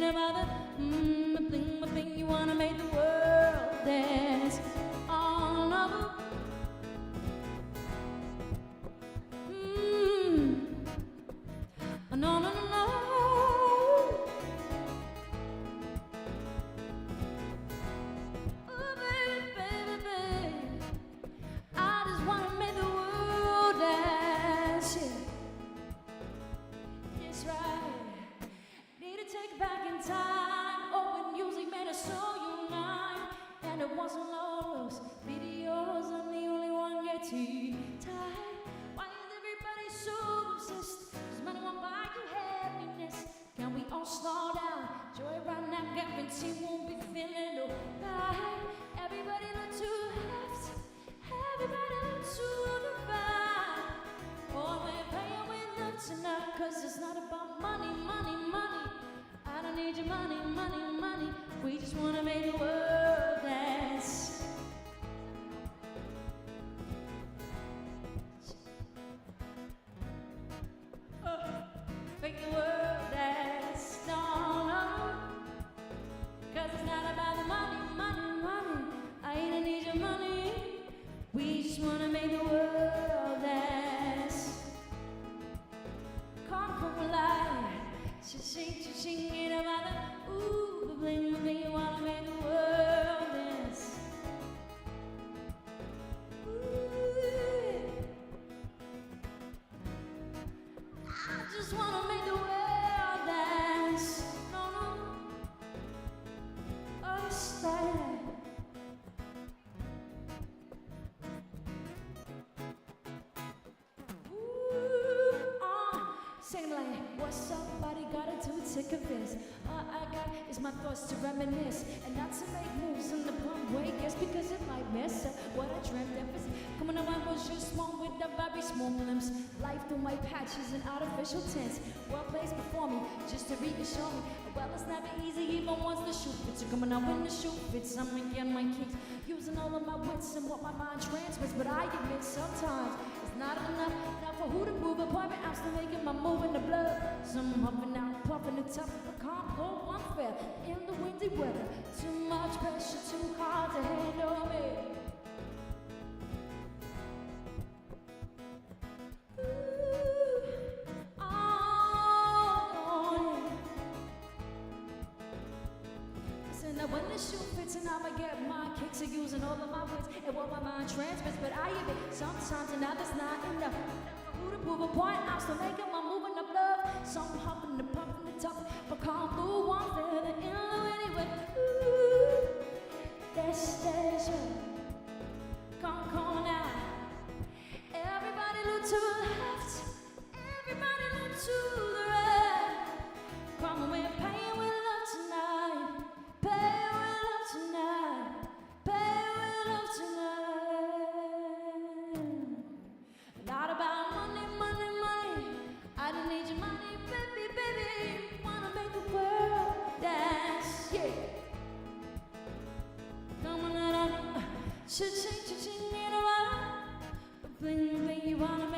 about the bling, you wanna make the world dance all over. No, no, no, no. Oh, baby, baby, baby, I just wanna make the world dance, yeah. That's right. Need to take it back in time. Oh, when music made us so unite, and it wasn't all those videos. I'm the only one getting tired. Why is everybody so obsessed? Does money won't buy you happiness? Can we all slow down? Joy right now, guarantee won't be feeling no right. Everybody look to the left, everybody look to the right. Oh, we're paying with love tonight, 'cause it's not about money, money, money. I don't need your money, money, money. We just wanna make the world dance. Make the world dance, no, no. 'Cause it's not about the money, money, money. I don't need your money. We just wanna make the world dance. Conquer life, sing about the ooh, bling, bling, you wanna make the world dance. I just wanna make the world dance. No, no. Oh, stay. Sing like, what's somebody gotta do to convince? All I got is my thoughts to reminisce, and not to make moves in the wrong way. Guess because it might mess up what I dreamt of. Coming on, I was just one with the very small glimpse. Life through my patches and artificial tints. Well placed before me, just to reassure me. Well, it's never easy, even once the shoe fits. So coming out when the shoe fits, I'm again my kicks. Using all of my wits and what my mind transmits. But I admit sometimes it's not enough. Now for who to prove a point, I'm still making my move in the blood. Some huffing out, puffing and tough, but can't blow unfair in the windy weather. Too much pressure, too hard to handle me. When the shoe fits and I'ma get my kicks of using all of my wits and what my mind transmits, but I admit sometimes and others not enough. Who to prove a point, I'm still making my move in the blood. Some huffing and puffing and tough, but calm through one feather in the windy with ooh, destination. Come now. Everybody look to the left, everybody look to the right. Come on, we're paying with love tonight. Pay with love tonight. Pay with love tonight. Not about money, money, money. I don't need your money, baby, baby. Wanna make the world dance, yeah. Come on, cha-ching, cha-ching, you know what? Bling, bling, you wanna